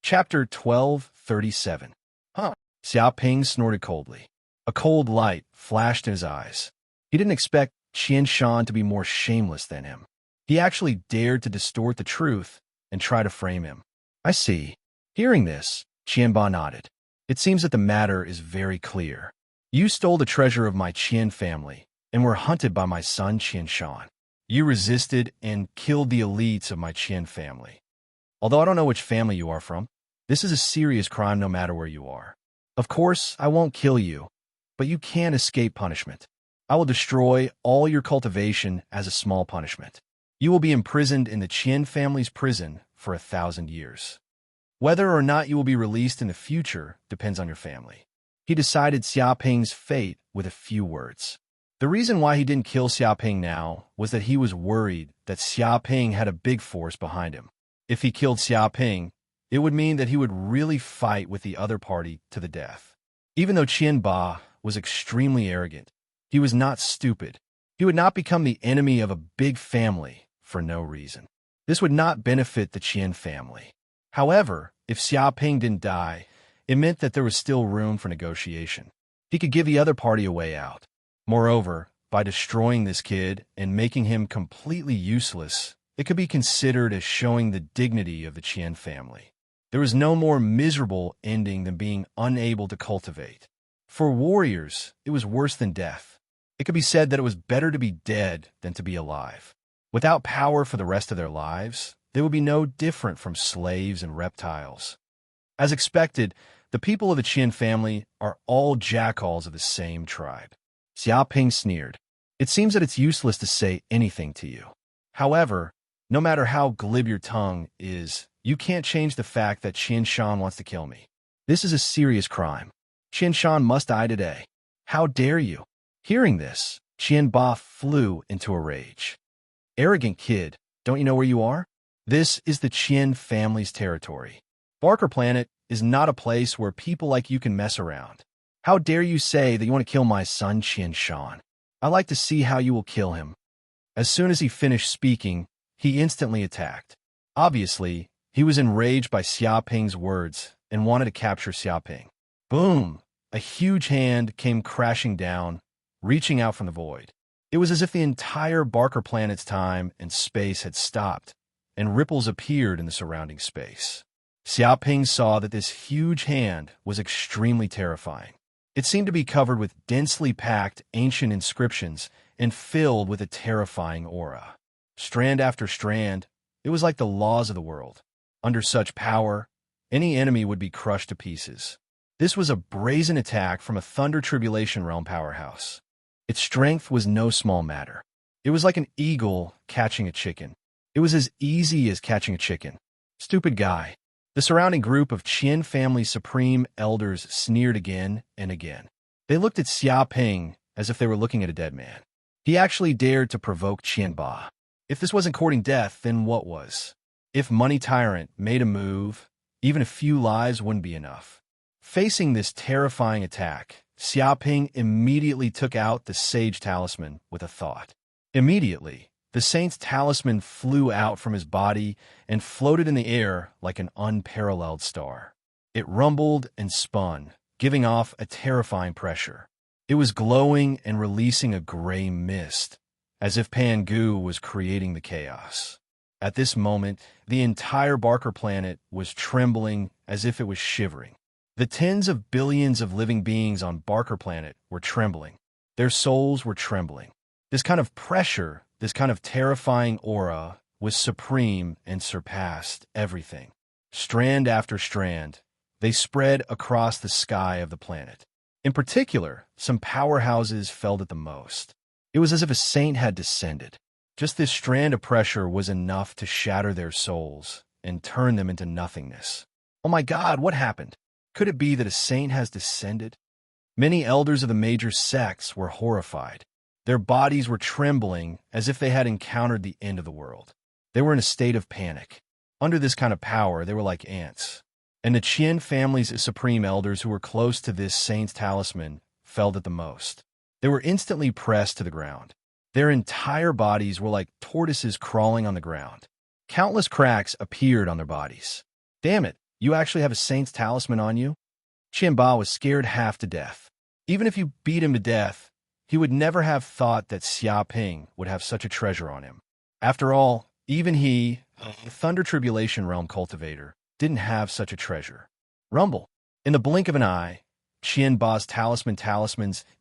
Chapter 1237. Huh. Xiaoping snorted coldly. A cold light flashed in his eyes. He didn't expect Qian Shan to be more shameless than him. He actually dared to distort the truth and try to frame him. I see. Hearing this, Qianba nodded. It seems that the matter is very clear. You stole the treasure of my Qian family and were hunted by my son Qian Shan. You resisted and killed the elites of my Qian family. Although I don't know which family you are from, this is a serious crime no matter where you are. Of course, I won't kill you, but you can escape punishment. I will destroy all your cultivation as a small punishment. You will be imprisoned in the Qian family's prison for 1,000 years. Whether or not you will be released in the future depends on your family. He decided Xiaoping's fate with a few words. The reason why he didn't kill Xiaoping now was that he was worried that Xiaoping had a big force behind him. If he killed Xiaoping, it would mean that he would really fight with the other party to the death. Even though Qianba was extremely arrogant, he was not stupid. He would not become the enemy of a big family for no reason. This would not benefit the Qian family. However, if Xiaoping didn't die, it meant that there was still room for negotiation. He could give the other party a way out. Moreover, by destroying this kid and making him completely useless, it could be considered as showing the dignity of the Qian family. There was no more miserable ending than being unable to cultivate. For warriors, it was worse than death. It could be said that it was better to be dead than to be alive. Without power for the rest of their lives, they would be no different from slaves and reptiles. As expected, the people of the Qian family are all jackals of the same tribe. Xiaoping sneered. It seems that it's useless to say anything to you. However, no matter how glib your tongue is, you can't change the fact that Qian Shan wants to kill me. This is a serious crime. Qian Shan must die today. How dare you? Hearing this, Qianba flew into a rage. Arrogant kid, don't you know where you are? This is the Qian family's territory. Barker Planet is not a place where people like you can mess around. How dare you say that you want to kill my son Qian Shan? I'd like to see how you will kill him. As soon as he finished speaking, he instantly attacked. Obviously, he was enraged by Xiaoping's words and wanted to capture Xiaoping. Boom! A huge hand came crashing down, reaching out from the void. It was as if the entire Barker Planet's time and space had stopped, and ripples appeared in the surrounding space. Xiaoping saw that this huge hand was extremely terrifying. It seemed to be covered with densely packed ancient inscriptions and filled with a terrifying aura. Strand after strand, it was like the laws of the world. Under such power, any enemy would be crushed to pieces. This was a brazen attack from a Thunder Tribulation Realm powerhouse. Its strength was no small matter. It was like an eagle catching a chicken. It was as easy as catching a chicken. Stupid guy. The surrounding group of Qian family's supreme elders sneered again and again. They looked at Xiaoping as if they were looking at a dead man. He actually dared to provoke Qianba. If this wasn't courting death, then what was? If Money Tyrant made a move, even a few lives wouldn't be enough. Facing this terrifying attack, Xiaoping immediately took out the Sage Talisman with a thought. Immediately, the Saint's talisman flew out from his body and floated in the air like an unparalleled star. It rumbled and spun, giving off a terrifying pressure. It was glowing and releasing a gray mist, as if Pangu was creating the chaos. At this moment, the entire Barker Planet was trembling as if it was shivering. The tens of billions of living beings on Barker Planet were trembling. Their souls were trembling. This kind of pressure, this kind of terrifying aura, was supreme and surpassed everything. Strand after strand, they spread across the sky of the planet. In particular, some powerhouses felt it the most. It was as if a saint had descended. Just this strand of pressure was enough to shatter their souls and turn them into nothingness. Oh my God, what happened? Could it be that a saint has descended? Many elders of the major sects were horrified. Their bodies were trembling as if they had encountered the end of the world. They were in a state of panic. Under this kind of power, they were like ants. And the Qian family's supreme elders who were close to this saint's talisman felt it the most. They were instantly pressed to the ground. Their entire bodies were like tortoises crawling on the ground. Countless cracks appeared on their bodies. Damn it, You actually have a saint's talisman on you? Qianba was scared half to death. Even if you beat him to death, he would never have thought that Xia Ping would have such a treasure on him. After all, even he, the Thunder Tribulation Realm cultivator, didn't have such a treasure. Rumble. In the blink of an eye, Qianba's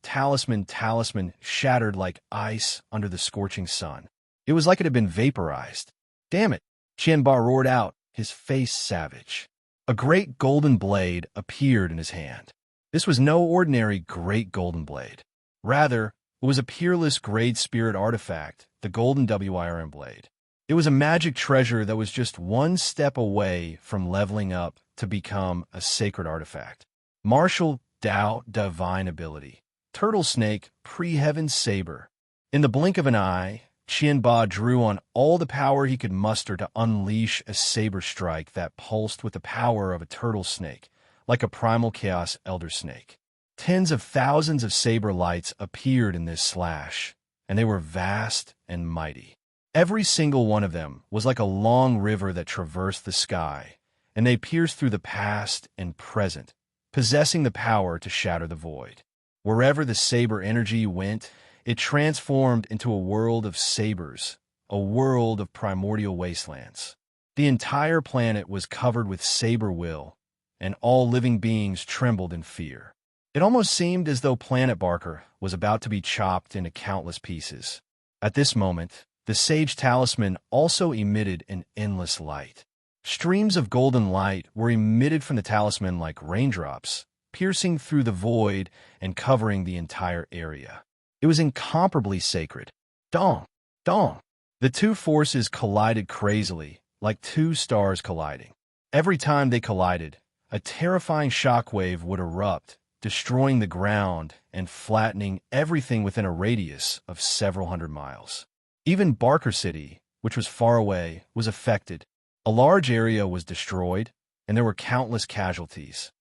talisman shattered like ice under the scorching sun. It was like it had been vaporized. Damn it, Qianba roared out, his face savage. A great golden blade appeared in his hand. This was no ordinary great golden blade. Rather, it was a peerless great spirit artifact, the golden WIRM blade. It was a magic treasure that was just one step away from leveling up to become a sacred artifact. Martial Dao divine ability. Turtle snake pre-heaven saber. In the blink of an eye, Qianba drew on all the power he could muster to unleash a saber strike that pulsed with the power of a turtle snake, like a primal chaos elder snake. Tens of thousands of saber lights appeared in this slash, and they were vast and mighty. Every single one of them was like a long river that traversed the sky, and they pierced through the past and present, possessing the power to shatter the void. Wherever the saber energy went, it transformed into a world of sabers, a world of primordial wastelands. The entire planet was covered with saber will, and all living beings trembled in fear. It almost seemed as though Planet Barker was about to be chopped into countless pieces. At this moment, the Sage Talisman also emitted an endless light. Streams of golden light were emitted from the talisman like raindrops, piercing through the void and covering the entire area. It was incomparably sacred. Dong! Dong! The two forces collided crazily, like two stars colliding. Every time they collided, a terrifying shockwave would erupt, destroying the ground and flattening everything within a radius of several hundred miles. Even Barker City, which was far away, was affected. A large area was destroyed, and there were countless casualties.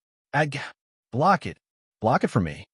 Block it! Block it for me!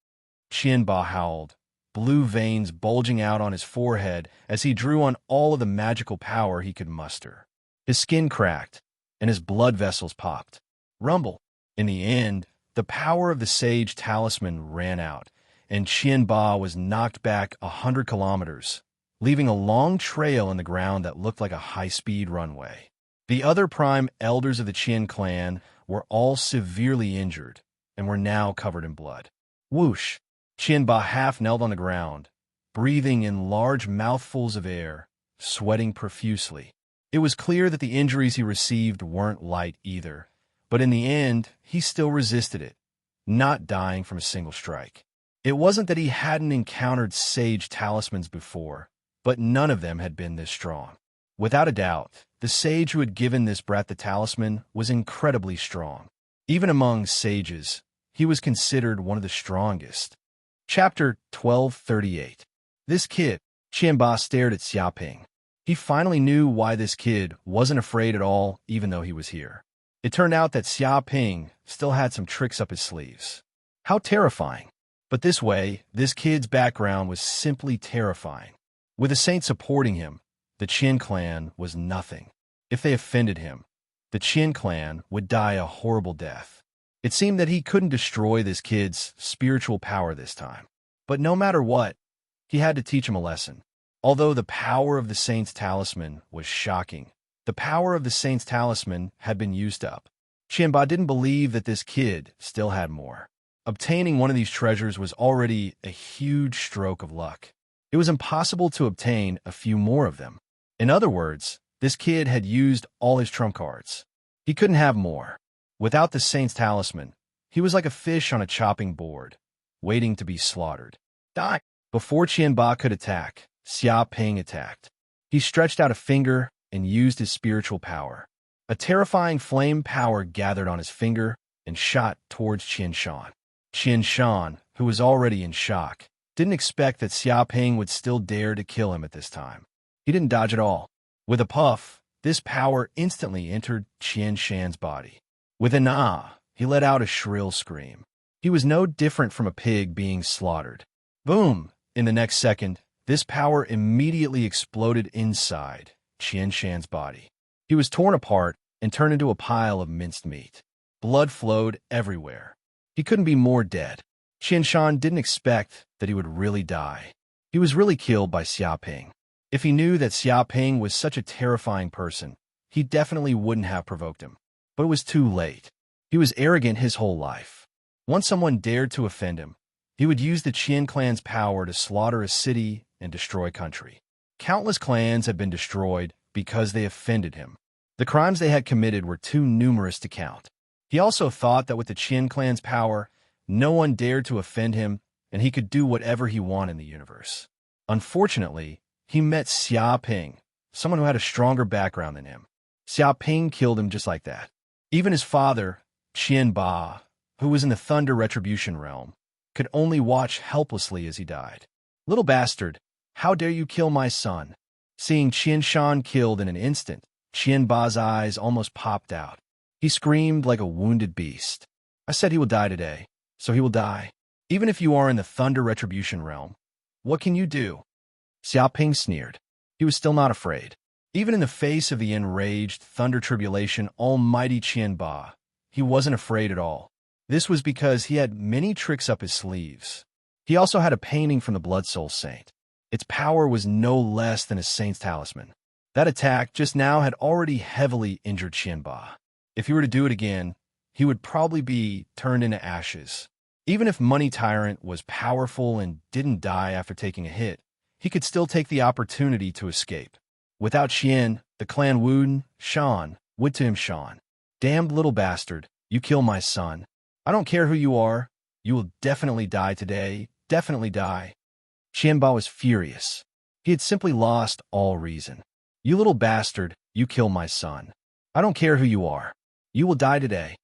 Qianba howled, blue veins bulging out on his forehead as he drew on all of the magical power he could muster. His skin cracked, and his blood vessels popped. Rumble! In the end, the power of the Sage Talisman ran out, and Qianba was knocked back 100 kilometers, leaving a long trail in the ground that looked like a high-speed runway. The other prime elders of the Qian clan were all severely injured and were now covered in blood. Whoosh! Qianba half knelt on the ground, breathing in large mouthfuls of air, sweating profusely. It was clear that the injuries he received weren't light either, but in the end, he still resisted it, not dying from a single strike. It wasn't that he hadn't encountered sage talismans before, but none of them had been this strong. Without a doubt, the sage who had given this brat the talisman was incredibly strong. Even among sages, he was considered one of the strongest. Chapter 1238. This kid, Qianba stared at Xiaoping. He finally knew why this kid wasn't afraid at all, even though he was here. It turned out that Xiaoping still had some tricks up his sleeves. How terrifying. But this way, this kid's background was simply terrifying. With a saint supporting him, the Qin clan was nothing. If they offended him, the Qin clan would die a horrible death. It seemed that he couldn't destroy this kid's spiritual power this time. But no matter what, he had to teach him a lesson. Although the power of the saint's talisman was shocking, the power of the saint's talisman had been used up. Qianba didn't believe that this kid still had more. Obtaining one of these treasures was already a huge stroke of luck. It was impossible to obtain a few more of them. In other words, this kid had used all his trump cards. He couldn't have more. Without the saint's talisman, he was like a fish on a chopping board, waiting to be slaughtered. Die! Before Qianba could attack, Xia Ping attacked. He stretched out a finger and used his spiritual power. A terrifying flame power gathered on his finger and shot towards Qian Shan. Qian Shan, who was already in shock, didn't expect that Xia Ping would still dare to kill him at this time. He didn't dodge at all. With a puff, this power instantly entered Qian Shan's body. With an ah, he let out a shrill scream. He was no different from a pig being slaughtered. Boom! In the next second, this power immediately exploded inside Qian Shan's body. He was torn apart and turned into a pile of minced meat. Blood flowed everywhere. He couldn't be more dead. Qianshan didn't expect that he would really die. He was really killed by Xiaoping. If he knew that Xiaoping was such a terrifying person, he definitely wouldn't have provoked him. But it was too late. He was arrogant his whole life. Once someone dared to offend him, he would use the Qian clan's power to slaughter a city and destroy country. Countless clans had been destroyed because they offended him. The crimes they had committed were too numerous to count. He also thought that with the Qian clan's power, no one dared to offend him, and he could do whatever he wanted in the universe. Unfortunately, he met Xiaoping, someone who had a stronger background than him. Xiaoping killed him just like that. Even his father, Qianba, who was in the Thunder Retribution realm, could only watch helplessly as he died. "Little bastard, how dare you kill my son?" Seeing Qianshan killed in an instant, Qianba's eyes almost popped out. He screamed like a wounded beast. "I said he will die today, so he will die. Even if you are in the Thunder Retribution realm, what can you do?" Xiaoping sneered. He was still not afraid. Even in the face of the enraged Thunder Tribulation almighty Qianba, he wasn't afraid at all. This was because he had many tricks up his sleeves. He also had a painting from the Blood Soul Saint. Its power was no less than a saint's talisman. That attack just now had already heavily injured Qianba. If he were to do it again, he would probably be turned into ashes. Even if Money Tyrant was powerful and didn't die after taking a hit, he could still take the opportunity to escape. Without Qian, the clan Wuden, Shan, would to him Shan. "Damned little bastard, you kill my son. I don't care who you are, you will definitely die today, definitely die." Qianba was furious. He had simply lost all reason. "You little bastard, you kill my son. I don't care who you are. You will die today."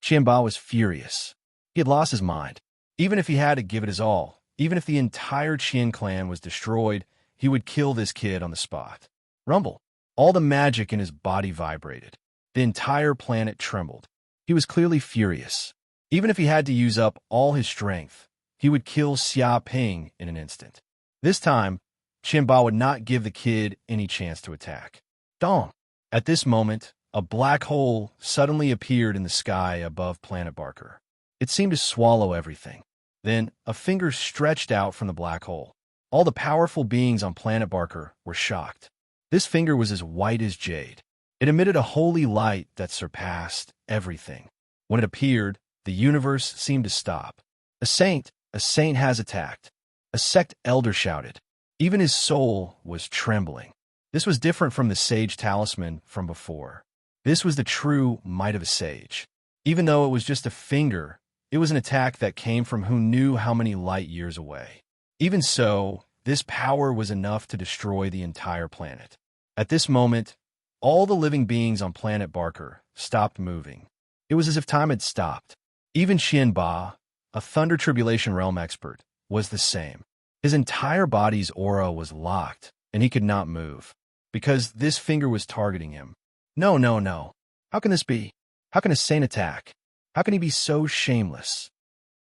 Qianba was furious. He had lost his mind. Even if he had to give it his all, even if the entire Qian clan was destroyed, he would kill this kid on the spot. Rumble. All the magic in his body vibrated. The entire planet trembled. He was clearly furious. Even if he had to use up all his strength, he would kill Xiaoping in an instant. This time, Qianba would not give the kid any chance to attack. Dong! At this moment, a black hole suddenly appeared in the sky above Planet Barker. It seemed to swallow everything. Then, a finger stretched out from the black hole. All the powerful beings on Planet Barker were shocked. This finger was as white as jade. It emitted a holy light that surpassed everything. When it appeared, the universe seemed to stop. A saint has attacked. A sect elder shouted. Even his soul was trembling. This was different from the sage talisman from before. This was the true might of a sage. Even though it was just a finger, it was an attack that came from who knew how many light years away. Even so, this power was enough to destroy the entire planet. At this moment, all the living beings on Planet Barker stopped moving. It was as if time had stopped. Even Qianba, a Thunder Tribulation Realm expert, was the same. His entire body's aura was locked, and he could not move, because this finger was targeting him. No, no, no. How can this be? How can a saint attack? How can he be so shameless?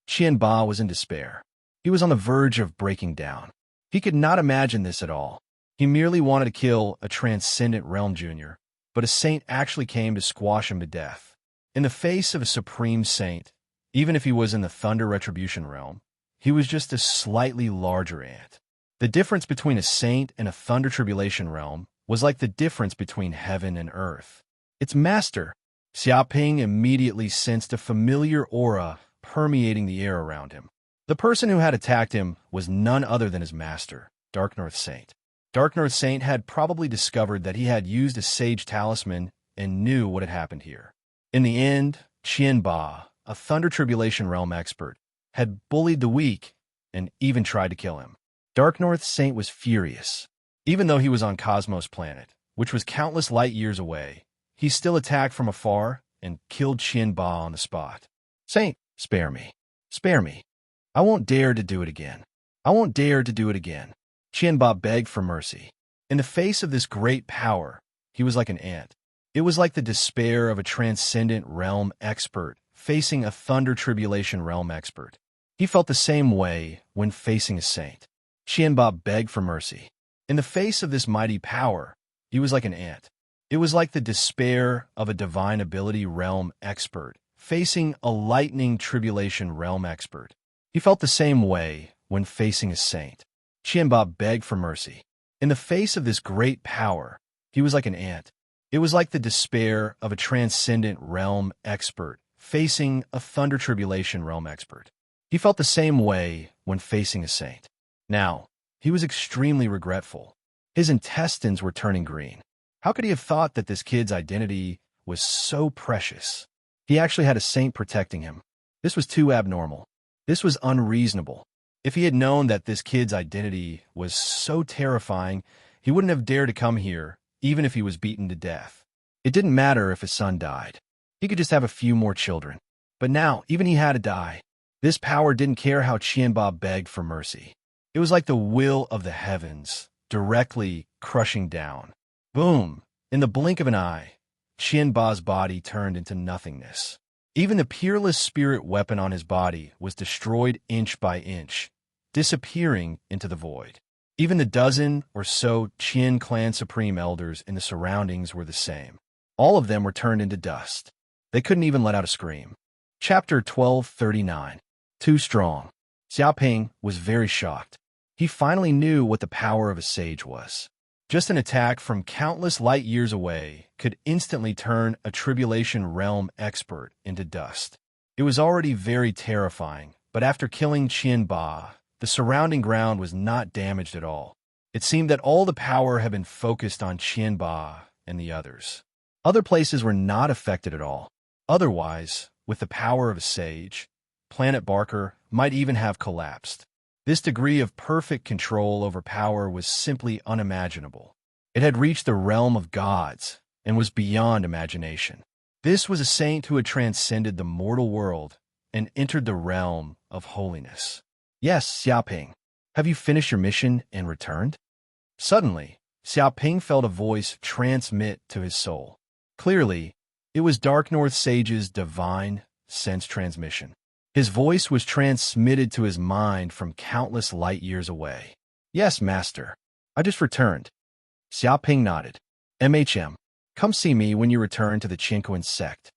Qianba was in despair. He was on the verge of breaking down. He could not imagine this at all. He merely wanted to kill a transcendent realm junior, but a saint actually came to squash him to death. In the face of a supreme saint, even if he was in the Thunder Retribution realm, he was just a slightly larger ant. The difference between a saint and a Thunder Tribulation realm was like the difference between heaven and earth. Its master, Xiaoping, immediately sensed a familiar aura permeating the air around him. The person who had attacked him was none other than his master, Dark North Saint. Dark North Saint had probably discovered that he had used a sage talisman and knew what had happened here. In the end, Qianba, a Thunder Tribulation realm expert, had bullied the weak and even tried to kill him. Dark North Saint was furious. Even though he was on Cosmos Planet, which was countless light years away, he still attacked from afar and killed Qianba on the spot. "Saint, spare me. Spare me. I won't dare to do it again. I won't dare to do it again." Qianba begged for mercy. In the face of this great power, he was like an ant. It was like the despair of a transcendent realm expert facing a Thunder Tribulation realm expert. He felt the same way when facing a saint. Qianba begged for mercy. In the face of this mighty power, he was like an ant. It was like the despair of a divine ability realm expert facing a lightning tribulation realm expert. He felt the same way when facing a saint. Qianba begged for mercy. In the face of this great power, he was like an ant. It was like the despair of a transcendent realm expert facing a thunder tribulation realm expert. He felt the same way when facing a saint. Now, he was extremely regretful. His intestines were turning green. How could he have thought that this kid's identity was so precious? He actually had a saint protecting him. This was too abnormal. This was unreasonable. If he had known that this kid's identity was so terrifying, he wouldn't have dared to come here, even if he was beaten to death. It didn't matter if his son died. He could just have a few more children. But now, even he had to die. This power didn't care how Qianba begged for mercy. It was like the will of the heavens, directly crushing down. Boom! In the blink of an eye, Qianba's body turned into nothingness. Even the peerless spirit weapon on his body was destroyed inch by inch, disappearing into the void. Even the dozen or so Qian clan supreme elders in the surroundings were the same. All of them were turned into dust. They couldn't even let out a scream. Chapter 1239. Too strong. Xiaoping was very shocked. He finally knew what the power of a sage was. Just an attack from countless light years away could instantly turn a tribulation realm expert into dust. It was already very terrifying, but after killing Qianba, the surrounding ground was not damaged at all. It seemed that all the power had been focused on Qianba and the others. Other places were not affected at all. Otherwise, with the power of a sage, Planet Barker might even have collapsed. This degree of perfect control over power was simply unimaginable. It had reached the realm of gods and was beyond imagination. This was a saint who had transcended the mortal world and entered the realm of holiness. Yes, Xiaoping, have you finished your mission and returned? Suddenly, Xiaoping felt a voice transmit to his soul. Clearly, it was Dark North Sage's divine sense transmission. His voice was transmitted to his mind from countless light years away. Yes, master. I just returned. Xiaoping nodded. MHM, come see me when you return to the Qinquan sect.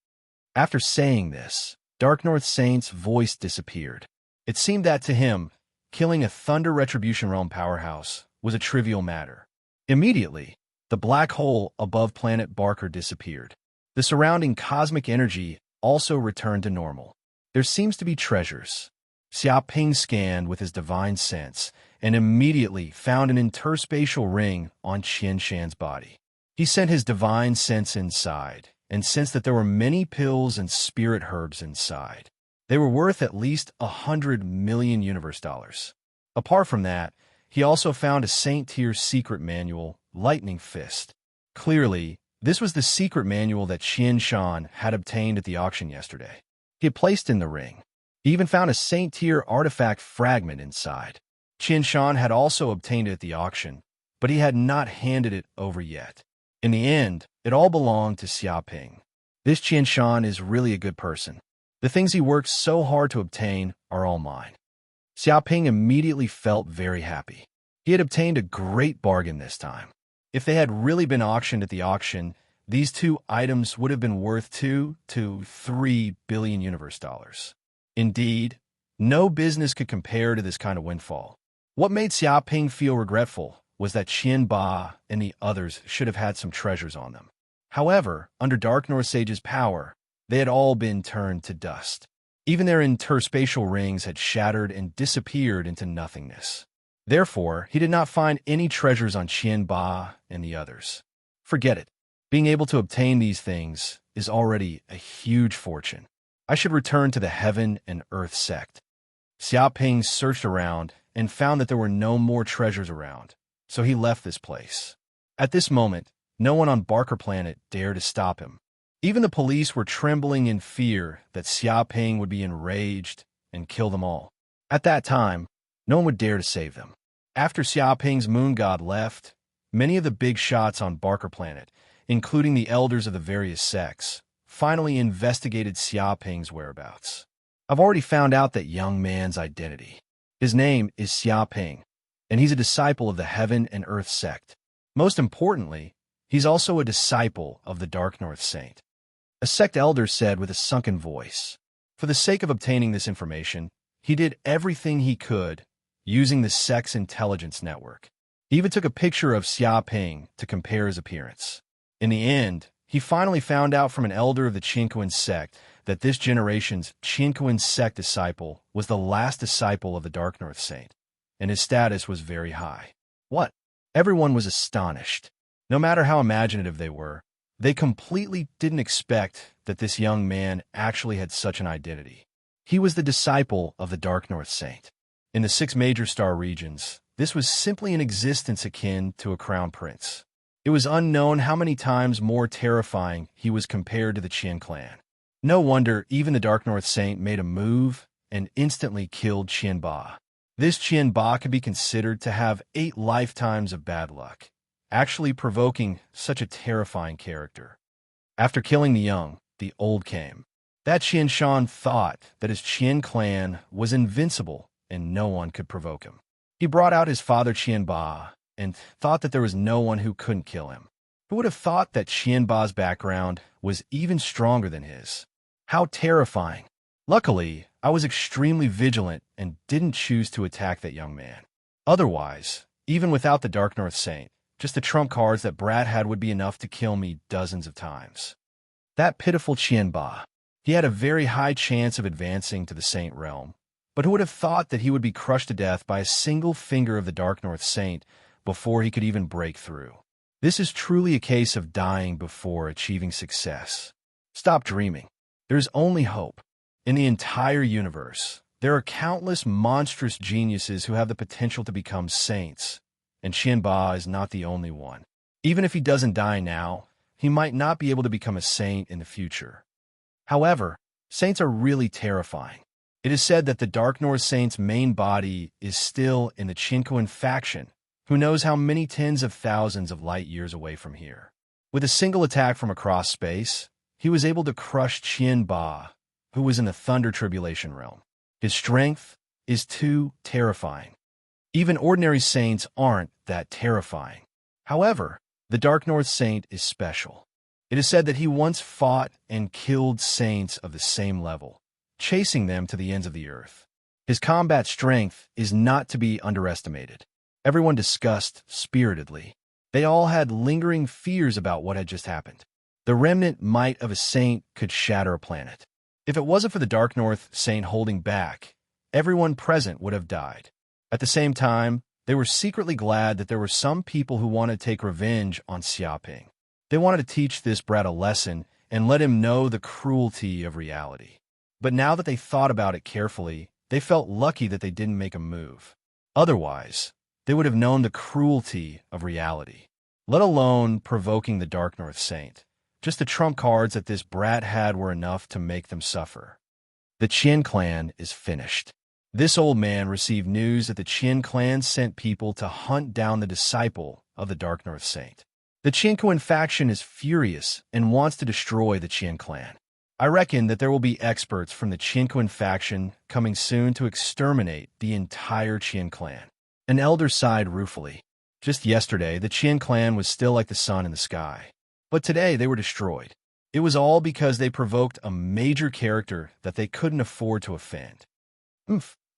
After saying this, Dark North Saint's voice disappeared. It seemed that to him, killing a Thunder Retribution Realm powerhouse was a trivial matter. Immediately, the black hole above planet Barker disappeared. The surrounding cosmic energy also returned to normal. There seems to be treasures. Xiaoping scanned with his divine sense and immediately found an interspatial ring on Qian Shan's body. He sent his divine sense inside and sensed that there were many pills and spirit herbs inside. They were worth at least 100 million universe dollars. Apart from that, he also found a Saint-tier secret manual, Lightning Fist. Clearly, this was the secret manual that Qian Shan had obtained at the auction yesterday. He had placed in the ring. He even found a Saint-tier artifact fragment inside. Qian Shan had also obtained it at the auction, but he had not handed it over yet. In the end, it all belonged to Xiaoping. This Qian Shan is really a good person. The things he worked so hard to obtain are all mine. Xiaoping immediately felt very happy. He had obtained a great bargain this time. If they had really been auctioned at the auction, these two items would have been worth 2 to 3 billion universe dollars. Indeed, no business could compare to this kind of windfall. What made Xiaoping feel regretful was that Qianba and the others should have had some treasures on them. However, under Dark North Sage's power, they had all been turned to dust. Even their interspatial rings had shattered and disappeared into nothingness. Therefore, he did not find any treasures on Qianba and the others. Forget it. Being able to obtain these things is already a huge fortune. I should return to the Heaven and Earth sect. Xiaoping searched around and found that there were no more treasures around, so he left this place. At this moment, no one on Barker Planet dared to stop him. Even the police were trembling in fear that Xiaoping would be enraged and kill them all. At that time, no one would dare to save them. After Xiaoping's moon god left, many of the big shots on Barker Planet, including the elders of the various sects, finally investigated Xiaoping's whereabouts. I've already found out that young man's identity. His name is Xiaoping, and he's a disciple of the Heaven and Earth sect. Most importantly, he's also a disciple of the Dark North Saint. a sect elder said with a sunken voice. For the sake of obtaining this information, he did everything he could, using the sect's intelligence network. He even took a picture of Xiaoping to compare his appearance. In the end, he finally found out from an elder of the Qinquan sect that this generation's Qinquan sect disciple was the last disciple of the Dark North Saint, and his status was very high. What? Everyone was astonished. No matter how imaginative they were, they completely didn't expect that this young man actually had such an identity. He was the disciple of the Dark North Saint. In the 6 major star regions, this was simply an existence akin to a crown prince. It was unknown how many times more terrifying he was compared to the Qian clan. No wonder even the Dark North Saint made a move and instantly killed Qian Ba. This Qian Ba could be considered to have 8 lifetimes of bad luck, actually provoking such a terrifying character. After killing the young, the old came. That Qian Shan thought that his Qian clan was invincible and no one could provoke him. He brought out his father Qian Ba and thought that there was no one who couldn't kill him. Who would have thought that Qian Ba's background was even stronger than his? How terrifying. Luckily, I was extremely vigilant and didn't choose to attack that young man. Otherwise, even without the Dark North Saint, just the trump cards that Brad had would be enough to kill me dozens of times. That pitiful Qian Ba. He had a very high chance of advancing to the Saint realm, but who would have thought that he would be crushed to death by a single finger of the Dark North Saint before he could even break through? This is truly a case of dying before achieving success. Stop dreaming. There's only hope. In the entire universe, there are countless monstrous geniuses who have the potential to become saints, and Qian Ba is not the only one. Even if he doesn't die now, he might not be able to become a saint in the future. However, saints are really terrifying. It is said that the Dark North Saint's main body is still in the Qinquan faction, who knows how many tens of thousands of light years away from here. With a single attack from across space, he was able to crush Qian Ba, who was in the Thunder Tribulation realm. His strength is too terrifying. Even ordinary saints aren't that terrifying. However, the Dark North Saint is special. It is said that he once fought and killed saints of the same level, chasing them to the ends of the earth. His combat strength is not to be underestimated. Everyone discussed spiritedly. They all had lingering fears about what had just happened. The remnant might of a saint could shatter a planet. If it wasn't for the Dark North Saint holding back, everyone present would have died. At the same time, they were secretly glad that there were some people who wanted to take revenge on Xiaoping. They wanted to teach this brat a lesson and let him know the cruelty of reality. But now that they thought about it carefully, they felt lucky that they didn't make a move. Otherwise, they would have known the cruelty of reality, let alone provoking the Dark North Saint. Just the trump cards that this brat had were enough to make them suffer. The Qian clan is finished. This old man received news that the Qian clan sent people to hunt down the disciple of the Dark North Saint. The Qinquan faction is furious and wants to destroy the Qian clan. I reckon that there will be experts from the Qinquan faction coming soon to exterminate the entire Qian clan. An elder sighed ruefully. Just yesterday, the Qian clan was still like the sun in the sky. But today they were destroyed. It was all because they provoked a major character that they couldn't afford to offend.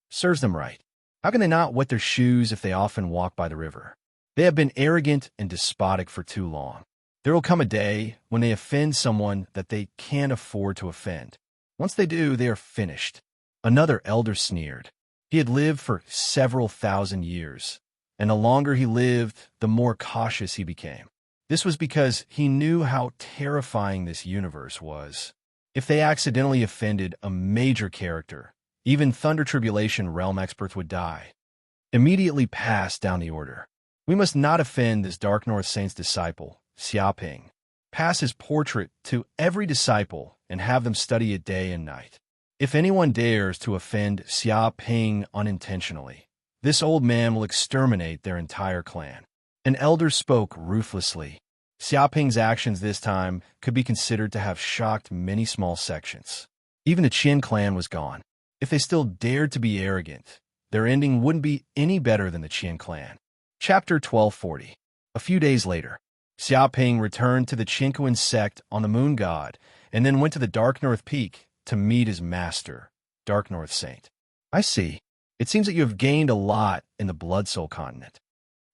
Serves them right. How can they not wet their shoes if they often walk by the river? They have been arrogant and despotic for too long. There will come a day when they offend someone that they can't afford to offend. Once they do, they are finished. Another elder sneered. He had lived for several thousand years, and the longer he lived, the more cautious he became. This was because he knew how terrifying this universe was. If they accidentally offended a major character, even Thunder Tribulation realm experts would die. Immediately pass down the order. We must not offend this Dark North Saint's disciple, Xiaoping. Pass his portrait to every disciple and have them study it day and night. If anyone dares to offend Xiaoping unintentionally, this old man will exterminate their entire clan. An elder spoke ruthlessly. Xiaoping's actions this time could be considered to have shocked many small sections. Even the Qin clan was gone. If they still dared to be arrogant, their ending wouldn't be any better than the Qin clan. Chapter 1240. A few days later, Xiaoping returned to the Qinquan sect on the Moon God and then went to the Dark North Peak to meet his master, Dark North Saint. I see. It seems that you have gained a lot in the Blood Soul continent.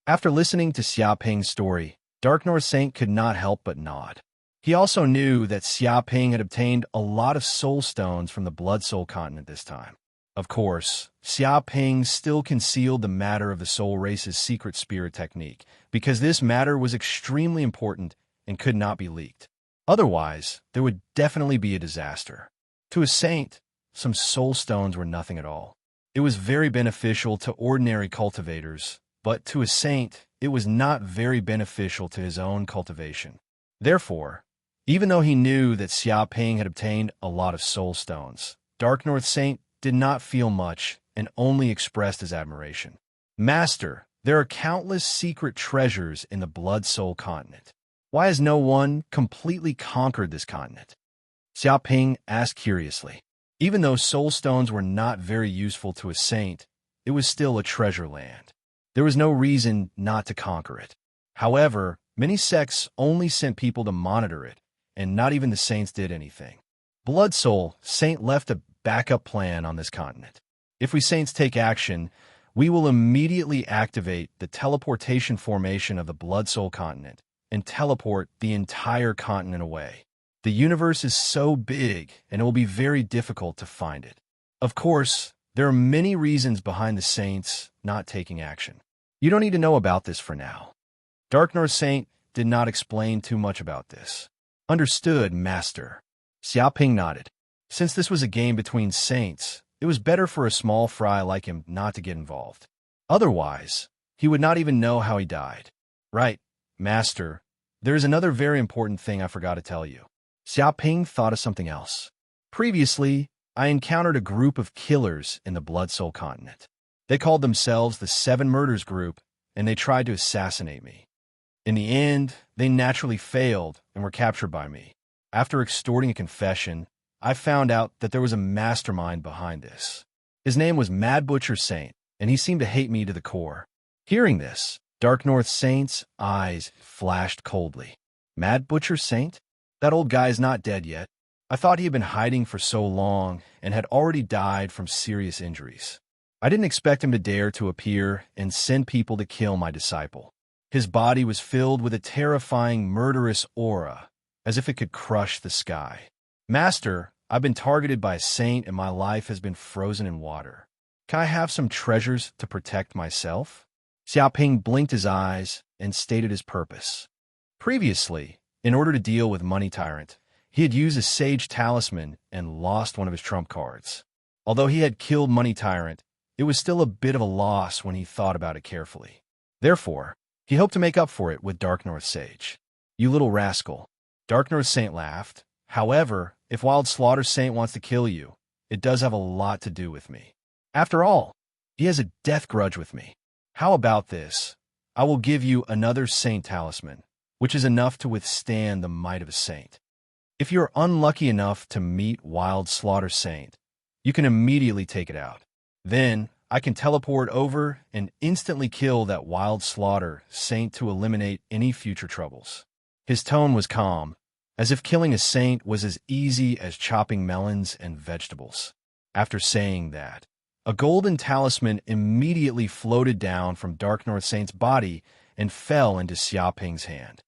After listening to Xiaoping's story, Dark North Saint could not help but nod. He also knew that Xiaoping had obtained a lot of soul stones from the Blood Soul continent this time. Of course, Xiaoping still concealed the matter of the soul race's secret spirit technique, because this matter was extremely important and could not be leaked. Otherwise, there would definitely be a disaster. To a saint, some soul stones were nothing at all. It was very beneficial to ordinary cultivators, but to a saint, it was not very beneficial to his own cultivation. Therefore, even though he knew that Xiaoping had obtained a lot of soul stones, Dark North Saint did not feel much and only expressed his admiration. Master, there are countless secret treasures in the Blood Soul continent. Why has no one completely conquered this continent? Xiaoping asked curiously. Even though soul stones were not very useful to a saint, it was still a treasure land. There was no reason not to conquer it. However, many sects only sent people to monitor it, and not even the saints did anything. Blood Soul Saint left a backup plan on this continent. If we saints take action, we will immediately activate the teleportation formation of the Blood Soul continent and teleport the entire continent away. The universe is so big, and it will be very difficult to find it. Of course, there are many reasons behind the saints not taking action. You don't need to know about this for now. Dark North Saint did not explain too much about this. Understood, Master. Xiaoping nodded. Since this was a game between saints, it was better for a small fry like him not to get involved. Otherwise, he would not even know how he died. Right, Master. There is another very important thing I forgot to tell you. Xiaoping thought of something else. Previously, I encountered a group of killers in the Blood Soul continent. They called themselves the Seven Murders Group, and they tried to assassinate me. In the end, they naturally failed and were captured by me. After extorting a confession, I found out that there was a mastermind behind this. His name was Mad Butcher Saint, and he seemed to hate me to the core. Hearing this, Dark North Saint's eyes flashed coldly. Mad Butcher Saint? That old guy is not dead yet. I thought he had been hiding for so long and had already died from serious injuries. I didn't expect him to dare to appear and send people to kill my disciple. His body was filled with a terrifying, murderous aura, as if it could crush the sky. Master, I've been targeted by a saint and my life has been frozen in water. Can I have some treasures to protect myself? Xiaoping blinked his eyes and stated his purpose. Previously, in order to deal with Money Tyrant, he had used a sage talisman and lost one of his trump cards. Although he had killed Money Tyrant, it was still a bit of a loss when he thought about it carefully. Therefore, he hoped to make up for it with Dark North Sage. You little rascal. Dark North Saint laughed. However, if Wild Slaughter Saint wants to kill you, it does have a lot to do with me. After all, he has a death grudge with me. How about this? I will give you another Saint talisman, which is enough to withstand the might of a saint. If you're unlucky enough to meet Wild Slaughter Saint, you can immediately take it out. Then, I can teleport over and instantly kill that Wild Slaughter Saint to eliminate any future troubles. His tone was calm, as if killing a saint was as easy as chopping melons and vegetables. After saying that, a golden talisman immediately floated down from Dark North Saint's body and fell into Xiaoping's hand.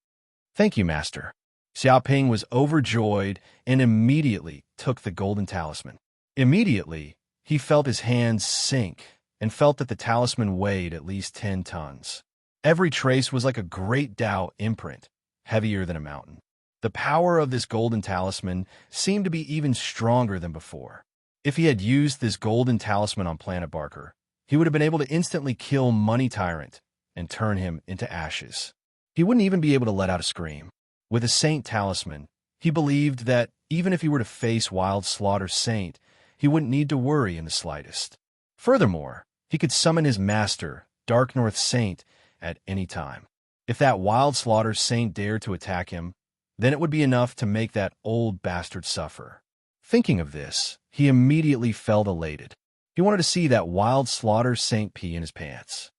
Thank you, Master. Xiaoping was overjoyed and immediately took the golden talisman. Immediately, he felt his hands sink and felt that the talisman weighed at least 10 tons. Every trace was like a great Tao imprint, heavier than a mountain. The power of this golden talisman seemed to be even stronger than before. If he had used this golden talisman on Planet Barker, he would have been able to instantly kill Money Tyrant and turn him into ashes. He wouldn't even be able to let out a scream. With a Saint talisman, he believed that even if he were to face Wild Slaughter Saint, he wouldn't need to worry in the slightest. Furthermore, he could summon his master, Dark North Saint, at any time. If that Wild Slaughter Saint dared to attack him, then it would be enough to make that old bastard suffer. Thinking of this, he immediately felt elated. He wanted to see that Wild Slaughter Saint pee in his pants.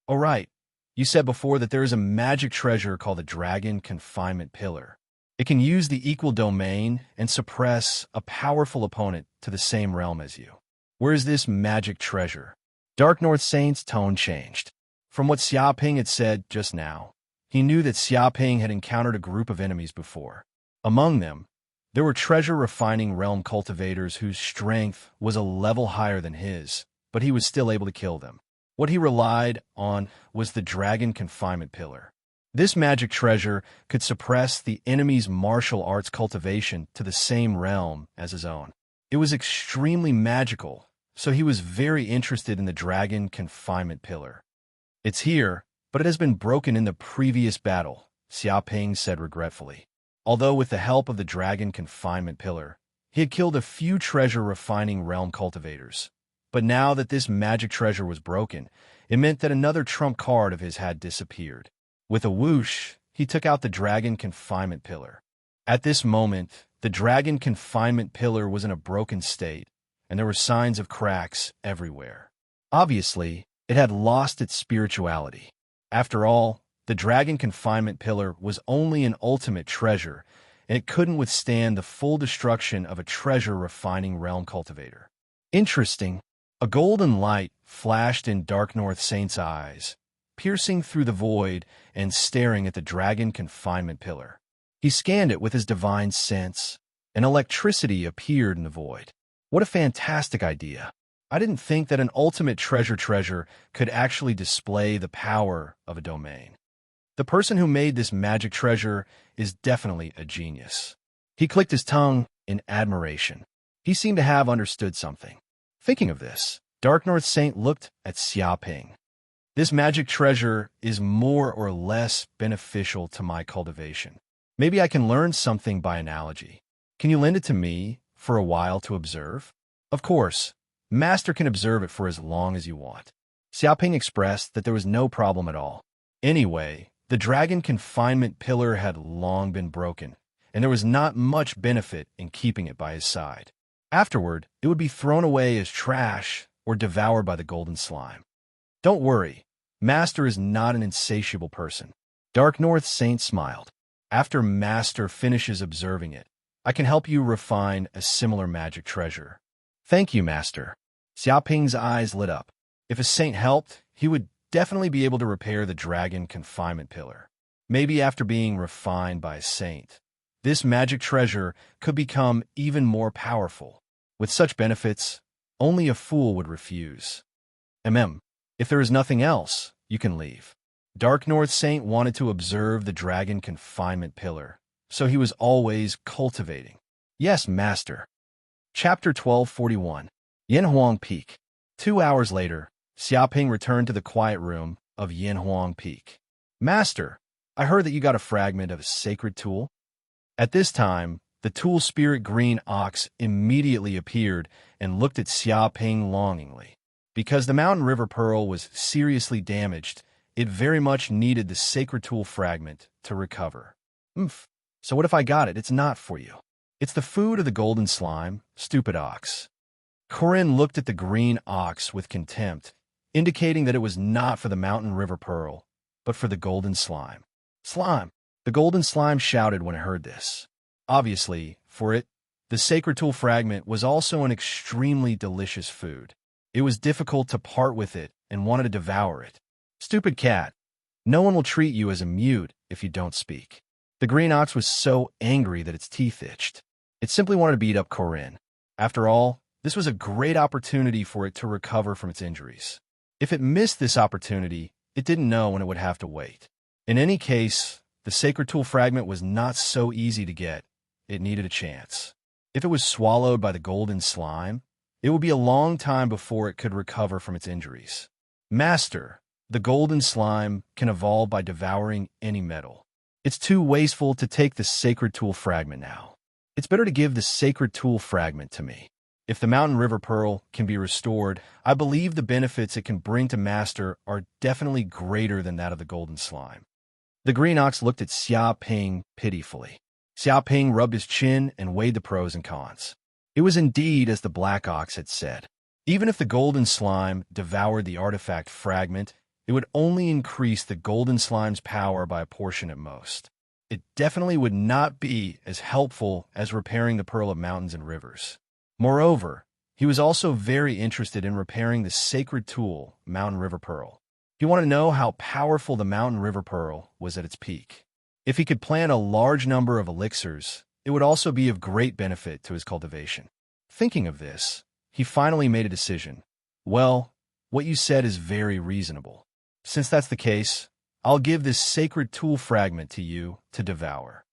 All right, you said before that there is a magic treasure called the Dragon Confinement Pillar. It can use the equal domain and suppress a powerful opponent to the same realm as you. Where is this magic treasure? Dark North Saint's tone changed. From what Xiaoping had said just now, he knew that Xiaoping had encountered a group of enemies before. Among them, there were treasure-refining realm cultivators whose strength was a level higher than his, but he was still able to kill them. What he relied on was the dragon confinement pillar. This magic treasure could suppress the enemy's martial arts cultivation to the same realm as his own. It was extremely magical, so he was very interested in the dragon confinement pillar. It's here, but it has been broken in the previous battle, Xiaoping said regretfully. Although with the help of the dragon confinement pillar, he had killed a few treasure-refining realm cultivators. But now that this magic treasure was broken, it meant that another trump card of his had disappeared. With a whoosh, he took out the dragon confinement pillar. At this moment, the dragon confinement pillar was in a broken state, and there were signs of cracks everywhere. Obviously, it had lost its spirituality. After all, the dragon confinement pillar was only an ultimate treasure, and it couldn't withstand the full destruction of a treasure-refining realm cultivator. Interesting. A golden light flashed in Dark North Saint's eyes, piercing through the void and staring at the dragon confinement pillar. He scanned it with his divine sense, and electricity appeared in the void. What a fantastic idea. I didn't think that an ultimate treasure could actually display the power of a domain. The person who made this magic treasure is definitely a genius. He clicked his tongue in admiration. He seemed to have understood something. Thinking of this, Dark North Saint looked at Xiaoping. This magic treasure is more or less beneficial to my cultivation. Maybe I can learn something by analogy. Can you lend it to me for a while to observe? Of course, Master can observe it for as long as you want. Xiaoping expressed that there was no problem at all. Anyway, the dragon confinement pillar had long been broken, and there was not much benefit in keeping it by his side. Afterward, it would be thrown away as trash or devoured by the golden slime. Don't worry, Master is not an insatiable person. Dark North Saint smiled. After Master finishes observing it, I can help you refine a similar magic treasure. Thank you, Master. Xiaoping's eyes lit up. If a saint helped, he would definitely be able to repair the dragon confinement pillar. Maybe after being refined by a saint, this magic treasure could become even more powerful. With such benefits, only a fool would refuse. If there is nothing else, you can leave. Dark North Saint wanted to observe the dragon confinement pillar, so he was always cultivating. Yes, Master. Chapter 1241. Yanhuang Peak. 2 hours later, Xiaoping returned to the quiet room of Yanhuang Peak. Master, I heard that you got a fragment of a sacred tool. At this time, the tool spirit green ox immediately appeared and looked at Xiaoping longingly. Because the mountain river pearl was seriously damaged, it very much needed the sacred tool fragment to recover. So what if I got it? It's not for you. It's the food of the golden slime, stupid ox. Corinne looked at the green ox with contempt, indicating that it was not for the mountain river pearl, but for the golden slime. Slime! The golden slime shouted when it heard this. Obviously, for it, the sacred tool fragment was also an extremely delicious food. It was difficult to part with it and wanted to devour it. Stupid cat! No one will treat you as a mute if you don't speak. The green ox was so angry that its teeth itched. It simply wanted to beat up Corinne. After all, this was a great opportunity for it to recover from its injuries. If it missed this opportunity, it didn't know when it would have to wait. In any case, the sacred tool fragment was not so easy to get. It needed a chance. If it was swallowed by the golden slime, it would be a long time before it could recover from its injuries. Master, the golden slime can evolve by devouring any metal. It's too wasteful to take the sacred tool fragment now. It's better to give the sacred tool fragment to me. If the mountain river pearl can be restored, I believe the benefits it can bring to Master are definitely greater than that of the golden slime. The green ox looked at Xiaoping pitifully. Xiaoping rubbed his chin and weighed the pros and cons. It was indeed as the black ox had said. Even if the golden slime devoured the artifact fragment, it would only increase the golden slime's power by a portion at most. it definitely would not be as helpful as repairing the Pearl of Mountains and Rivers. Moreover, he was also very interested in repairing the sacred tool, Mountain River Pearl. He wanted to know how powerful the Mountain River Pearl was at its peak. If he could plant a large number of elixirs, it would also be of great benefit to his cultivation. Thinking of this, he finally made a decision. Well, what you said is very reasonable. Since that's the case, I'll give this sacred tool fragment to you to devour.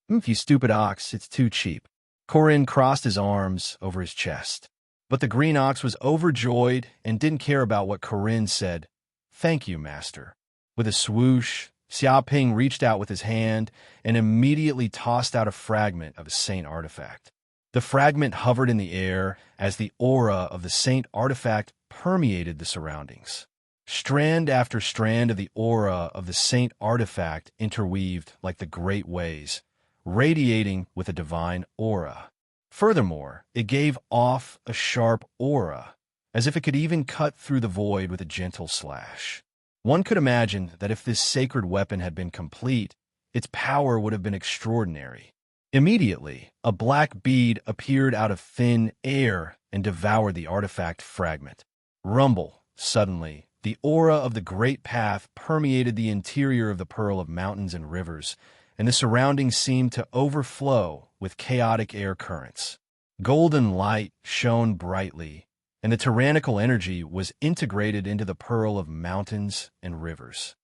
You stupid ox, it's too cheap. Corin crossed his arms over his chest. But the green ox was overjoyed and didn't care about what Corin said. Thank you, master. With a swoosh, Xiaoping reached out with his hand and immediately tossed out a fragment of a saint artifact. The fragment hovered in the air as the aura of the saint artifact permeated the surroundings. Strand after strand of the aura of the saint artifact interweaved like the great ways, radiating with a divine aura. Furthermore, it gave off a sharp aura, as if it could even cut through the void with a gentle slash. One could imagine that if this sacred weapon had been complete, its power would have been extraordinary. Immediately, a black bead appeared out of thin air and devoured the artifact fragment. Rumble, suddenly, the aura of the great path permeated the interior of the Pearl of Mountains and Rivers, and the surroundings seemed to overflow with chaotic air currents. Golden light shone brightly, and the tyrannical energy was integrated into the Pearl of Mountains and Rivers.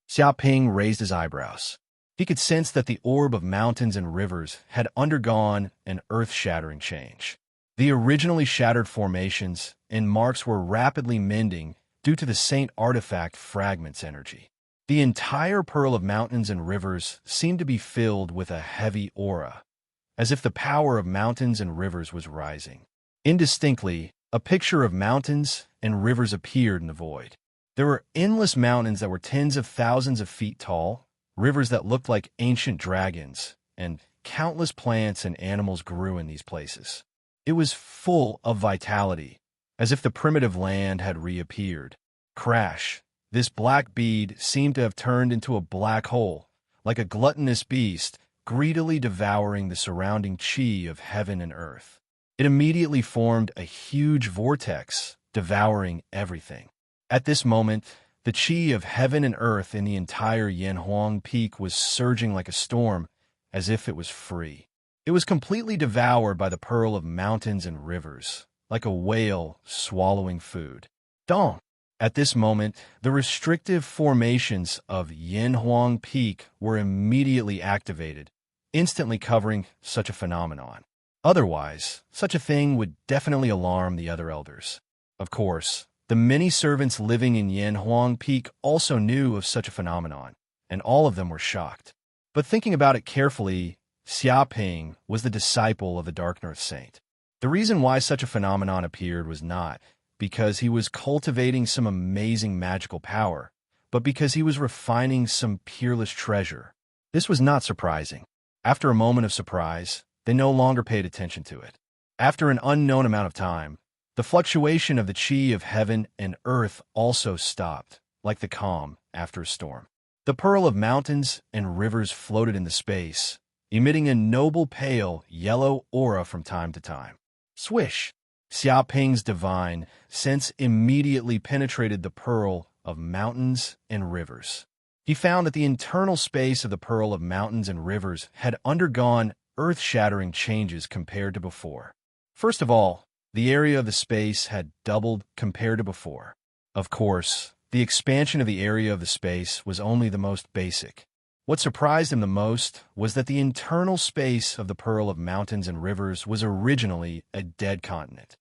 Xiaoping raised his eyebrows. He could sense that the orb of mountains and rivers had undergone an earth-shattering change. The originally shattered formations and marks were rapidly mending due to the Saint Artifact fragment's energy. The entire Pearl of Mountains and Rivers seemed to be filled with a heavy aura, as if the power of mountains and rivers was rising. Indistinctly, a picture of mountains and rivers appeared in the void. There were endless mountains that were tens of thousands of feet tall, rivers that looked like ancient dragons, and countless plants and animals grew in these places. It was full of vitality, as if the primitive land had reappeared. Crash! This black bead seemed to have turned into a black hole, like a gluttonous beast, greedily devouring the surrounding chi of heaven and earth. It immediately formed a huge vortex, devouring everything. At this moment, the chi of heaven and earth in the entire Yanhuang Peak was surging like a storm, as if it was free. It was completely devoured by the Pearl of Mountains and Rivers, like a whale swallowing food. Dong! At this moment, the restrictive formations of Yanhuang Peak were immediately activated, instantly covering such a phenomenon. Otherwise, such a thing would definitely alarm the other elders. Of course, the many servants living in Yanhuang Peak also knew of such a phenomenon, and all of them were shocked. But thinking about it carefully, Xiaoping was the disciple of the Dark North Saint. The reason why such a phenomenon appeared was not because he was cultivating some amazing magical power, but because he was refining some peerless treasure. This was not surprising. After a moment of surprise, they no longer paid attention to it. After an unknown amount of time, the fluctuation of the chi of heaven and earth also stopped, like the calm after a storm. The Pearl of Mountains and Rivers floated into space, emitting a noble pale yellow aura from time to time. Swish! Xiaoping's divine sense immediately penetrated the Pearl of Mountains and Rivers. He found that the internal space of the Pearl of Mountains and Rivers had undergone earth-shattering changes compared to before. First of all, the area of the space had doubled compared to before. Of course, the expansion of the area of the space was only the most basic. What surprised him the most was that the internal space of the Pearl of Mountains and Rivers was originally a dead continent.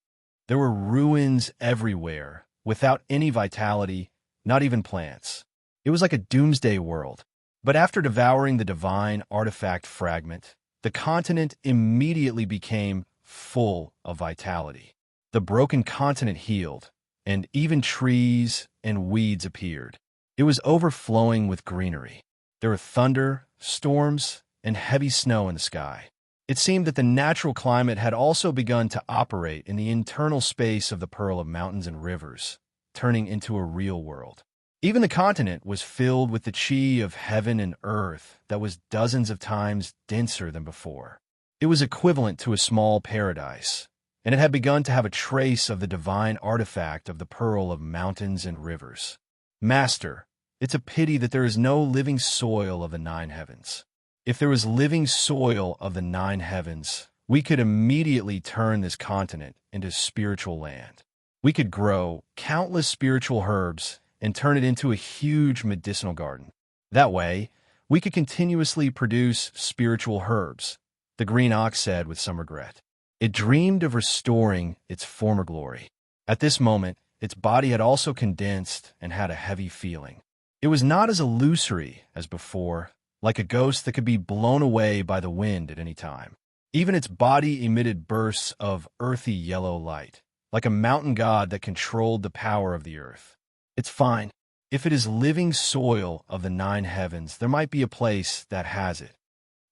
There were ruins everywhere, without any vitality, not even plants. It was like a doomsday world. But after devouring the divine artifact fragment, the continent immediately became full of vitality. The broken continent healed, and even trees and weeds appeared. It was overflowing with greenery. There were thunder, storms, and heavy snow in the sky. It seemed that the natural climate had also begun to operate in the internal space of the Pearl of Mountains and Rivers, turning into a real world. Even the continent was filled with the chi of heaven and earth that was dozens of times denser than before. It was equivalent to a small paradise, and it had begun to have a trace of the divine artifact of the pearl of mountains and rivers. Master, it's a pity that there is no living soil of the nine heavens. If there was living soil of the nine heavens, we could immediately turn this continent into spiritual land. We could grow countless spiritual herbs and turn it into a huge medicinal garden. That way, we could continuously produce spiritual herbs, the green ox said with some regret. It dreamed of restoring its former glory. At this moment, its body had also condensed and had a heavy feeling. It was not as illusory as before, like a ghost that could be blown away by the wind at any time. Even its body emitted bursts of earthy yellow light, like a mountain god that controlled the power of the earth. It's fine. If it is living soil of the nine heavens, there might be a place that has it.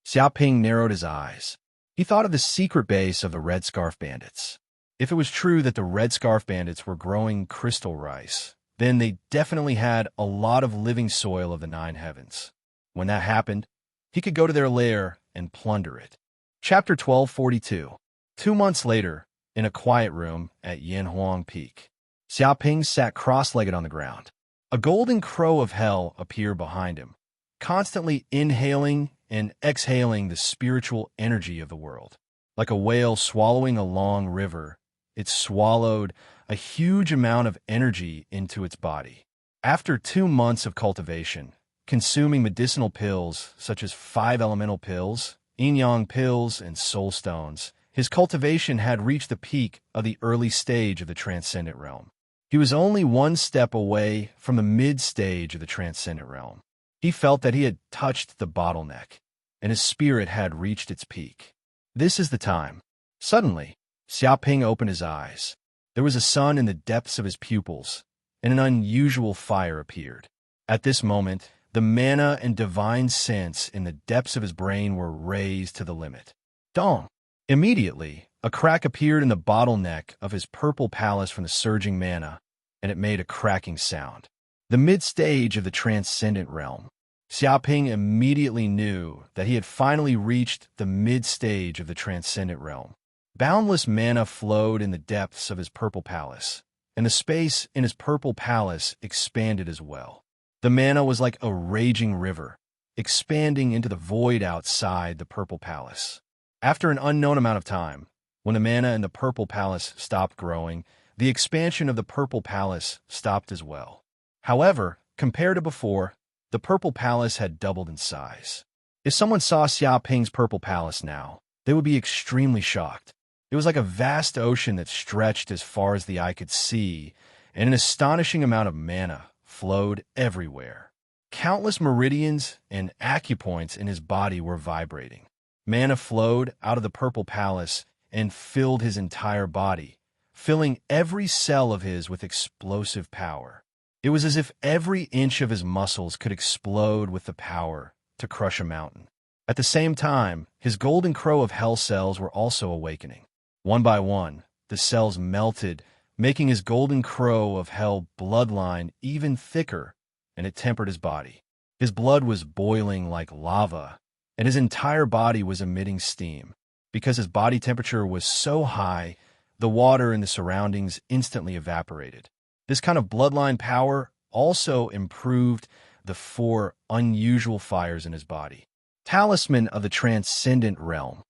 Xiaoping narrowed his eyes. He thought of the secret base of the Red Scarf Bandits. If it was true that the Red Scarf Bandits were growing crystal rice, then they definitely had a lot of living soil of the nine heavens. When that happened, he could go to their lair and plunder it. Chapter 1242. 2 months later, in a quiet room at Yanhuang Peak, Xiaoping sat cross-legged on the ground. A golden crow of hell appeared behind him, constantly inhaling and exhaling the spiritual energy of the world. Like a whale swallowing a long river, it swallowed a huge amount of energy into its body. After 2 months of cultivation, consuming medicinal pills such as 5 elemental pills, yin-yang pills, and soul stones, his cultivation had reached the peak of the early stage of the transcendent realm. He was only 1 step away from the mid-stage of the transcendent realm. He felt that he had touched the bottleneck, and his spirit had reached its peak. This is the time. Suddenly, Xiaoping opened his eyes. There was a sun in the depths of his pupils, and an unusual fire appeared. At this moment, the mana and divine sense in the depths of his brain were raised to the limit. Dong! Immediately, a crack appeared in the bottleneck of his purple palace from the surging mana, and it made a cracking sound. The mid-stage of the transcendent realm. Xiaoping immediately knew that he had finally reached the mid-stage of the transcendent realm. Boundless mana flowed in the depths of his purple palace, and the space in his purple palace expanded as well. The mana was like a raging river, expanding into the void outside the purple palace. After an unknown amount of time, when the mana in the purple palace stopped growing, the expansion of the purple palace stopped as well. However, compared to before, the purple palace had doubled in size. If someone saw Xiaoping's purple palace now, they would be extremely shocked. It was like a vast ocean that stretched as far as the eye could see, and an astonishing amount of mana flowed everywhere. Countless meridians and acupoints in his body were vibrating. Mana flowed out of the purple palace and filled his entire body, filling every cell of his with explosive power. It was as if every inch of his muscles could explode with the power to crush a mountain. At the same time, his golden crow of hell cells were also awakening. One by one, the cells melted, making his golden crow of hell bloodline even thicker, and it tempered his body. His blood was boiling like lava, and his entire body was emitting steam. Because his body temperature was so high, the water in the surroundings instantly evaporated. This kind of bloodline power also improved the 4 unusual fires in his body. Talisman of the Transcendent Realm.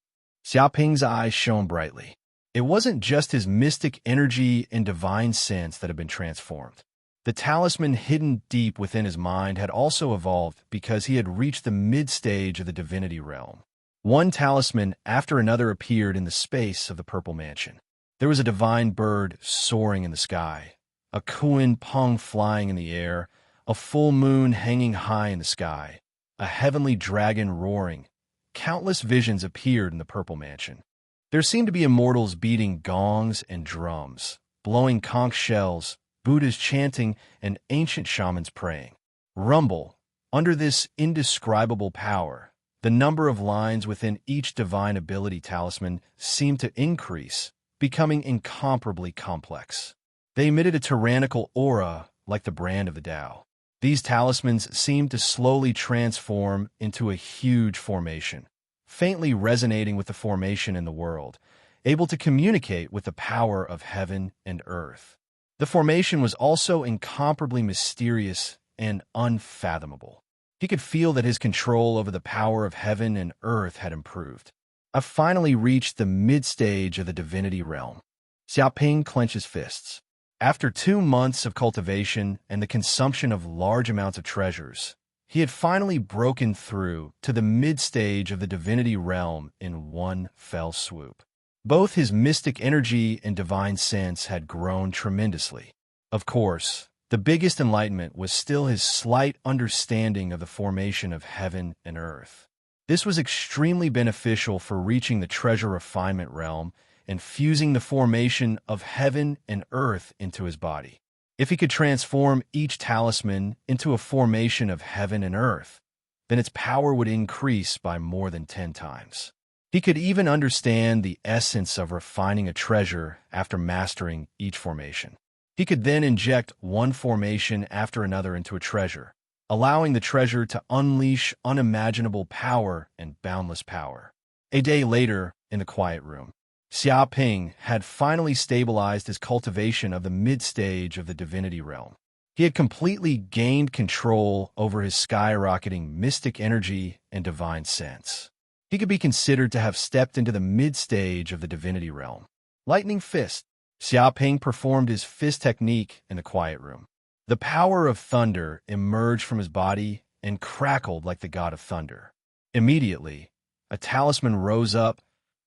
Xiaoping's eyes shone brightly. It wasn't just his mystic energy and divine sense that had been transformed. The talisman hidden deep within his mind had also evolved because he had reached the mid-stage of the divinity realm. One talisman after another appeared in the space of the purple mansion. There was a divine bird soaring in the sky, a Kuan Peng flying in the air, a full moon hanging high in the sky, a heavenly dragon roaring. Countless visions appeared in the purple mansion. There seemed to be immortals beating gongs and drums, blowing conch shells, Buddhas chanting, and ancient shamans praying. Rumble, under this indescribable power, the number of lines within each divine ability talisman seemed to increase, becoming incomparably complex. They emitted a tyrannical aura like the brand of the Tao. These talismans seemed to slowly transform into a huge formation, faintly resonating with the formation in the world, able to communicate with the power of heaven and earth. The formation was also incomparably mysterious and unfathomable. He could feel that his control over the power of heaven and earth had improved. I finally reached the mid-stage of the divinity realm. Xiaoping clenched his fists. After 2 months of cultivation and the consumption of large amounts of treasures, he had finally broken through to the mid-stage of the divinity realm in one fell swoop. Both his mystic energy and divine sense had grown tremendously. Of course, the biggest enlightenment was still his slight understanding of the formation of heaven and earth. This was extremely beneficial for reaching the treasure refinement realm and fusing the formation of heaven and earth into his body. If he could transform each talisman into a formation of heaven and earth, then its power would increase by more than 10 times. He could even understand the essence of refining a treasure after mastering each formation. He could then inject one formation after another into a treasure, allowing the treasure to unleash unimaginable power and boundless power. A day later, in the quiet room, Xiaoping had finally stabilized his cultivation of the mid-stage of the divinity realm. He had completely gained control over his skyrocketing mystic energy and divine sense. He could be considered to have stepped into the mid-stage of the divinity realm. Lightning Fist. Xiaoping performed his fist technique in the quiet room. The power of thunder emerged from his body and crackled like the god of thunder. Immediately, a talisman rose up,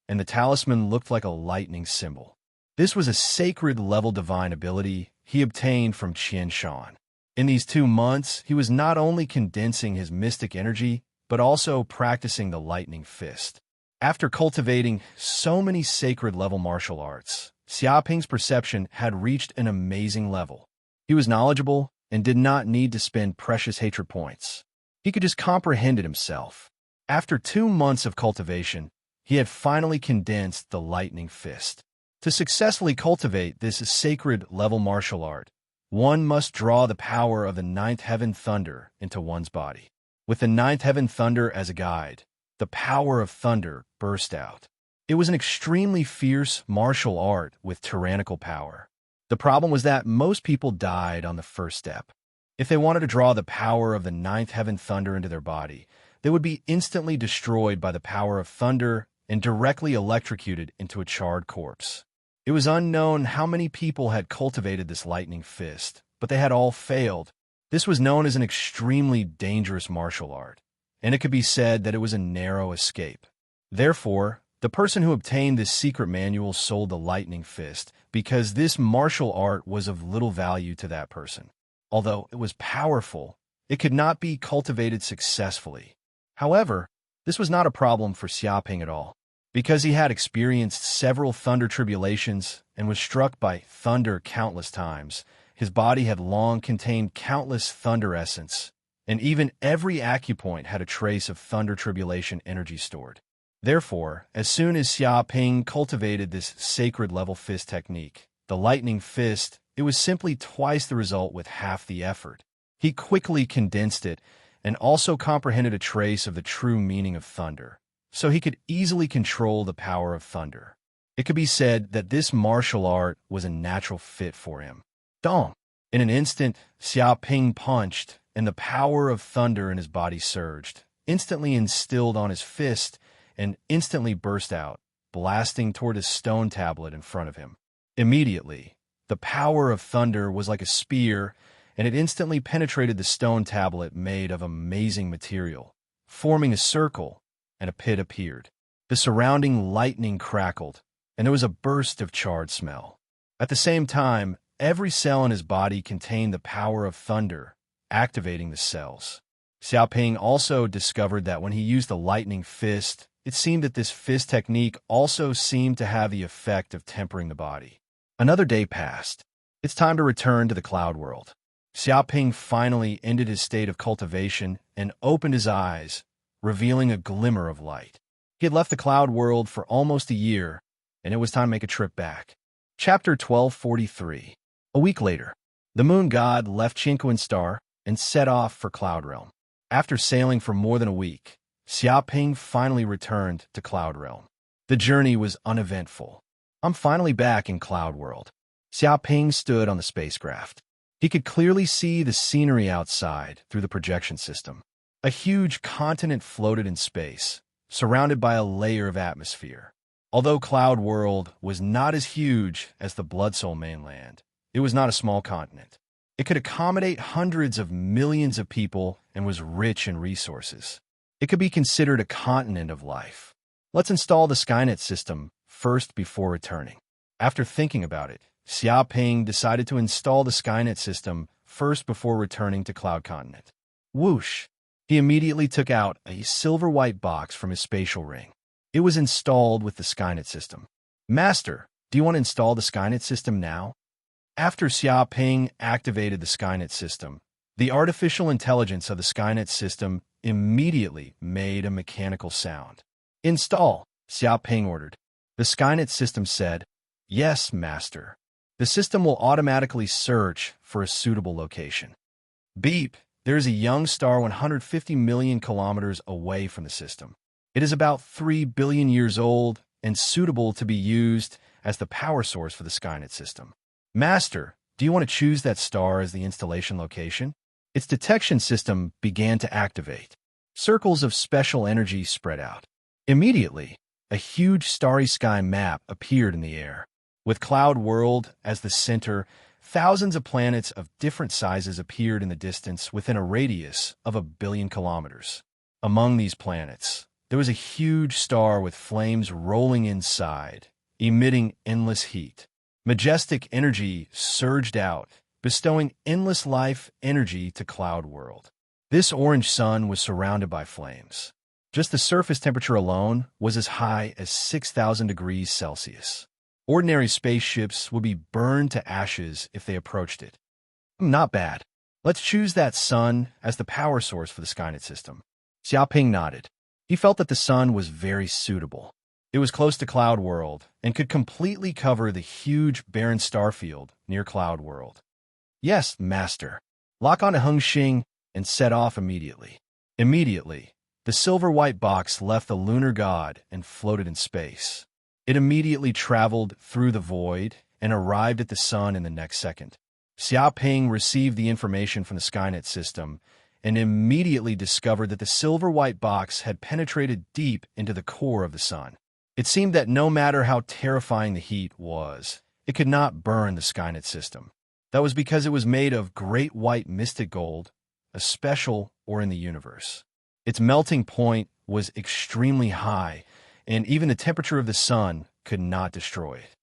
and the talisman looked like a lightning symbol. This was a sacred-level divine ability he obtained from Qian Shan. In these 2 months, he was not only condensing his mystic energy, but also practicing the lightning fist. After cultivating so many sacred-level martial arts, Xiaoping's perception had reached an amazing level. He was knowledgeable and did not need to spend precious hatred points. He could just comprehend it himself. After 2 months of cultivation, he had finally condensed the lightning fist. To successfully cultivate this sacred-level martial art, one must draw the power of the ninth heaven thunder into one's body. With the ninth heaven thunder as a guide, the power of thunder burst out. It was an extremely fierce martial art with tyrannical power. The problem was that most people died on the first step. If they wanted to draw the power of the ninth heaven thunder into their body, they would be instantly destroyed by the power of thunder and directly electrocuted into a charred corpse. It was unknown how many people had cultivated this lightning fist, but they had all failed. This was known as an extremely dangerous martial art, and it could be said that it was a narrow escape. Therefore, the person who obtained this secret manual sold the lightning fist because this martial art was of little value to that person. Although it was powerful, it could not be cultivated successfully. However, this was not a problem for Xiaoping at all. Because he had experienced several thunder tribulations and was struck by thunder countless times, his body had long contained countless thunder essence, and even every acupoint had a trace of thunder tribulation energy stored. Therefore, as soon as Xiaoping cultivated this sacred-level fist technique, the lightning fist, it was simply twice the result with half the effort. He quickly condensed it and also comprehended a trace of the true meaning of thunder, so he could easily control the power of thunder. It could be said that this martial art was a natural fit for him. Dong! In an instant, Xiaoping punched, and the power of thunder in his body surged, instantly instilled on his fist, and instantly burst out, blasting toward a stone tablet in front of him. Immediately, the power of thunder was like a spear, and it instantly penetrated the stone tablet made of amazing material, forming a circle, and a pit appeared. The surrounding lightning crackled, and there was a burst of charred smell. At the same time, every cell in his body contained the power of thunder, activating the cells. Xiaoping also discovered that when he used the lightning fist, it seemed that this fist technique also seemed to have the effect of tempering the body. Another day passed. It's time to return to the cloud world. Xiaoping finally ended his state of cultivation and opened his eyes, revealing a glimmer of light. He had left the cloud world for almost a year, and it was time to make a trip back. Chapter 1243. A week later, the moon god left Chinquan Star and set off for Cloud Realm. After sailing for more than a week, Xiaoping finally returned to Cloud Realm. The journey was uneventful. I'm finally back in Cloud World. Xiaoping stood on the spacecraft. He could clearly see the scenery outside through the projection system. A huge continent floated in space, surrounded by a layer of atmosphere. Although Cloud World was not as huge as the Blood Soul mainland, it was not a small continent. It could accommodate hundreds of millions of people and was rich in resources. It could be considered a continent of life. Let's install the Skynet system first before returning. After thinking about it, Xiaoping decided to install the Skynet system first before returning to Cloud Continent. Whoosh! He immediately took out a silver-white box from his spatial ring. It was installed with the Skynet system. Master, do you want to install the Skynet system now? After Xiaoping activated the Skynet system, the artificial intelligence of the Skynet system immediately made a mechanical sound. Install, Xiaoping ordered. The Skynet system said, Yes, Master. The system will automatically search for a suitable location. Beep! There is a young star 150 million kilometers away from the system. It is about 3 billion years old and suitable to be used as the power source for the Skynet system. Master, do you want to choose that star as the installation location? Its detection system began to activate. Circles of special energy spread out. Immediately, a huge starry sky map appeared in the air. With Cloud World as the center, thousands of planets of different sizes appeared in the distance within a radius of 1 billion kilometers. Among these planets, there was a huge star with flames rolling inside, emitting endless heat. Majestic energy surged out, bestowing endless life energy to Cloud World. This orange sun was surrounded by flames. Just the surface temperature alone was as high as 6,000 degrees Celsius. Ordinary spaceships would be burned to ashes if they approached it. Not bad. Let's choose that sun as the power source for the Skynet system. Xiaoping nodded. He felt that the sun was very suitable. It was close to Cloud World and could completely cover the huge barren starfield near Cloud World. Yes, Master. Lock on to Hengxing and set off immediately. Immediately, the silver-white box left the lunar god and floated in space. It immediately traveled through the void and arrived at the sun in the next second. Xiaoping received the information from the Skynet system and immediately discovered that the silver-white box had penetrated deep into the core of the sun. It seemed that no matter how terrifying the heat was, it could not burn the Skynet system. That was because it was made of great white mystic gold, a special ore in the universe. Its melting point was extremely high, and even the temperature of the sun could not destroy it.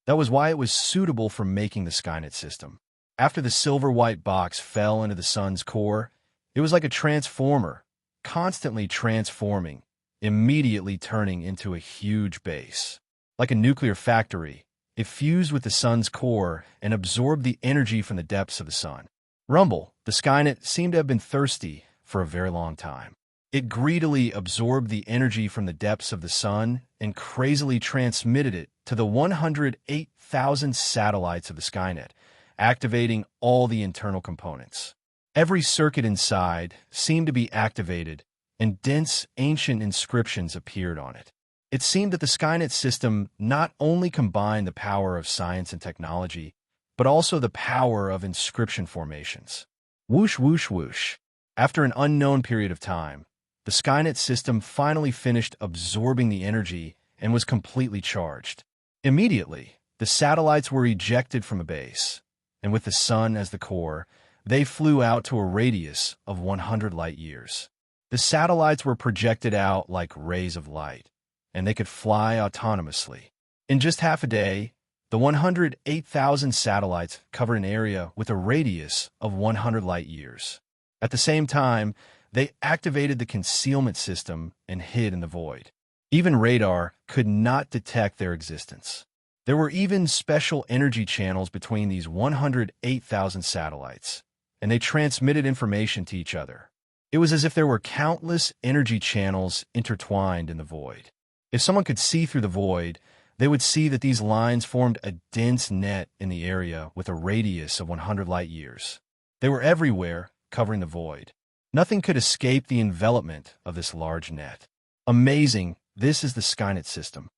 That was why it was suitable for making the Skynet system. After the silver-white box fell into the sun's core, it was like a transformer, constantly transforming, immediately turning into a huge base. Like a nuclear factory, it fused with the sun's core and absorbed the energy from the depths of the sun. Rumble, the Skynet, seemed to have been thirsty for a very long time. It greedily absorbed the energy from the depths of the sun and crazily transmitted it to the 108,000 satellites of the Skynet, activating all the internal components. Every circuit inside seemed to be activated, and dense, ancient inscriptions appeared on it. It seemed that the Skynet system not only combined the power of science and technology, but also the power of inscription formations. Whoosh, whoosh, whoosh. After an unknown period of time, the Skynet system finally finished absorbing the energy and was completely charged. Immediately, the satellites were ejected from a base, and with the sun as the core, they flew out to a radius of 100 light years. The satellites were projected out like rays of light, and they could fly autonomously. In just half a day, the 108,000 satellites covered an area with a radius of 100 light years. At the same time, they activated the concealment system and hid in the void. Even radar could not detect their existence. There were even special energy channels between these 108,000 satellites, and they transmitted information to each other. It was as if there were countless energy channels intertwined in the void. If someone could see through the void, they would see that these lines formed a dense net in the area with a radius of 100 light years. They were everywhere, covering the void. Nothing could escape the envelopment of this large net. Amazing, this is the Skynet system.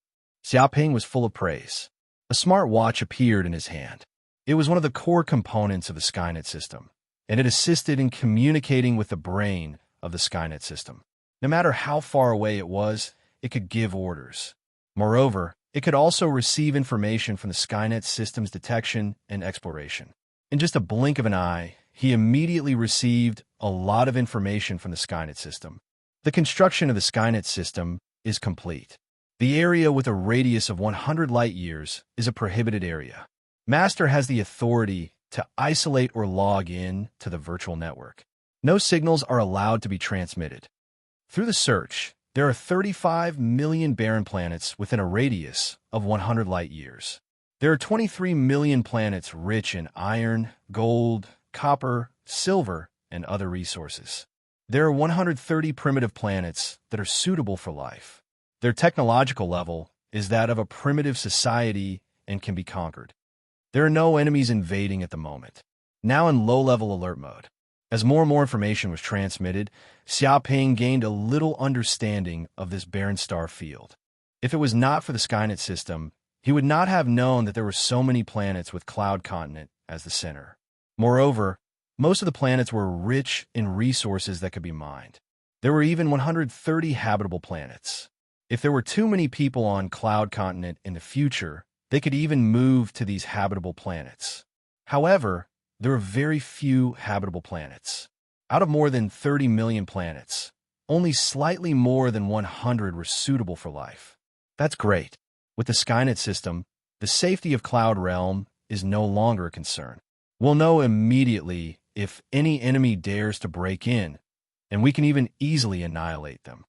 Xiaoping was full of praise. A smart watch appeared in his hand. It was one of the core components of the Skynet system, and it assisted in communicating with the brain of the Skynet system. No matter how far away it was, it could give orders. Moreover, it could also receive information from the Skynet system's detection and exploration. In just a blink of an eye, he immediately received a lot of information from the Skynet system. The construction of the Skynet system is complete. The area with a radius of 100 light-years is a prohibited area. Master has the authority to isolate or log in to the virtual network. No signals are allowed to be transmitted. Through the search, there are 35 million barren planets within a radius of 100 light-years. There are 23 million planets rich in iron, gold, copper, silver, and other resources. There are 130 primitive planets that are suitable for life. Their technological level is that of a primitive society and can be conquered. There are no enemies invading at the moment. Now in low-level alert mode. As more and more information was transmitted, Xiaoping gained a little understanding of this barren star field. If it was not for the Skynet system, he would not have known that there were so many planets with Cloud Continent as the center. Moreover, most of the planets were rich in resources that could be mined. There were even 130 habitable planets. If there were too many people on Cloud Continent in the future, they could even move to these habitable planets. However, there are very few habitable planets. Out of more than 30 million planets, only slightly more than 100 were suitable for life. That's great. With the Skynet system, the safety of Cloud Realm is no longer a concern. We'll know immediately if any enemy dares to break in, and we can even easily annihilate them.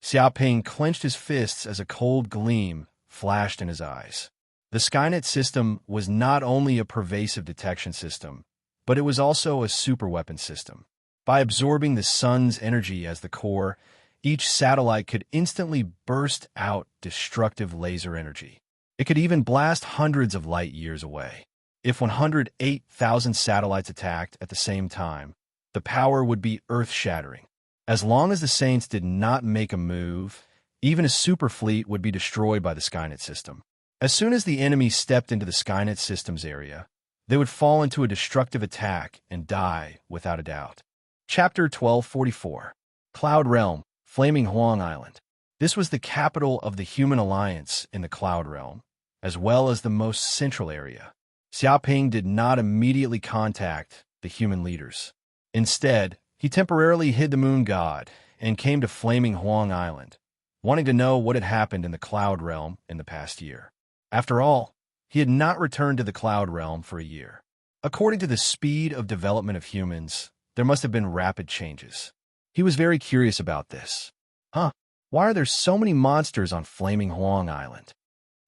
Xiaoping clenched his fists as a cold gleam flashed in his eyes. The Skynet system was not only a pervasive detection system, but it was also a superweapon system. By absorbing the sun's energy as the core, each satellite could instantly burst out destructive laser energy. It could even blast hundreds of light-years away. If 108,000 satellites attacked at the same time, the power would be earth-shattering. As long as the Saints did not make a move, even a super fleet would be destroyed by the Skynet system. As soon as the enemy stepped into the Skynet system's area, they would fall into a destructive attack and die without a doubt. Chapter 1244. Cloud Realm, Flaming Huang Island. This was the capital of the Human Alliance in the Cloud Realm, as well as the most central area. Xiaoping did not immediately contact the human leaders. Instead, he temporarily hid the Moon God and came to Flaming Huang Island, wanting to know what had happened in the Cloud Realm in the past year. After all, he had not returned to the Cloud Realm for a year. According to the speed of development of humans, there must have been rapid changes. He was very curious about this. Why are there so many monsters on Flaming Huang Island?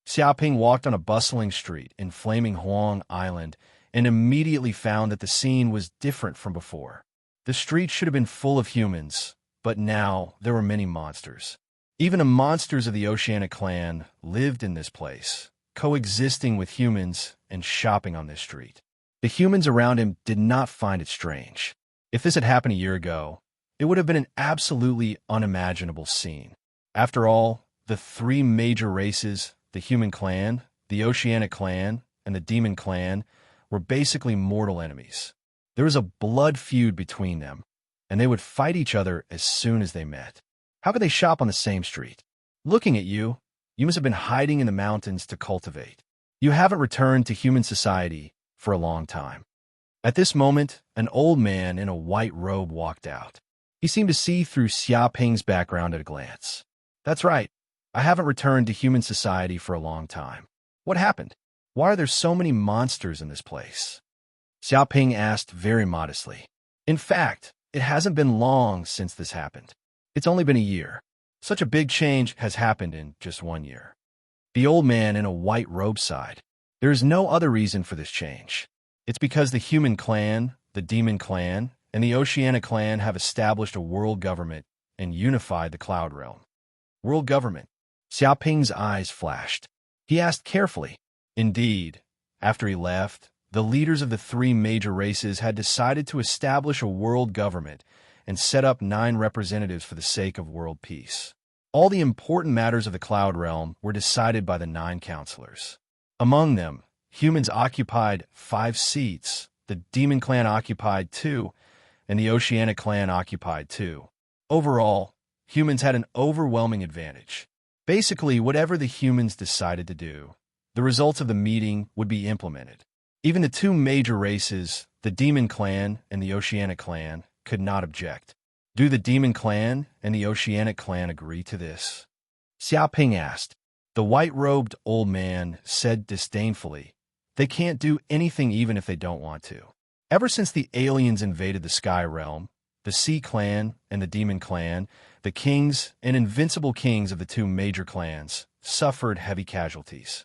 Xiaoping walked on a bustling street in Flaming Huang Island and immediately found that the scene was different from before. The street should have been full of humans, but now there were many monsters. Even the monsters of the Oceanic clan lived in this place, coexisting with humans and shopping on this street. The humans around him did not find it strange. If this had happened a year ago, it would have been an absolutely unimaginable scene. After all, the three major races, the Human Clan, the Oceanic Clan, and the Demon Clan, were basically mortal enemies. There was a blood feud between them, and they would fight each other as soon as they met. How could they shop on the same street? Looking at you, you must have been hiding in the mountains to cultivate. You haven't returned to human society for a long time. At this moment, an old man in a white robe walked out. He seemed to see through Xiaoping's background at a glance. That's right. I haven't returned to human society for a long time. What happened? Why are there so many monsters in this place? Xiaoping asked very modestly. In fact, it hasn't been long since this happened. It's only been a year. Such a big change has happened in just 1 year. The old man in a white robe sighed. There is no other reason for this change. It's because the Human Clan, the Demon Clan, and the Oceanic Clan have established a world government and unified the Cloud Realm. World government. Xiaoping's eyes flashed. He asked carefully. Indeed, after he left, The leaders of the three major races had decided to establish a world government and set up 9 representatives for the sake of world peace. All the important matters of the Cloud Realm were decided by the 9 counselors. Among them, humans occupied 5 seats, the Demon Clan occupied 2, and the Oceanic Clan occupied 2. Overall, humans had an overwhelming advantage. Basically, whatever the humans decided to do, the results of the meeting would be implemented. Even the 2 major races, the Demon Clan and the Oceanic Clan, could not object. Do the Demon Clan and the Oceanic Clan agree to this? Xiaoping asked. The white-robed old man said disdainfully, they can't do anything even if they don't want to. Ever since the aliens invaded the Sky Realm, the Sea Clan and the Demon Clan, the kings and invincible kings of the 2 major clans, suffered heavy casualties.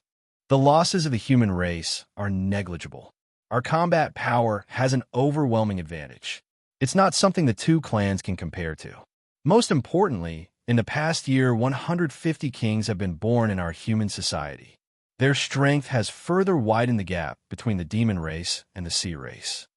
The losses of the human race are negligible. Our combat power has an overwhelming advantage. It's not something the 2 clans can compare to. Most importantly, in the past year, 150 kings have been born in our human society. Their strength has further widened the gap between the demon race and the sea race.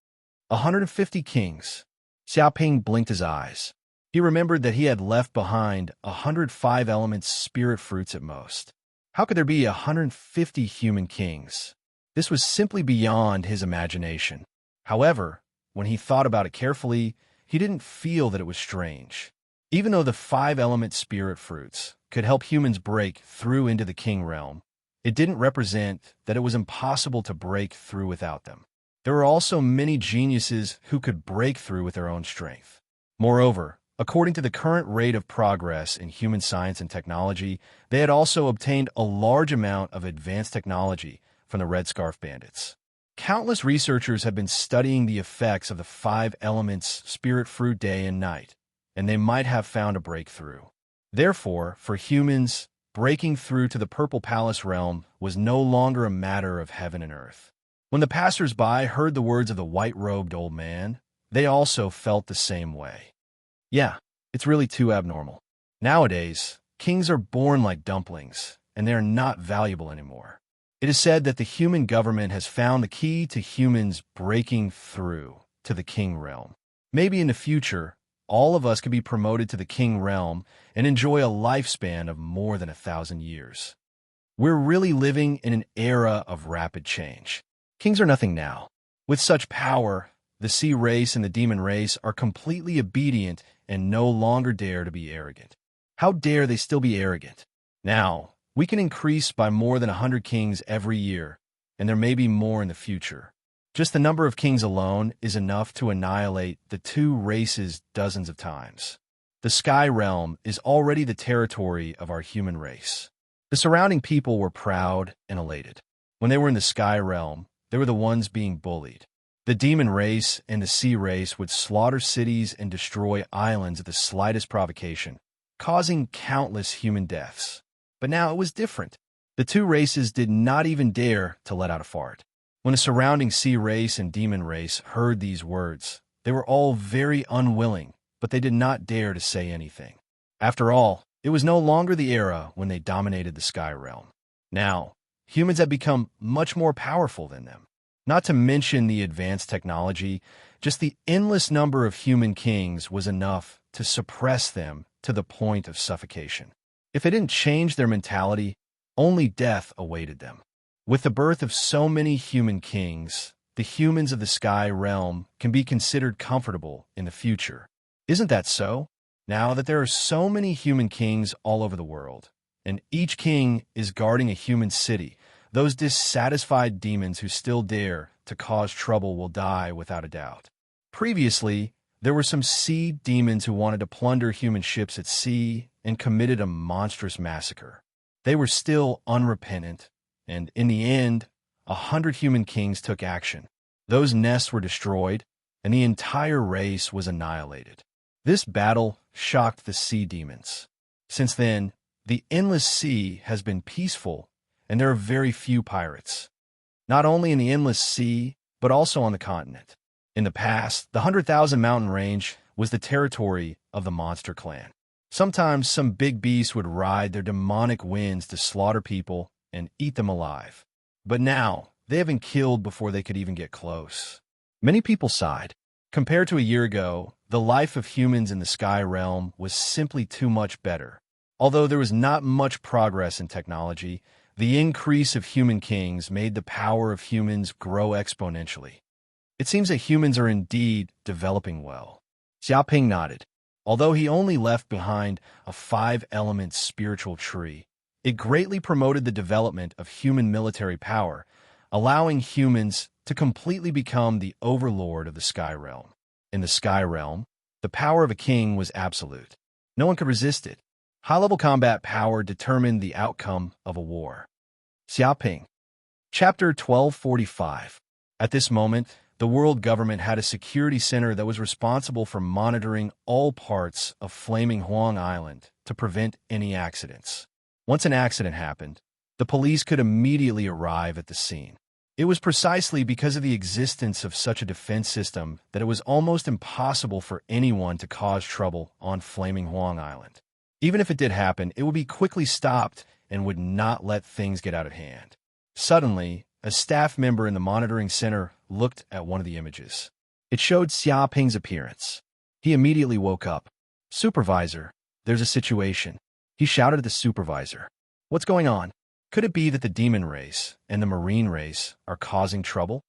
150 kings. Xiaoping blinked his eyes. He remembered that he had left behind 105 elements spirit fruits at most. How could there be 150 human kings? This was simply beyond his imagination. However, when he thought about it carefully, he didn't feel that it was strange. Even though the 5-element spirit fruits could help humans break through into the king realm, it didn't represent that it was impossible to break through without them. There were also many geniuses who could break through with their own strength. Moreover, according to the current rate of progress in human science and technology, they had also obtained a large amount of advanced technology from the Red Scarf Bandits. Countless researchers have been studying the effects of the 5 elements spirit fruit day and night, and they might have found a breakthrough. Therefore, for humans, breaking through to the Purple Palace realm was no longer a matter of heaven and earth. When the passers-by heard the words of the white-robed old man, they also felt the same way. Yeah, it's really too abnormal. Nowadays, kings are born like dumplings, and they are not valuable anymore. It is said that the human government has found the key to humans breaking through to the king realm. Maybe in the future, all of us could be promoted to the king realm and enjoy a lifespan of more than 1,000 years. We're really living in an era of rapid change. Kings are nothing now. With such power, the sea race and the demon race are completely obedient and no longer dare to be arrogant. How dare they still be arrogant? Now, we can increase by more than 100 kings every year, and there may be more in the future. Just the number of kings alone is enough to annihilate the 2 races dozens of times. The Sky Realm is already the territory of our human race. The surrounding people were proud and elated. When they were in the Sky Realm, they were the ones being bullied. The demon race and the sea race would slaughter cities and destroy islands at the slightest provocation, causing countless human deaths. But now it was different. The 2 races did not even dare to let out a fart. When the surrounding sea race and demon race heard these words, they were all very unwilling, but they did not dare to say anything. After all, it was no longer the era when they dominated the Sky Realm. Now, humans have become much more powerful than them. Not to mention the advanced technology, just the endless number of human kings was enough to suppress them to the point of suffocation. If they didn't change their mentality, only death awaited them. With the birth of so many human kings, the humans of the Sky Realm can be considered comfortable in the future. Isn't that so? Now that there are so many human kings all over the world, and each king is guarding a human city, those dissatisfied demons who still dare to cause trouble will die without a doubt. Previously, there were some sea demons who wanted to plunder human ships at sea and committed a monstrous massacre. They were still unrepentant, and in the end, 100 human kings took action. Those nests were destroyed, and the entire race was annihilated. This battle shocked the sea demons. Since then, the endless sea has been peaceful, and there are very few pirates. Not only in the endless sea, but also on the continent. In the past, the 100,000 mountain range was the territory of the monster clan. Sometimes some big beasts would ride their demonic winds to slaughter people and eat them alive. But now, they have been killed before they could even get close. Many people sighed. Compared to a year ago, the life of humans in the sky realm was simply too much better. Although there was not much progress in technology, the increase of human kings made the power of humans grow exponentially. It seems that humans are indeed developing well. Xiaoping nodded. Although he only left behind a 5-element spiritual tree, it greatly promoted the development of human military power, allowing humans to completely become the overlord of the sky realm. In the sky realm, the power of a king was absolute. No one could resist it. High-level combat power determined the outcome of a war. Xiaoping. Chapter 1245. At this moment, the world government had a security center that was responsible for monitoring all parts of Flaming Huang Island to prevent any accidents. Once an accident happened, the police could immediately arrive at the scene. It was precisely because of the existence of such a defense system that it was almost impossible for anyone to cause trouble on Flaming Huang Island. Even if it did happen, it would be quickly stopped and would not let things get out of hand. Suddenly, a staff member in the monitoring center looked at one of the images. It showed Xiaoping's appearance. He immediately woke up. "Supervisor, there's a situation." He shouted at the supervisor. "What's going on? Could it be that the demon race and the marine race are causing trouble?"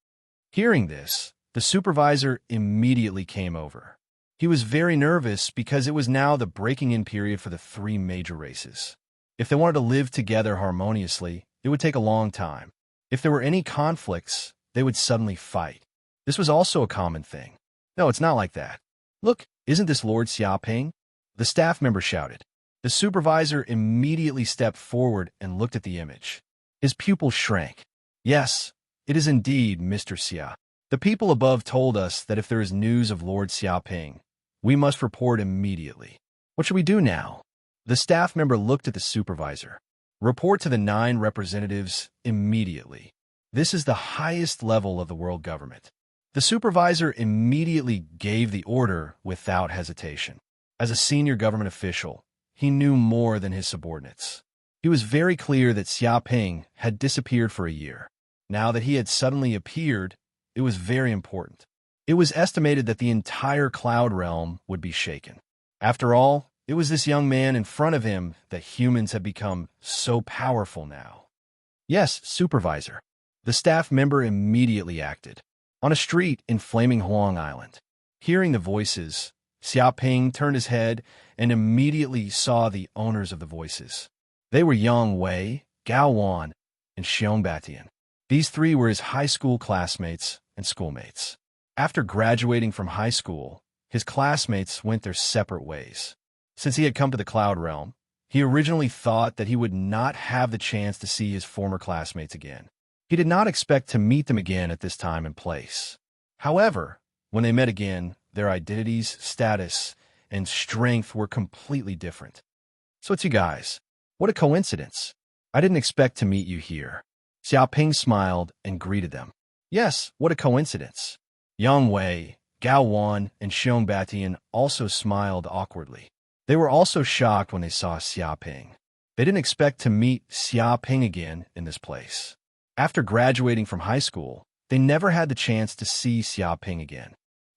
Hearing this, the supervisor immediately came over. He was very nervous because it was now the breaking-in period for the 3 major races. If they wanted to live together harmoniously, it would take a long time. If there were any conflicts, they would suddenly fight. This was also a common thing. "No, it's not like that. Look, isn't this Lord Xiaoping?" The staff member shouted. The supervisor immediately stepped forward and looked at the image. His pupils shrank. "Yes, it is indeed Mr. Xia. The people above told us that if there is news of Lord Xiaoping, we must report immediately. What should we do now?" The staff member looked at the supervisor. "Report to the 9 representatives immediately. This is the highest level of the world government." The supervisor immediately gave the order without hesitation. As a senior government official, he knew more than his subordinates. He was very clear that Xiaoping had disappeared for a year. Now that he had suddenly appeared, it was very important. It was estimated that the entire cloud realm would be shaken. After all, it was this young man in front of him that humans had become so powerful now. "Yes, supervisor." The staff member immediately acted. On a street in Flaming Huang Island. Hearing the voices, Xiaoping turned his head and immediately saw the owners of the voices. They were Yang Wei, Gao Wan, and Xiong Batian. These 3 were his high school classmates and schoolmates. After graduating from high school, his classmates went their separate ways. Since he had come to the Cloud Realm, he originally thought that he would not have the chance to see his former classmates again. He did not expect to meet them again at this time and place. However, when they met again, their identities, status, and strength were completely different. "So it's you guys. What a coincidence. I didn't expect to meet you here." Xiaoping smiled and greeted them. "Yes, what a coincidence." Yang Wei, Gao Wan, and Xiong Batian also smiled awkwardly. They were also shocked when they saw Xiaoping. They didn't expect to meet Xiaoping again in this place. After graduating from high school, they never had the chance to see Xiaoping again.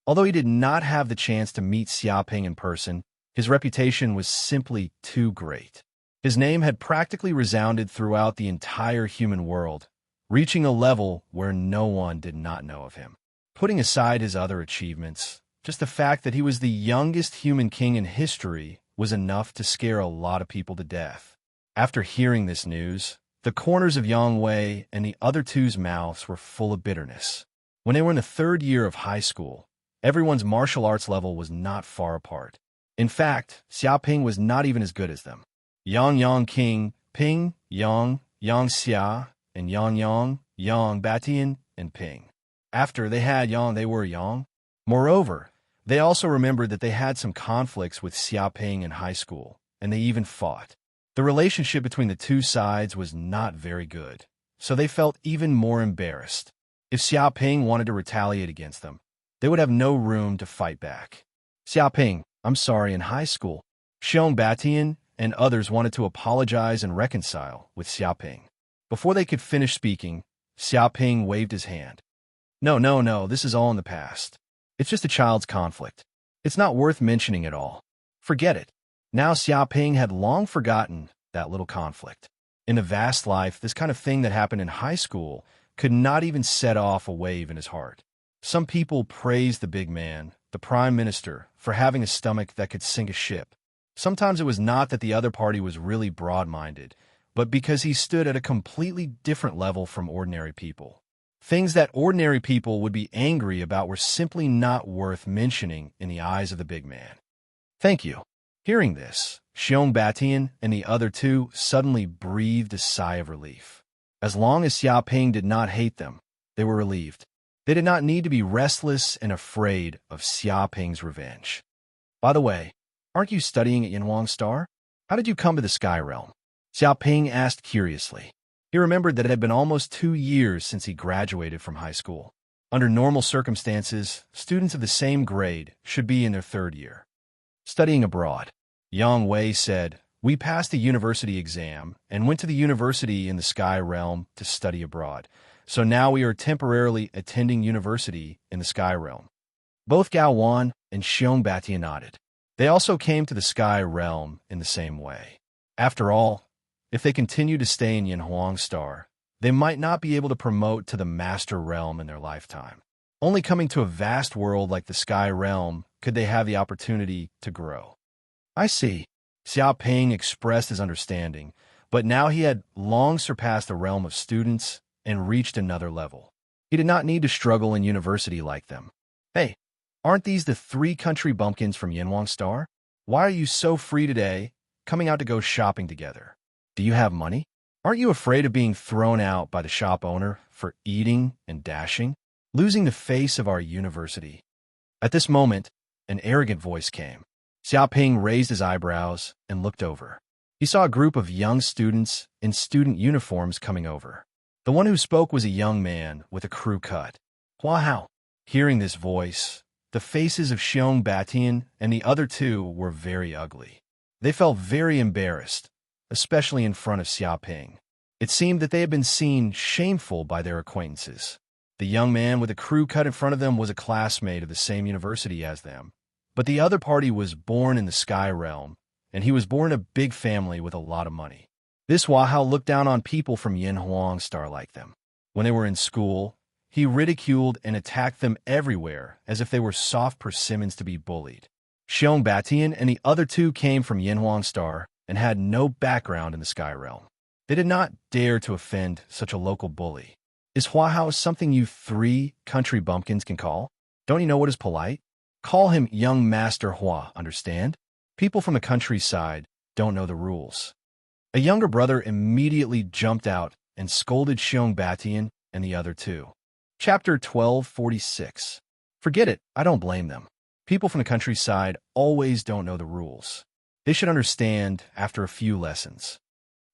Although he did not have the chance to meet Xiaoping in person, his reputation was simply too great. His name had practically resounded throughout the entire human world, reaching a level where no one did not know of him. Putting aside his other achievements, just the fact that he was the youngest human king in history was enough to scare a lot of people to death. After hearing this news, the corners of Yang Wei and the other 2's mouths were full of bitterness. When they were in the 3rd year of high school, everyone's martial arts level was not far apart. In fact, Xiaoping was not even as good as them. Yang King, Ping, Yang Xia, and Yang Batian, and Ping. After they had Yang, they were Yang. Moreover, they also remembered that they had some conflicts with Xiaoping in high school, and they even fought. The relationship between the 2 sides was not very good, so they felt even more embarrassed. If Xiaoping wanted to retaliate against them, they would have no room to fight back. "Xiaoping, I'm sorry, in high school." Xiong Batian and others wanted to apologize and reconcile with Xiaoping. Before they could finish speaking, Xiaoping waved his hand. No, no, no, this is all in the past. It's just a child's conflict. It's not worth mentioning at all. Forget it. Now Xiaoping had long forgotten that little conflict. In a vast life, this kind of thing that happened in high school could not even set off a wave in his heart. Some people praised the big man, the prime minister, for having a stomach that could sink a ship. Sometimes it was not that the other party was really broad-minded, but because he stood at a completely different level from ordinary people. Things that ordinary people would be angry about were simply not worth mentioning in the eyes of the big man. Thank you. Hearing this, Xiong Batian and the other two suddenly breathed a sigh of relief. As long as Xiaoping did not hate them, they were relieved. They did not need to be restless and afraid of Xiaoping's revenge. By the way, aren't you studying at Yanhuang Star? How did you come to the Sky Realm? Xiaoping asked curiously. He remembered that it had been almost 2 years since he graduated from high school. Under normal circumstances, students of the same grade should be in their 3rd year. Studying abroad. Yang Wei said, "We passed the university exam and went to the university in the Sky Realm to study abroad. So now we are temporarily attending university in the Sky Realm." Both Gao Wan and Xiong Batian nodded. They also came to the Sky Realm in the same way. After all, if they continue to stay in Yanhuang Star, they might not be able to promote to the Master Realm in their lifetime. Only coming to a vast world like the Sky Realm could they have the opportunity to grow. I see. Xiaoping expressed his understanding, but now he had long surpassed the realm of students and reached another level. He did not need to struggle in university like them. Hey, aren't these the 3 country bumpkins from Yanhuang Star? Why are you so free today, coming out to go shopping together? Do you have money? Aren't you afraid of being thrown out by the shop owner for eating and dashing, losing the face of our university? At this moment, an arrogant voice came. Xiaoping raised his eyebrows and looked over. He saw a group of young students in student uniforms coming over. The one who spoke was a young man with a crew cut. Hua Hao. Hearing this voice, the faces of Xiong Batian and the other two were very ugly. They felt very embarrassed, especially in front of Xiaoping. It seemed that they had been seen shameful by their acquaintances. The young man with a crew cut in front of them was a classmate of the same university as them. But the other party was born in the Sky Realm, and he was born in a big family with a lot of money. This Hua Hao looked down on people from Yanhuang Star like them. When they were in school, he ridiculed and attacked them everywhere as if they were soft persimmons to be bullied. Xiong Batian and the other two came from Yanhuang Star and had no background in the Sky Realm. They did not dare to offend such a local bully. Is Hua Hao something you 3 country bumpkins can call? Don't you know what is polite? Call him young Master Hua, understand? People from the countryside don't know the rules. A younger brother immediately jumped out and scolded Xiong Batian and the other two. Chapter 1246. Forget it, I don't blame them. People from the countryside always don't know the rules. They should understand after a few lessons.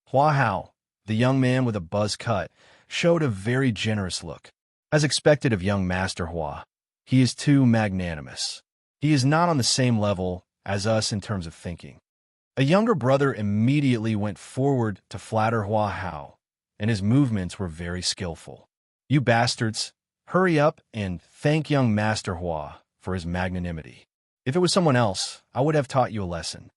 Hua Hao, the young man with a buzz cut, showed a very generous look. As expected of young Master Hua, he is too magnanimous. He is not on the same level as us in terms of thinking. A younger brother immediately went forward to flatter Hua Hao, and his movements were very skillful. You bastards, hurry up and thank young Master Hua for his magnanimity. If it was someone else, I would have taught you a lesson.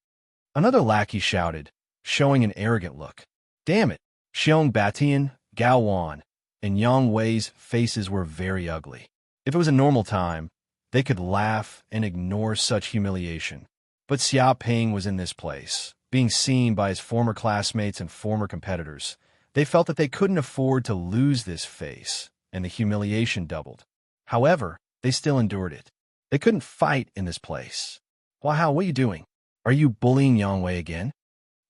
Another lackey shouted, showing an arrogant look. Damn it, Xiong Batian, Gao Wan, and Yang Wei's faces were very ugly. If it was a normal time, they could laugh and ignore such humiliation. But Xiaoping was in this place, being seen by his former classmates and former competitors. They felt that they couldn't afford to lose this face, and the humiliation doubled. However, they still endured it. They couldn't fight in this place. Hua Hao, what are you doing? Are you bullying Yang Wei again?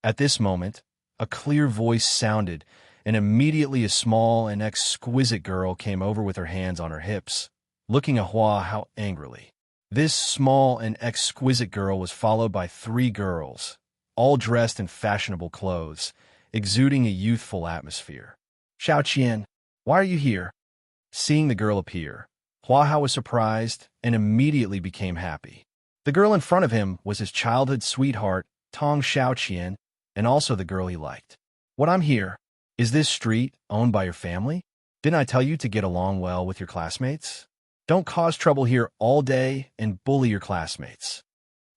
At this moment, a clear voice sounded, and immediately a small and exquisite girl came over with her hands on her hips, looking at Hua Hao angrily. This small and exquisite girl was followed by 3 girls, all dressed in fashionable clothes, exuding a youthful atmosphere. Xiao Qian, why are you here? Seeing the girl appear, Hua Hao was surprised and immediately became happy. The girl in front of him was his childhood sweetheart, Tong Xiao Qian, and also the girl he liked. What I'm here, is this street owned by your family? Didn't I tell you to get along well with your classmates? Don't cause trouble here all day and bully your classmates.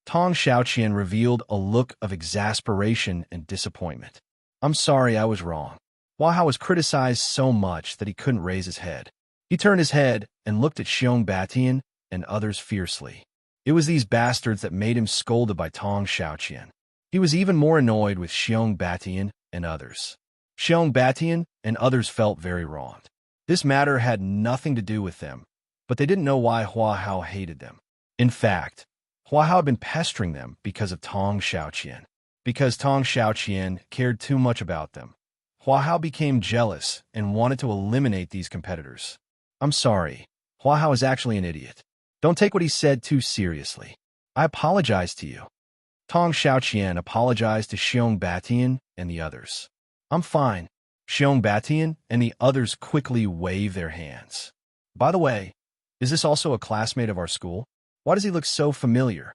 Tong Xiaoqian revealed a look of exasperation and disappointment. I'm sorry, I was wrong. Hua Hao was criticized so much that he couldn't raise his head. He turned his head and looked at Xiong Batian and others fiercely. It was these bastards that made him scolded by Tong Xiaoqian. He was even more annoyed with Xiong Batian and others. Xiong Batian and others felt very wronged. This matter had nothing to do with them, but they didn't know why Hua Hao hated them. In fact, Hua Hao had been pestering them because of Tong Xiaoqian. Because Tong Xiaoqian cared too much about them, Hua Hao became jealous and wanted to eliminate these competitors. I'm sorry, Hua Hao is actually an idiot. Don't take what he said too seriously. I apologize to you. Tong Xiaoqian apologized to Xiong Batian and the others. I'm fine. Xiong Batian and the others quickly waved their hands. By the way, is this also a classmate of our school? Why does he look so familiar?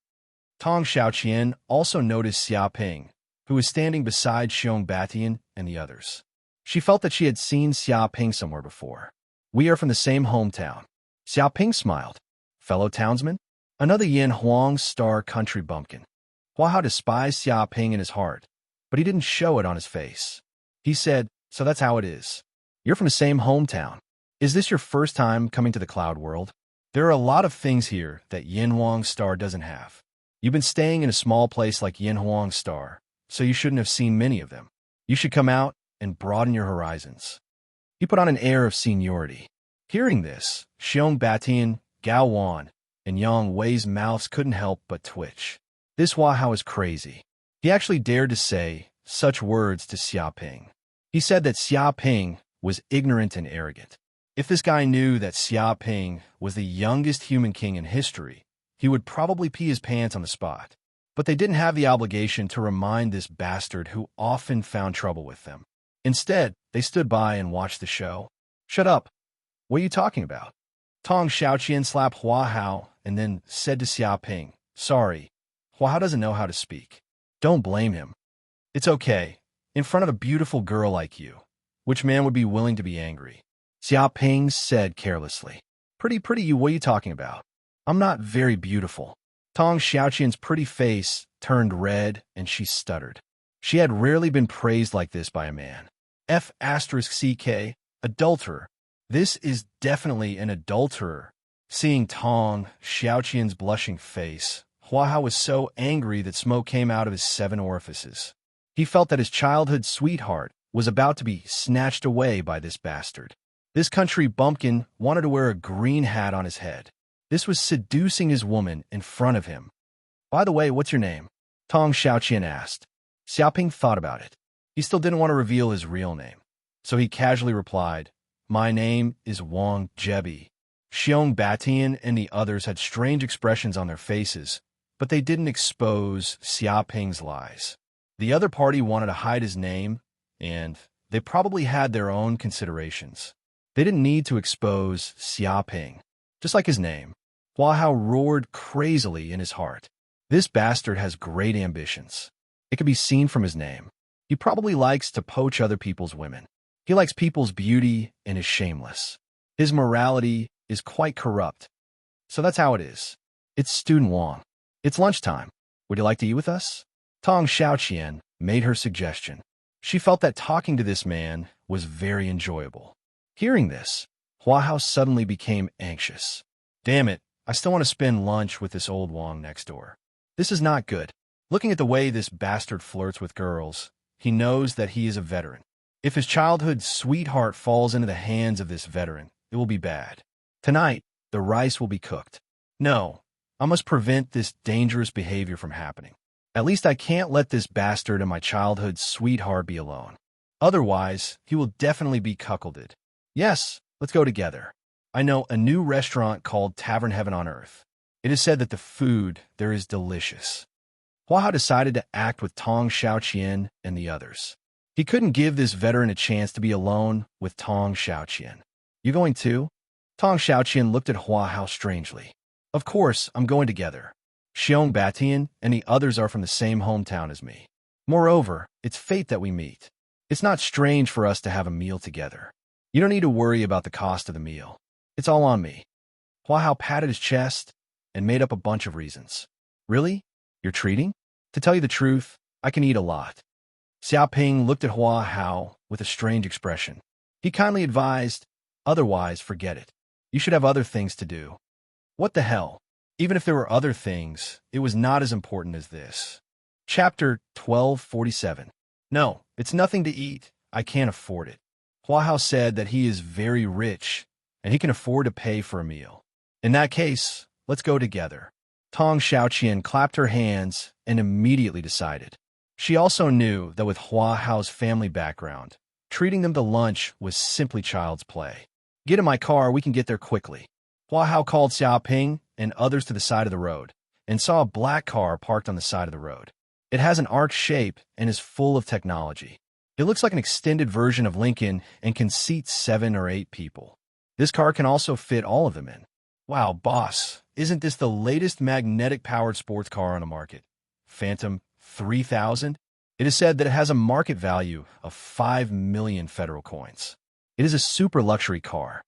Tong Xiaoqian also noticed Xia Ping, who was standing beside Xiong Batian and the others. She felt that she had seen Xia Ping somewhere before. We are from the same hometown. Xia Ping smiled. Fellow townsman? Another Yin Huang Star country bumpkin. Hua Hao despised Xia Ping in his heart, but he didn't show it on his face. He said, so that's how it is. You're from the same hometown. Is this your first time coming to the cloud world? There are a lot of things here that Yin Huang Star doesn't have. You've been staying in a small place like Yin Huang Star, so you shouldn't have seen many of them. You should come out and broaden your horizons. He put on an air of seniority. Hearing this, Xiong Batian, Gao Wan, and Yang Wei's mouths couldn't help but twitch. This Hua Hao is crazy. He actually dared to say such words to Xia Ping. He said that Xia Ping was ignorant and arrogant. If this guy knew that Xia Ping was the youngest human king in history, he would probably pee his pants on the spot. But they didn't have the obligation to remind this bastard who often found trouble with them. Instead, they stood by and watched the show. Shut up. What are you talking about? Tong Xiaoqian slapped Hua Hao and then said to Xia Ping, sorry, Hua Hao doesn't know how to speak. Don't blame him. It's okay. In front of a beautiful girl like you, which man would be willing to be angry? Xia Ping said carelessly. Pretty, what are you talking about? I'm not very beautiful. Tong Xiaoqian's pretty face turned red and she stuttered. She had rarely been praised like this by a man. F***CK, adulterer. This is definitely an adulterer. Seeing Tong Xiaoqian's blushing face, Hua Hao was so angry that smoke came out of his 7 orifices. He felt that his childhood sweetheart was about to be snatched away by this bastard. This country bumpkin wanted to wear a green hat on his head. This was seducing his woman in front of him. By the way, what's your name? Tong Xiaoqian asked. Xiaoping thought about it. He still didn't want to reveal his real name, so he casually replied, my name is Wang Jebi. Xiong Batian and the others had strange expressions on their faces, but they didn't expose Xiaoping's lies. The other party wanted to hide his name, and they probably had their own considerations. They didn't need to expose Xiaoping. Just like his name, Hua Hao roared crazily in his heart. This bastard has great ambitions. It can be seen from his name. He probably likes to poach other people's women. He likes people's beauty and is shameless. His morality is quite corrupt. So that's how it is. It's Student Wang. It's lunchtime. Would you like to eat with us? Tong Xiaoqian made her suggestion. She felt that talking to this man was very enjoyable. Hearing this, Hua Hao suddenly became anxious. Damn it, I still want to spend lunch with this old Wang next door. This is not good. Looking at the way this bastard flirts with girls, he knows that he is a veteran. If his childhood sweetheart falls into the hands of this veteran, it will be bad. Tonight, the rice will be cooked. No, I must prevent this dangerous behavior from happening. At least I can't let this bastard and my childhood sweetheart be alone. Otherwise, he will definitely be cuckolded. Yes, let's go together. I know a new restaurant called Tavern Heaven on Earth. It is said that the food there is delicious. Hua Hao decided to act with Tong Xiaoqian and the others. He couldn't give this veteran a chance to be alone with Tong Xiaoqian. You going too? Tong Xiaoqian looked at Hua Hao strangely. Of course, I'm going together. Xiong Batian and the others are from the same hometown as me. Moreover, it's fate that we meet. It's not strange for us to have a meal together. You don't need to worry about the cost of the meal. It's all on me. Hua Hao patted his chest and made up a bunch of reasons. Really? You're treating? To tell you the truth, I can eat a lot. Xiaoping looked at Hua Hao with a strange expression. He kindly advised, otherwise forget it. You should have other things to do. What the hell? Even if there were other things, it was not as important as this. Chapter 1247. No, it's nothing to eat. I can't afford it. Hua Hao said that he is very rich, and he can afford to pay for a meal. In that case, let's go together. Tong Xiaoqian clapped her hands and immediately decided. She also knew that with Hua Hao's family background, treating them to lunch was simply child's play. Get in my car, we can get there quickly. Hua Hao called Xiaoping and others to the side of the road, and saw a black car parked on the side of the road. It has an arc shape and is full of technology. It looks like an extended version of Lincoln and can seat 7 or 8 people. This car can also fit all of them in. Wow, boss, isn't this the latest magnetic-powered sports car on the market? Phantom 3000? It is said that it has a market value of 5 million federal coins. It is a super luxury car.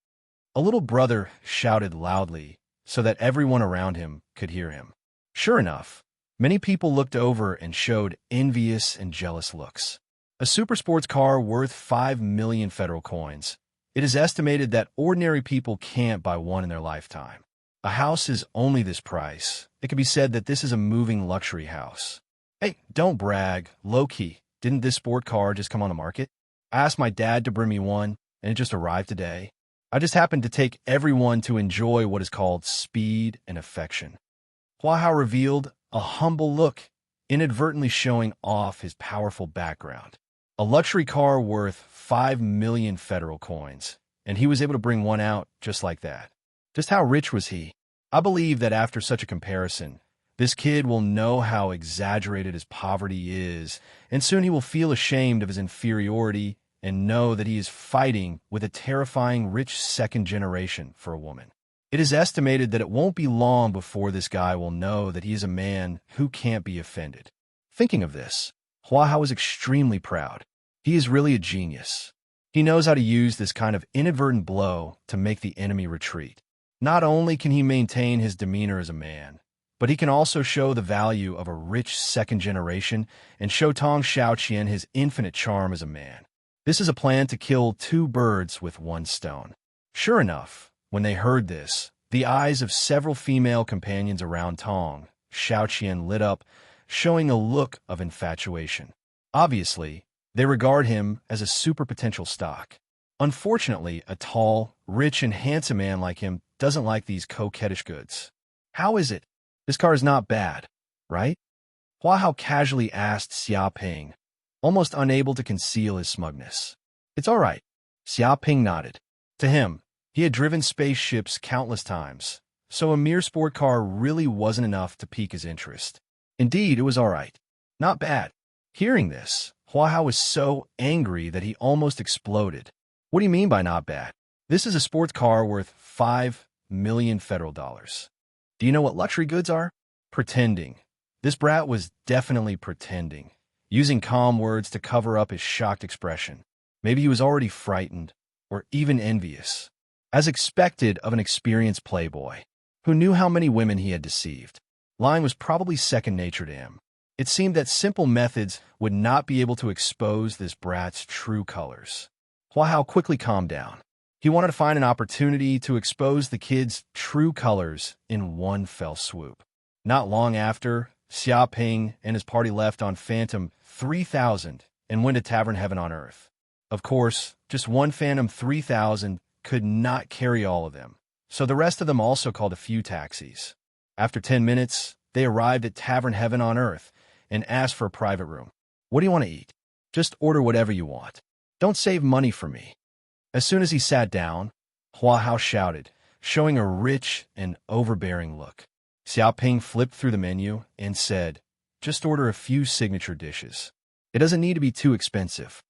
A little brother shouted loudly so that everyone around him could hear him. Sure enough, many people looked over and showed envious and jealous looks. A super sports car worth 5 million federal coins. It is estimated that ordinary people can't buy one in their lifetime. A house is only this price. It can be said that this is a moving luxury house. Hey, don't brag. Low-key, didn't this sport car just come on the market? I asked my dad to bring me one, and it just arrived today. I just happened to take everyone to enjoy what is called speed and affection. Hua Hao revealed a humble look, inadvertently showing off his powerful background. A luxury car worth 5 million federal coins, and he was able to bring one out just like that. Just how rich was he? I believe that after such a comparison, this kid will know how exaggerated his poverty is, and soon he will feel ashamed of his inferiority and know that he is fighting with a terrifying rich second generation for a woman. It is estimated that it won't be long before this guy will know that he is a man who can't be offended. Thinking of this, Hua Hao is extremely proud. He is really a genius. He knows how to use this kind of inadvertent blow to make the enemy retreat. Not only can he maintain his demeanor as a man, but he can also show the value of a rich second generation and show Tong Xiaoqian his infinite charm as a man. This is a plan to kill 2 birds with 1 stone. Sure enough, when they heard this, the eyes of several female companions around Tong Xiaoqian lit up, showing a look of infatuation. Obviously, they regard him as a super potential stock. Unfortunately, a tall, rich, and handsome man like him doesn't like these coquettish goods. How is it? This car is not bad, right? Hua Hao casually asked Xiaoping, almost unable to conceal his smugness. It's all right. Xiaoping nodded. To him, he had driven spaceships countless times, so a mere sport car really wasn't enough to pique his interest. Indeed, it was all right. Not bad. Hearing this, Hua Hao was so angry that he almost exploded. What do you mean by not bad? This is a sports car worth 5 million federal dollars. Do you know what luxury goods are? Pretending. This brat was definitely pretending, using calm words to cover up his shocked expression. Maybe he was already frightened, or even envious, as expected of an experienced playboy, who knew how many women he had deceived. Lying was probably second nature to him. It seemed that simple methods would not be able to expose this brat's true colors. Hua Hao quickly calmed down. He wanted to find an opportunity to expose the kid's true colors in one fell swoop. Not long after, Xiaoping and his party left on Phantom 3000 and went to Tavern Heaven on Earth. Of course, just one Phantom 3000 could not carry all of them, so the rest of them also called a few taxis. After 10 minutes, they arrived at Tavern Heaven on Earth and asked for a private room. What do you want to eat? Just order whatever you want. Don't save money for me. As soon as he sat down, Hua Hao shouted, showing a rich and overbearing look. Xiaoping flipped through the menu and said, just order a few signature dishes. It doesn't need to be too expensive.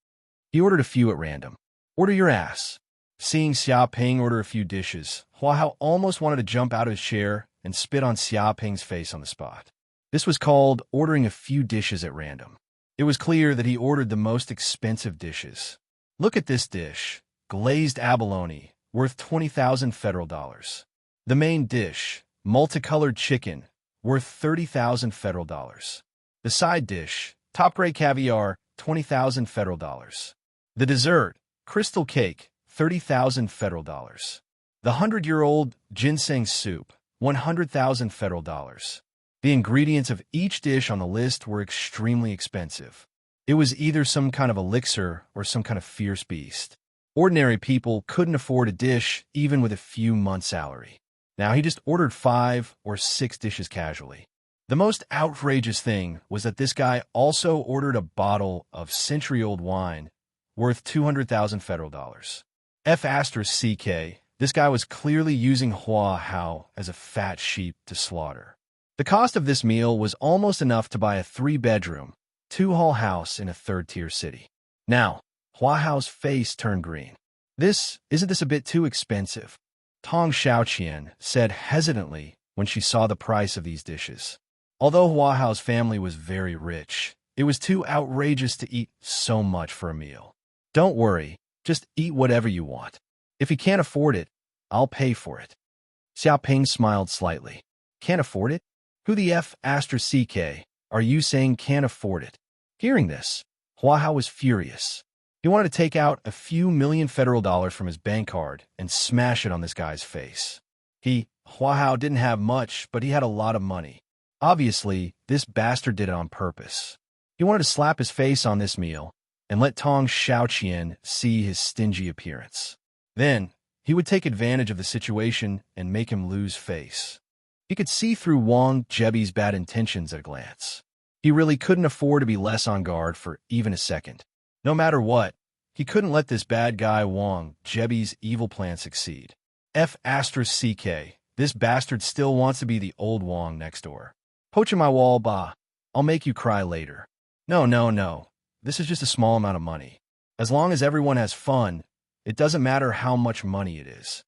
He ordered a few at random. Order your ass. Seeing Xiaoping order a few dishes, Hua Hao almost wanted to jump out of his chair and spit on Xiaoping's face on the spot. This was called ordering a few dishes at random. It was clear that he ordered the most expensive dishes. Look at this dish. glazed abalone, worth 20,000 federal dollars. The main dish, multicolored chicken, worth 30,000 federal dollars. The side dish, top-grade caviar, 20,000 federal dollars. The dessert, crystal cake, 30,000 federal dollars. The 100-year-old ginseng soup, 100,000 federal dollars. The ingredients of each dish on the list were extremely expensive. It was either some kind of elixir or some kind of fierce beast. Ordinary people couldn't afford a dish even with a few months' salary. Now he just ordered 5 or 6 dishes casually. The most outrageous thing was that this guy also ordered a bottle of century-old wine worth 200,000 federal dollars. F***CK, this guy was clearly using Hua Hao as a fat sheep to slaughter. The cost of this meal was almost enough to buy a 3-bedroom, 2-hall house in a third-tier city. Now, Hua Hao's face turned green. Isn't this a bit too expensive? Tong Xiaoqian said hesitantly when she saw the price of these dishes. Although Hua Hao's family was very rich, it was too outrageous to eat so much for a meal. Don't worry, just eat whatever you want. If you can't afford it, I'll pay for it. Xiaoping smiled slightly. Can't afford it? Who the F***CK are you saying can't afford it? Hearing this, Hua Hao was furious. He wanted to take out a few million federal dollars from his bank card and smash it on this guy's face. Hua Hao didn't have much, but he had a lot of money. Obviously, this bastard did it on purpose. He wanted to slap his face on this meal and let Tong Xiaoqian see his stingy appearance. Then, he would take advantage of the situation and make him lose face. He could see through Wang Jebi's bad intentions at a glance. He really couldn't afford to be less on guard for even a second. No matter what, he couldn't let this bad guy Wang Jebi's evil plan succeed. F***CK, this bastard still wants to be the old Wang next door. Poach my wall, bah. I'll make you cry later. No. This is just a small amount of money. As long as everyone has fun, it doesn't matter how much money it is.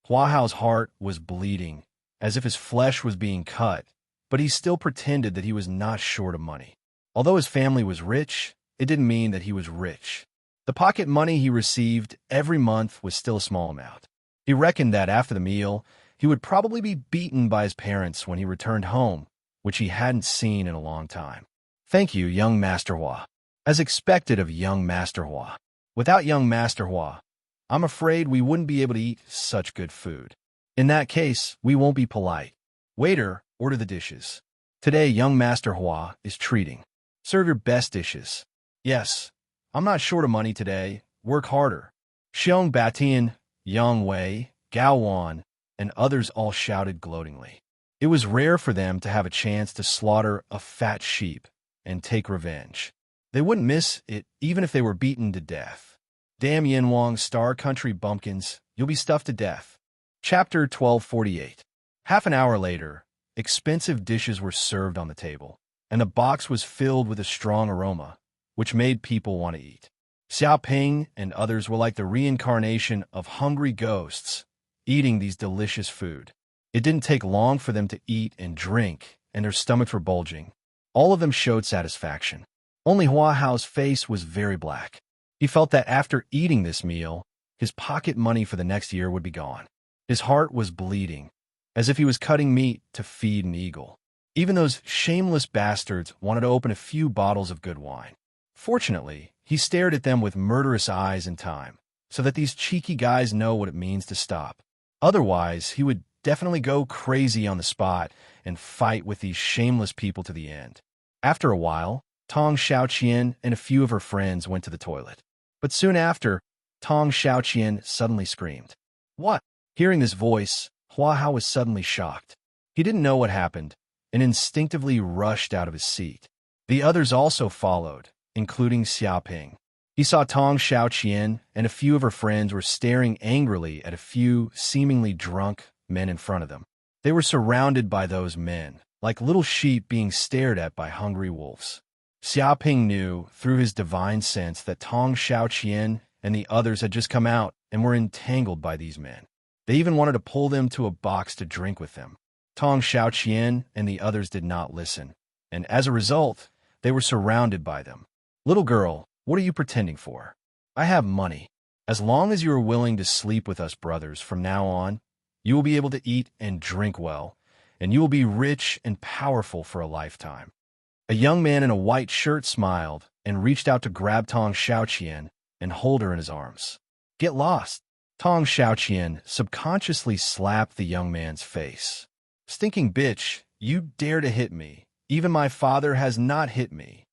Hua Hao's heart was bleeding, as if his flesh was being cut, but he still pretended that he was not short of money. Although his family was rich, it didn't mean that he was rich. The pocket money he received every month was still a small amount. He reckoned that after the meal, he would probably be beaten by his parents when he returned home, which he hadn't seen in a long time. Thank you, young Master Hua. As expected of young Master Hua. Without young Master Hua, I'm afraid we wouldn't be able to eat such good food. In that case, we won't be polite. Waiter, order the dishes. Today, young Master Hua is treating. Serve your best dishes. Yes, I'm not short of money today. Work harder. Xiong Batian, Yang Wei, Gao Wan, and others all shouted gloatingly. It was rare for them to have a chance to slaughter a fat sheep and take revenge. They wouldn't miss it even if they were beaten to death. Damn Yin Wang Star Country bumpkins, you'll be stuffed to death. Chapter 1248. Half an hour later, expensive dishes were served on the table, and the box was filled with a strong aroma, which made people want to eat. Xiaoping and others were like the reincarnation of hungry ghosts, eating these delicious food. It didn't take long for them to eat and drink, and their stomachs were bulging. All of them showed satisfaction. Only Hua Hao's face was very black. He felt that after eating this meal, his pocket money for the next year would be gone. His heart was bleeding, as if he was cutting meat to feed an eagle. Even those shameless bastards wanted to open a few bottles of good wine. Fortunately, he stared at them with murderous eyes in time, so that these cheeky guys know what it means to stop. Otherwise, he would definitely go crazy on the spot and fight with these shameless people to the end. After a while, Tong Xiaoqian and a few of her friends went to the toilet. But soon after, Tong Xiaoqian suddenly screamed. What? Hearing this voice, Hua Hao was suddenly shocked. He didn't know what happened, and instinctively rushed out of his seat. The others also followed, including Xiaoping. He saw Tong Xiaoqian and a few of her friends were staring angrily at a few seemingly drunk men in front of them. They were surrounded by those men, like little sheep being stared at by hungry wolves. Xiaoping knew, through his divine sense, that Tong Xiaoqian and the others had just come out and were entangled by these men. They even wanted to pull them to a box to drink with them. Tong Xiaoqian and the others did not listen, and as a result, they were surrounded by them. Little girl, what are you pretending for? I have money. As long as you are willing to sleep with us brothers from now on, you will be able to eat and drink well, and you will be rich and powerful for a lifetime." A young man in a white shirt smiled and reached out to grab Tong Xiaoqian and hold her in his arms. "Get lost." Tong Xiaoqian subconsciously slapped the young man's face. "Stinking bitch, you dare to hit me. Even my father has not hit me."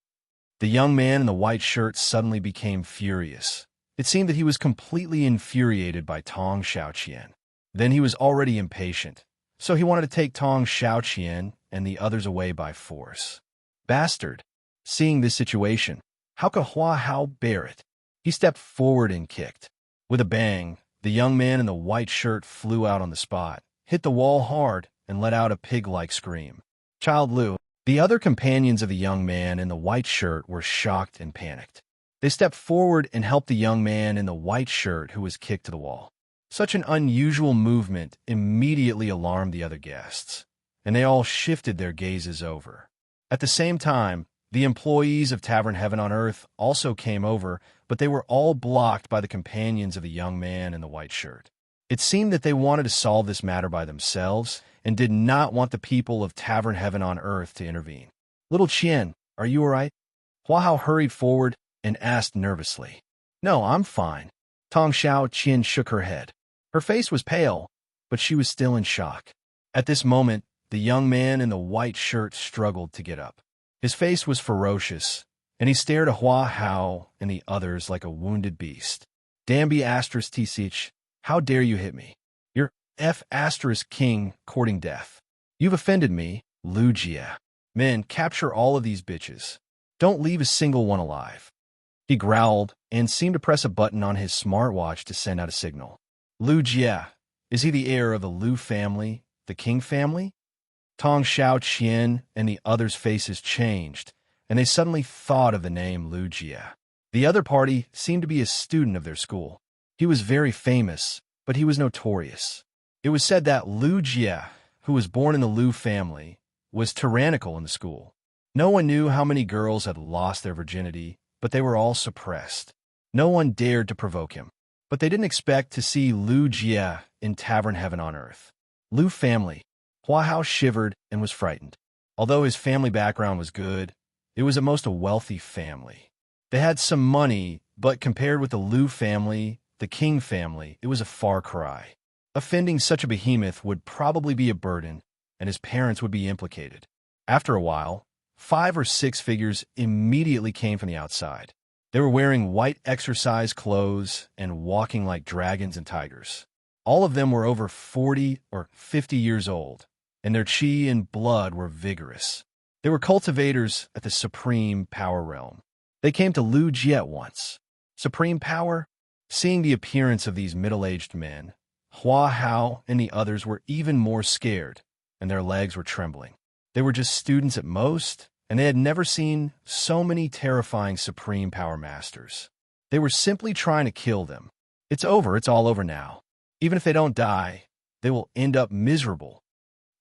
The young man in the white shirt suddenly became furious. It seemed that he was completely infuriated by Tong Xiaoqian. Then he was already impatient, so he wanted to take Tong Xiaoqian and the others away by force. Bastard! Seeing this situation, how could Hua Hao bear it? He stepped forward and kicked. With a bang, the young man in the white shirt flew out on the spot, hit the wall hard, and let out a pig-like scream. Child Lu. The other companions of the young man in the white shirt were shocked and panicked. They stepped forward and helped the young man in the white shirt who was kicked to the wall. Such an unusual movement immediately alarmed the other guests, and they all shifted their gazes over. At the same time, the employees of Tavern Heaven on Earth also came over, but they were all blocked by the companions of the young man in the white shirt. It seemed that they wanted to solve this matter by themselves and did not want the people of Tavern Heaven on Earth to intervene. "Little Qian, are you all right?" Hua Hao hurried forward and asked nervously. "No, I'm fine." Tong Xiaoqian shook her head. Her face was pale, but she was still in shock. At this moment, the young man in the white shirt struggled to get up. His face was ferocious, and he stared at Hua Hao and the others like a wounded beast. "Dambi asterisk T-Sich, how dare you hit me? You're F asterisk king courting death. You've offended me, Lu Jie. Men, capture all of these bitches. Don't leave a single one alive." He growled and seemed to press a button on his smartwatch to send out a signal. "Lu Jie, is he the heir of the Lu family, the King family?" Tong Xiaoqian and the others' faces changed, and they suddenly thought of the name Lu Jie. The other party seemed to be a student of their school. He was very famous, but he was notorious. It was said that Lu Jie, who was born in the Lu family, was tyrannical in the school. No one knew how many girls had lost their virginity, but they were all suppressed. No one dared to provoke him. But they didn't expect to see Lu Jie in Tavern Heaven on Earth. Lu family. Hua Hao shivered and was frightened. Although his family background was good, it was at most a wealthy family. They had some money, but compared with the Lu family, the King family, it was a far cry. Offending such a behemoth would probably be a burden, and his parents would be implicated. After a while, 5 or 6 figures immediately came from the outside. They were wearing white exercise clothes and walking like dragons and tigers. All of them were over 40 or 50 years old, and their chi and blood were vigorous. They were cultivators at the Supreme Power Realm. They came to Lu Jie at once. Supreme Power? Seeing the appearance of these middle-aged men, Hua Hao and the others were even more scared, and their legs were trembling. They were just students at most, and they had never seen so many terrifying Supreme Power Masters. They were simply trying to kill them. It's over, it's all over now. Even if they don't die, they will end up miserable.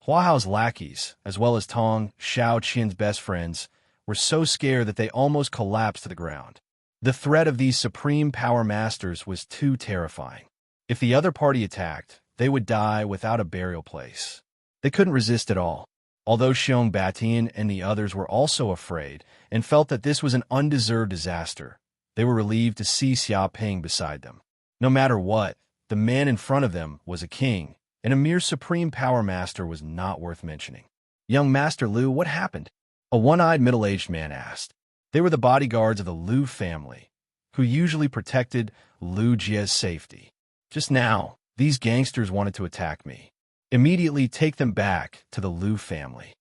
Hua Hao's lackeys, as well as Tong Xiaoqian's best friends, were so scared that they almost collapsed to the ground. The threat of these Supreme Power Masters was too terrifying. If the other party attacked, they would die without a burial place. They couldn't resist at all. Although Xiong Batian and the others were also afraid and felt that this was an undeserved disaster, they were relieved to see Xia Ping beside them. No matter what, the man in front of them was a king, and a mere Supreme Power Master was not worth mentioning. "Young Master Lu, what happened?" A one-eyed middle-aged man asked. They were the bodyguards of the Lu family, who usually protected Lu Jie's safety. "Just now, these gangsters wanted to attack me. Immediately take them back to the Lu family.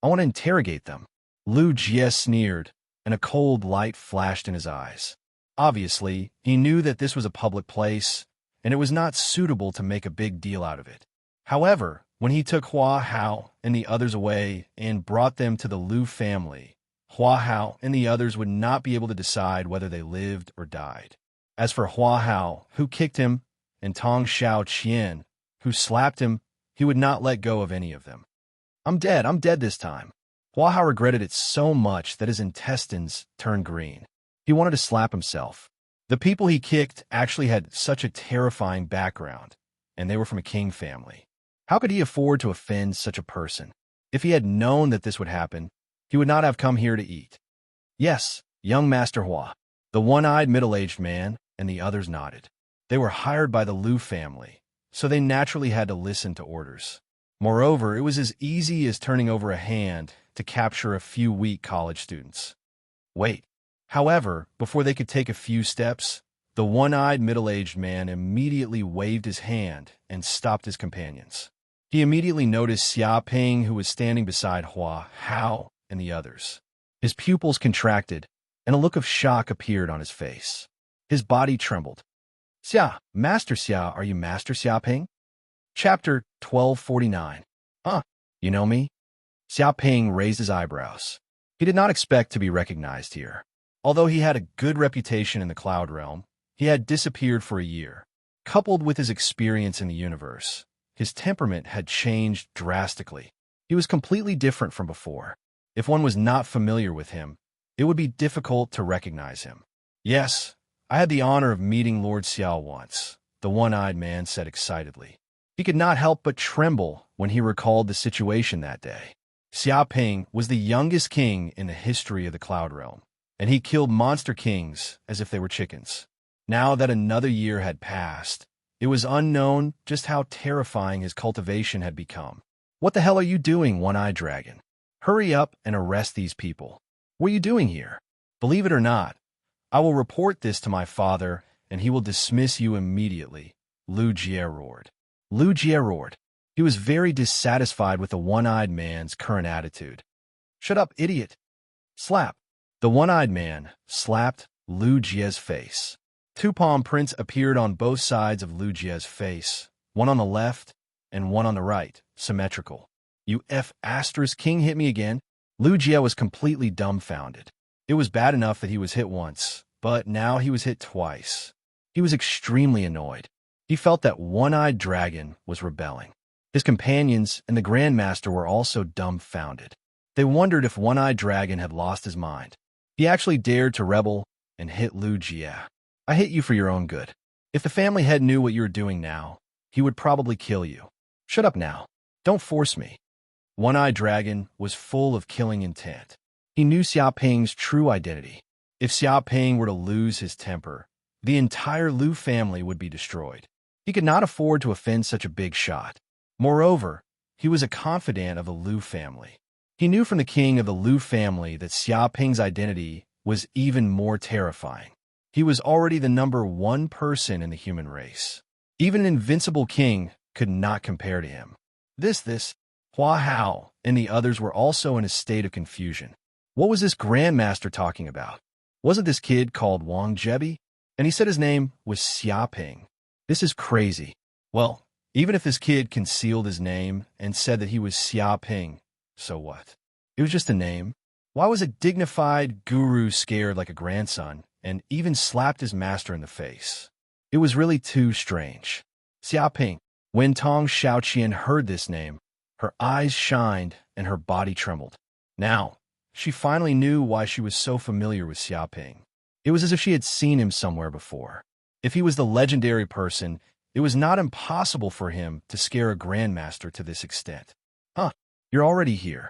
I want to interrogate them." Lu Jie sneered, and a cold light flashed in his eyes. Obviously, he knew that this was a public place, and it was not suitable to make a big deal out of it. However, when he took Hua Hao and the others away and brought them to the Lu family, Hua Hao and the others would not be able to decide whether they lived or died. As for Hua Hao, who kicked him, and Tong Xiaoqian, who slapped him, he would not let go of any of them. I'm dead this time." Hua Hao regretted it so much that his intestines turned green. He wanted to slap himself. The people he kicked actually had such a terrifying background, and they were from a king family. How could he afford to offend such a person? If he had known that this would happen, he would not have come here to eat. Yes, young Master Hua. The one-eyed middle-aged man and the others nodded. They were hired by the Liu family, so they naturally had to listen to orders. Moreover, it was as easy as turning over a hand to capture a few weak college students. Wait. However, before they could take a few steps, the one-eyed middle-aged man immediately waved his hand and stopped his companions. He immediately noticed Xia Ping, who was standing beside Hua Hao and the others. His pupils contracted, and a look of shock appeared on his face. His body trembled. Xia, Master Xia, are you Master Xia Ping? Chapter 1249. Huh, you know me? Xia Ping raised his eyebrows. He did not expect to be recognized here. Although he had a good reputation in the Cloud Realm, he had disappeared for a year. Coupled with his experience in the universe, his temperament had changed drastically. He was completely different from before. If one was not familiar with him, it would be difficult to recognize him. Yes, I had the honor of meeting Lord Xiao once, the one-eyed man said excitedly. He could not help but tremble when he recalled the situation that day. Xia Ping was the youngest king in the history of the Cloud Realm, and he killed monster kings as if they were chickens. Now that another year had passed, it was unknown just how terrifying his cultivation had become. What the hell are you doing, one-eyed dragon? Hurry up and arrest these people. What are you doing here? Believe it or not, I will report this to my father, and he will dismiss you immediately, Lu Jie roared. Lu Jie roared. He was very dissatisfied with the one-eyed man's current attitude. Shut up, idiot. Slap. The one-eyed man slapped Lu Jie's face. Two palm prints appeared on both sides of Lu Jie's face, one on the left and one on the right, symmetrical. You king hit me again? Lu Jie was completely dumbfounded. It was bad enough that he was hit once, but now he was hit twice. He was extremely annoyed. He felt that one-eyed dragon was rebelling. His companions and the Grandmaster were also dumbfounded. They wondered if one-eyed dragon had lost his mind. He actually dared to rebel and hit Lu Jie. I hit you for your own good. If the family head knew what you were doing now, he would probably kill you. Shut up now. Don't force me. One-eyed dragon was full of killing intent. He knew Xia Ping's true identity. If Xia Ping were to lose his temper, the entire Liu family would be destroyed. He could not afford to offend such a big shot. Moreover, he was a confidant of the Liu family. He knew from the king of the Liu family that Xia Ping's identity was even more terrifying. He was already the #1 person in the human race. Even an invincible king could not compare to him. Hua Hao and the others were also in a state of confusion. What was this Grandmaster talking about? Wasn't this kid called Wang Jebi? And he said his name was Xia Ping. This is crazy. Well, even if this kid concealed his name and said that he was Xia Ping, so what? It was just a name. Why was a dignified guru scared like a grandson and even slapped his master in the face? It was really too strange. Xia Ping. When Tong Shaoqian heard this name, her eyes shined and her body trembled. Now, she finally knew why she was so familiar with Xia Ping. It was as if she had seen him somewhere before. If he was the legendary person, it was not impossible for him to scare a grandmaster to this extent. Huh, you're already here.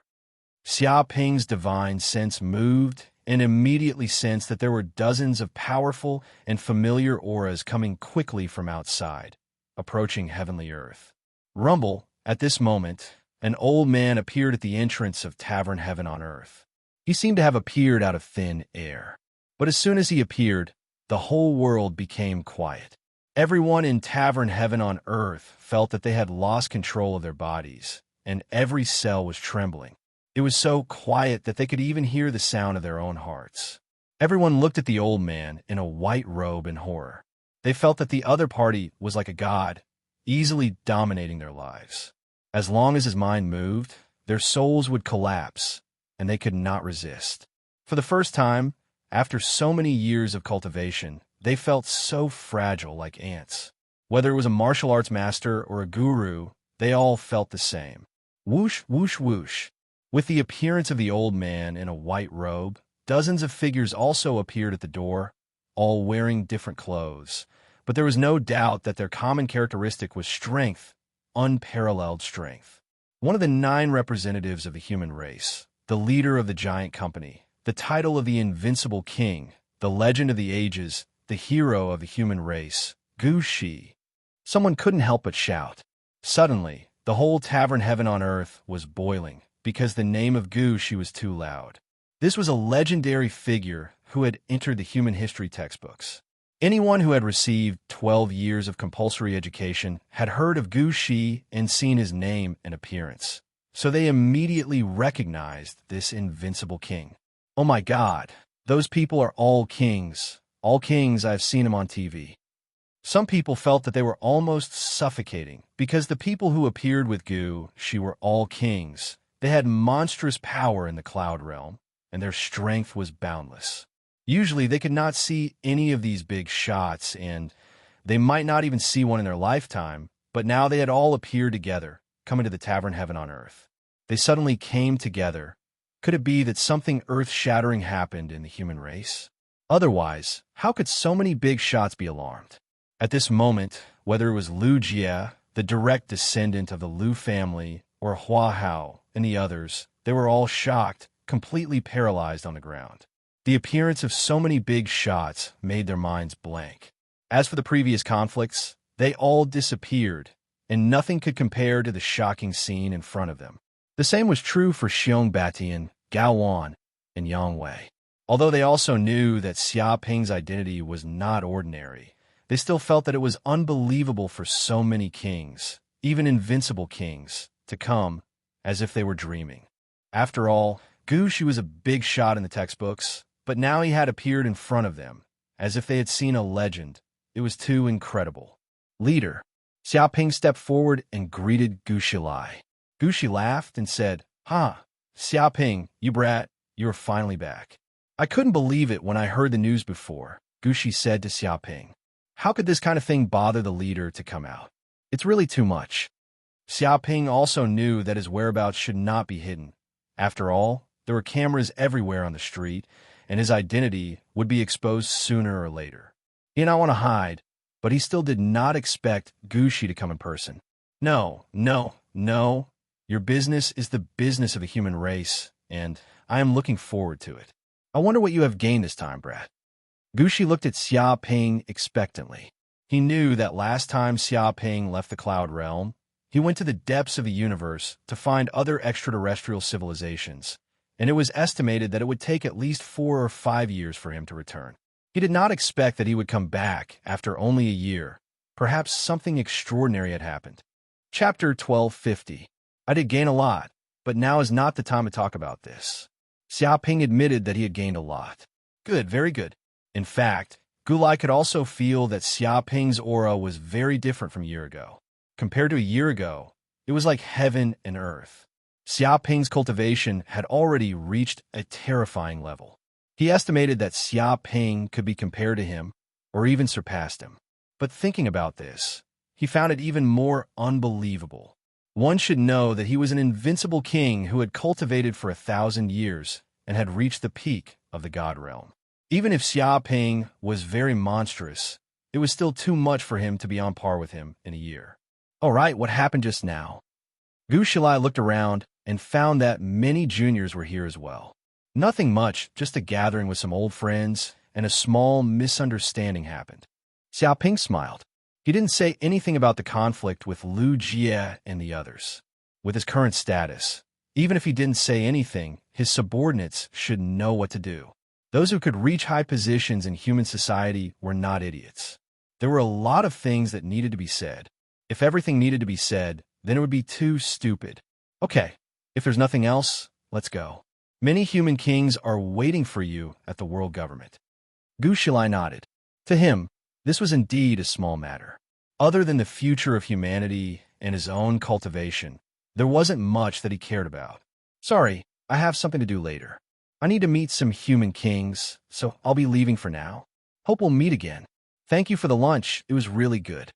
Xia Ping's divine sense moved and immediately sensed that there were dozens of powerful and familiar auras coming quickly from outside, approaching heavenly earth. Rumble, at this moment, an old man appeared at the entrance of Tavern Heaven on Earth. He seemed to have appeared out of thin air. But as soon as he appeared, the whole world became quiet. Everyone in Tavern Heaven on Earth felt that they had lost control of their bodies, and every cell was trembling. It was so quiet that they could even hear the sound of their own hearts. Everyone looked at the old man in a white robe in horror. They felt that the other party was like a god, easily dominating their lives. As long as his mind moved, their souls would collapse, and they could not resist. For the first time, after so many years of cultivation, they felt so fragile like ants. Whether it was a martial arts master or a guru, they all felt the same. Whoosh, whoosh, whoosh. With the appearance of the old man in a white robe, dozens of figures also appeared at the door, all wearing different clothes. But there was no doubt that their common characteristic was strength, unparalleled strength. One of the 9 representatives of the human race, the leader of the giant company, the title of the invincible king, the legend of the ages, the hero of the human race, Gu Shi. Someone couldn't help but shout. Suddenly, the whole tavern heaven on earth was boiling because the name of Gu Shi was too loud. This was a legendary figure who had entered the human history textbooks. Anyone who had received 12 years of compulsory education had heard of Gu Shi and seen his name and appearance. So they immediately recognized this invincible king. Oh my God, those people are all kings. All kings, I've seen them on TV. Some people felt that they were almost suffocating because the people who appeared with Gu Shi were all kings. They had monstrous power in the cloud realm, and their strength was boundless. Usually, they could not see any of these big shots, and they might not even see one in their lifetime, but now they had all appeared together, coming to the tavern heaven on earth. They suddenly came together. Could it be that something earth-shattering happened in the human race? Otherwise, how could so many big shots be alarmed? At this moment, whether it was Lu Jie, the direct descendant of the Lu family, or Hua Hao and the others, they were all shocked, completely paralyzed on the ground. The appearance of so many big shots made their minds blank. As for the previous conflicts, they all disappeared, and nothing could compare to the shocking scene in front of them. The same was true for Xiong Batian, Gao Wan, and Yang Wei. Although they also knew that Xia Ping's identity was not ordinary, they still felt that it was unbelievable for so many kings, even invincible kings, to come as if they were dreaming. After all, Gu Shi was a big shot in the textbooks, but now he had appeared in front of them, as if they had seen a legend. It was too incredible. Leader, Xia Ping stepped forward and greeted Gu Shilai. Gu Shi laughed and said, Xia Ping, you brat, you're finally back. I couldn't believe it when I heard the news before, Gu Shi said to Xia Ping. How could this kind of thing bother the leader to come out? It's really too much. Xia Ping also knew that his whereabouts should not be hidden. After all, there were cameras everywhere on the street, and his identity would be exposed sooner or later. He did not want to hide, but he still did not expect Gu Shi to come in person. No. Your business is the business of the human race, and I am looking forward to it. I wonder what you have gained this time, brat. Gu Shi looked at Xia Ping expectantly. He knew that last time Xia Ping left the cloud realm, he went to the depths of the universe to find other extraterrestrial civilizations, and it was estimated that it would take at least 4 or 5 years for him to return. He did not expect that he would come back after only a year. Perhaps something extraordinary had happened. Chapter 1250. I did gain a lot, but now is not the time to talk about this. Xia Ping admitted that he had gained a lot. Good, very good. In fact, Gulai could also feel that Xia Ping's aura was very different from a year ago. Compared to a year ago, it was like heaven and earth. Xia Ping's cultivation had already reached a terrifying level. He estimated that Xia Ping could be compared to him, or even surpassed him. But thinking about this, he found it even more unbelievable. One should know that he was an invincible king who had cultivated for 1,000 years and had reached the peak of the god realm. Even if Xia Ping was very monstrous, it was still too much for him to be on par with him in a year. All right, what happened just now? Gu Shilai looked around and found that many juniors were here as well. Nothing much, just a gathering with some old friends, and a small misunderstanding happened. Xia Ping smiled. He didn't say anything about the conflict with Lu Jie and the others. With his current status, even if he didn't say anything, his subordinates should know what to do. Those who could reach high positions in human society were not idiots. There were a lot of things that needed to be said. If everything needed to be said, then it would be too stupid. Okay, if there's nothing else, let's go. Many human kings are waiting for you at the world government. Gu Shilai nodded. To him, this was indeed a small matter. Other than the future of humanity and his own cultivation, there wasn't much that he cared about. Sorry, I have something to do later. I need to meet some human kings, so I'll be leaving for now. Hope we'll meet again. Thank you for the lunch, it was really good.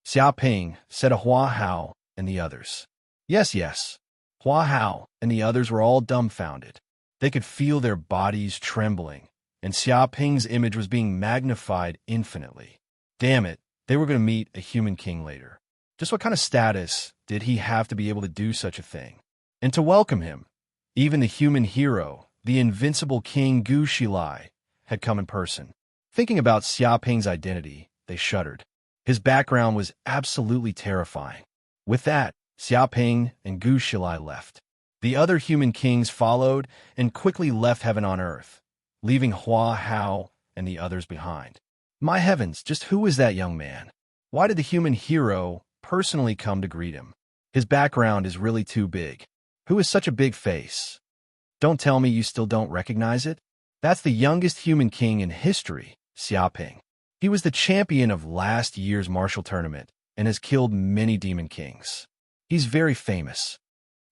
Xia Ping said to Hua Hao and the others. Yes. Hua Hao and the others were all dumbfounded. They could feel their bodies trembling, and Xiaoping's image was being magnified infinitely. Damn it, they were going to meet a human king later. Just what kind of status did he have to be able to do such a thing? And to welcome him, even the human hero, the invincible King Gu Shilai, had come in person. Thinking about Xiaoping's identity, they shuddered. His background was absolutely terrifying. With that, Xiaoping and Gu Shilai left. The other human kings followed and quickly left heaven on earth, leaving Hua Hao and the others behind. My heavens, just who was that young man? Why did the human hero personally come to greet him? His background is really too big. Who is such a big face? Don't tell me you still don't recognize it? That's the youngest human king in history, Xiaoping. He was the champion of last year's martial tournament and has killed many demon kings. He's very famous.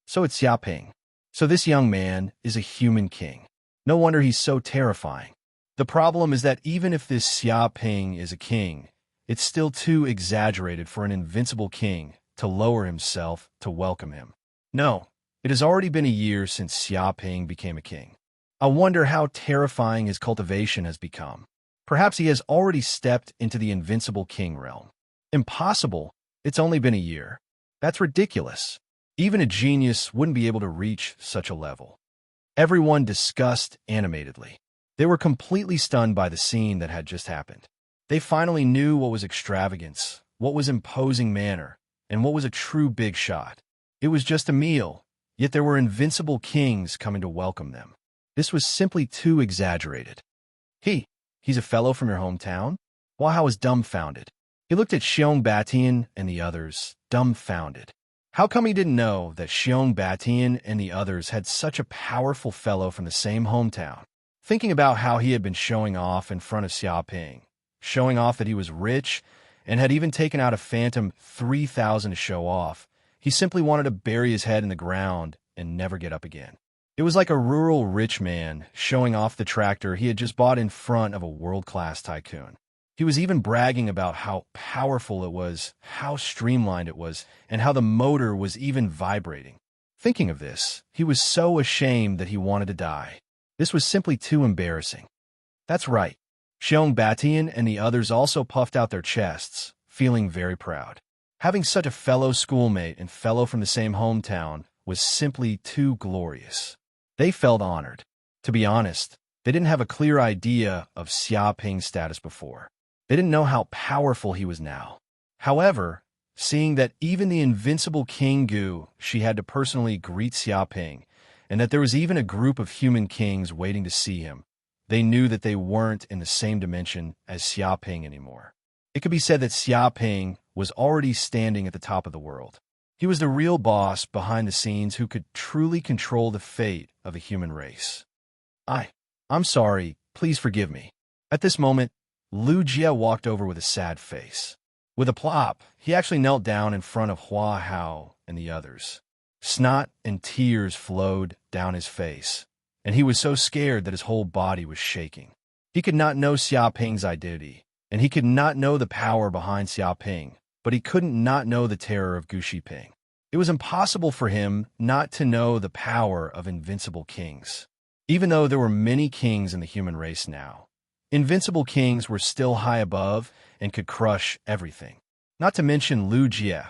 So it's Xiaoping. So this young man is a human king. No wonder he's so terrifying. The problem is that even if this Xiaoping is a king, it's still too exaggerated for an invincible king to lower himself to welcome him. No, it has already been a year since Xiaoping became a king. I wonder how terrifying his cultivation has become. Perhaps he has already stepped into the invincible king realm. Impossible. It's only been a year. That's ridiculous. Even a genius wouldn't be able to reach such a level. Everyone discussed animatedly. They were completely stunned by the scene that had just happened. They finally knew what was extravagance, what was imposing manner, and what was a true big shot. It was just a meal, yet there were invincible kings coming to welcome them. This was simply too exaggerated. He's a fellow from your hometown? Hua Hao was dumbfounded. He looked at Xiong Batian and the others, dumbfounded. How come he didn't know that Xiong Batian and the others had such a powerful fellow from the same hometown? Thinking about how he had been showing off in front of Xiaoping, showing off that he was rich, and had even taken out a phantom 3,000 to show off, he simply wanted to bury his head in the ground and never get up again. It was like a rural rich man showing off the tractor he had just bought in front of a world-class tycoon. He was even bragging about how powerful it was, how streamlined it was, and how the motor was even vibrating. Thinking of this, he was so ashamed that he wanted to die. This was simply too embarrassing. That's right. Xiong Batian and the others also puffed out their chests, feeling very proud. Having such a fellow schoolmate and fellow from the same hometown was simply too glorious. They felt honored. To be honest, they didn't have a clear idea of Xiaoping's status before. They didn't know how powerful he was now. However, seeing that even the invincible King Gu, she had to personally greet Xiaoping, and that there was even a group of human kings waiting to see him, they knew that they weren't in the same dimension as Xiaoping anymore. It could be said that Xiaoping was already standing at the top of the world. He was the real boss behind the scenes who could truly control the fate of the human race. I'm sorry, please forgive me. At this moment, Lu Jie walked over with a sad face. With a plop, he actually knelt down in front of Hua Hao and the others. Snot and tears flowed down his face, and he was so scared that his whole body was shaking. He could not know Xiaoping's identity, and he could not know the power behind Xiaoping, but he couldn't not know the terror of Gu Shiping. It was impossible for him not to know the power of invincible kings. Even though there were many kings in the human race now, invincible kings were still high above and could crush everything. Not to mention Lu Jie.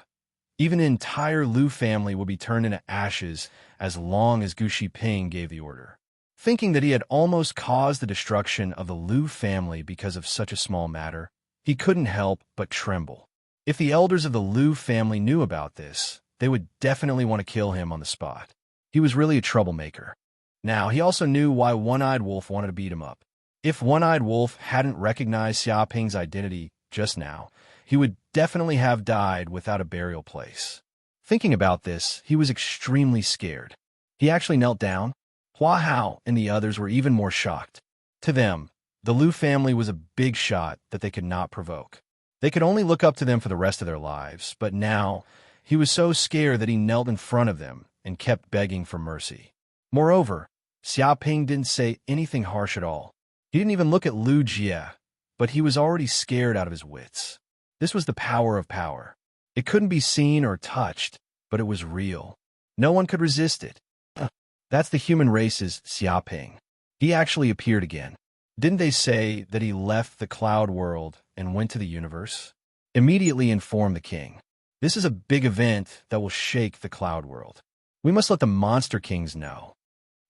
Even the entire Lu family would be turned into ashes as long as Gu Shiping gave the order. Thinking that he had almost caused the destruction of the Lu family because of such a small matter, he couldn't help but tremble. If the elders of the Lu family knew about this, they would definitely want to kill him on the spot. He was really a troublemaker. Now, he also knew why One-Eyed Wolf wanted to beat him up. If One-Eyed Wolf hadn't recognized Xiaoping's identity just now, he would definitely have died without a burial place. Thinking about this, he was extremely scared. He actually knelt down. Hua Hao and the others were even more shocked. To them, the Lu family was a big shot that they could not provoke. They could only look up to them for the rest of their lives, but now he was so scared that he knelt in front of them and kept begging for mercy. Moreover, Xiaoping didn't say anything harsh at all. He didn't even look at Lu Jie, but he was already scared out of his wits. This was the power of power. It couldn't be seen or touched, but it was real. No one could resist it. That's the human race's Xiaoping. He actually appeared again. Didn't they say that he left the cloud world and went to the universe? Immediately inform the king. This is a big event that will shake the cloud world. We must let the monster kings know.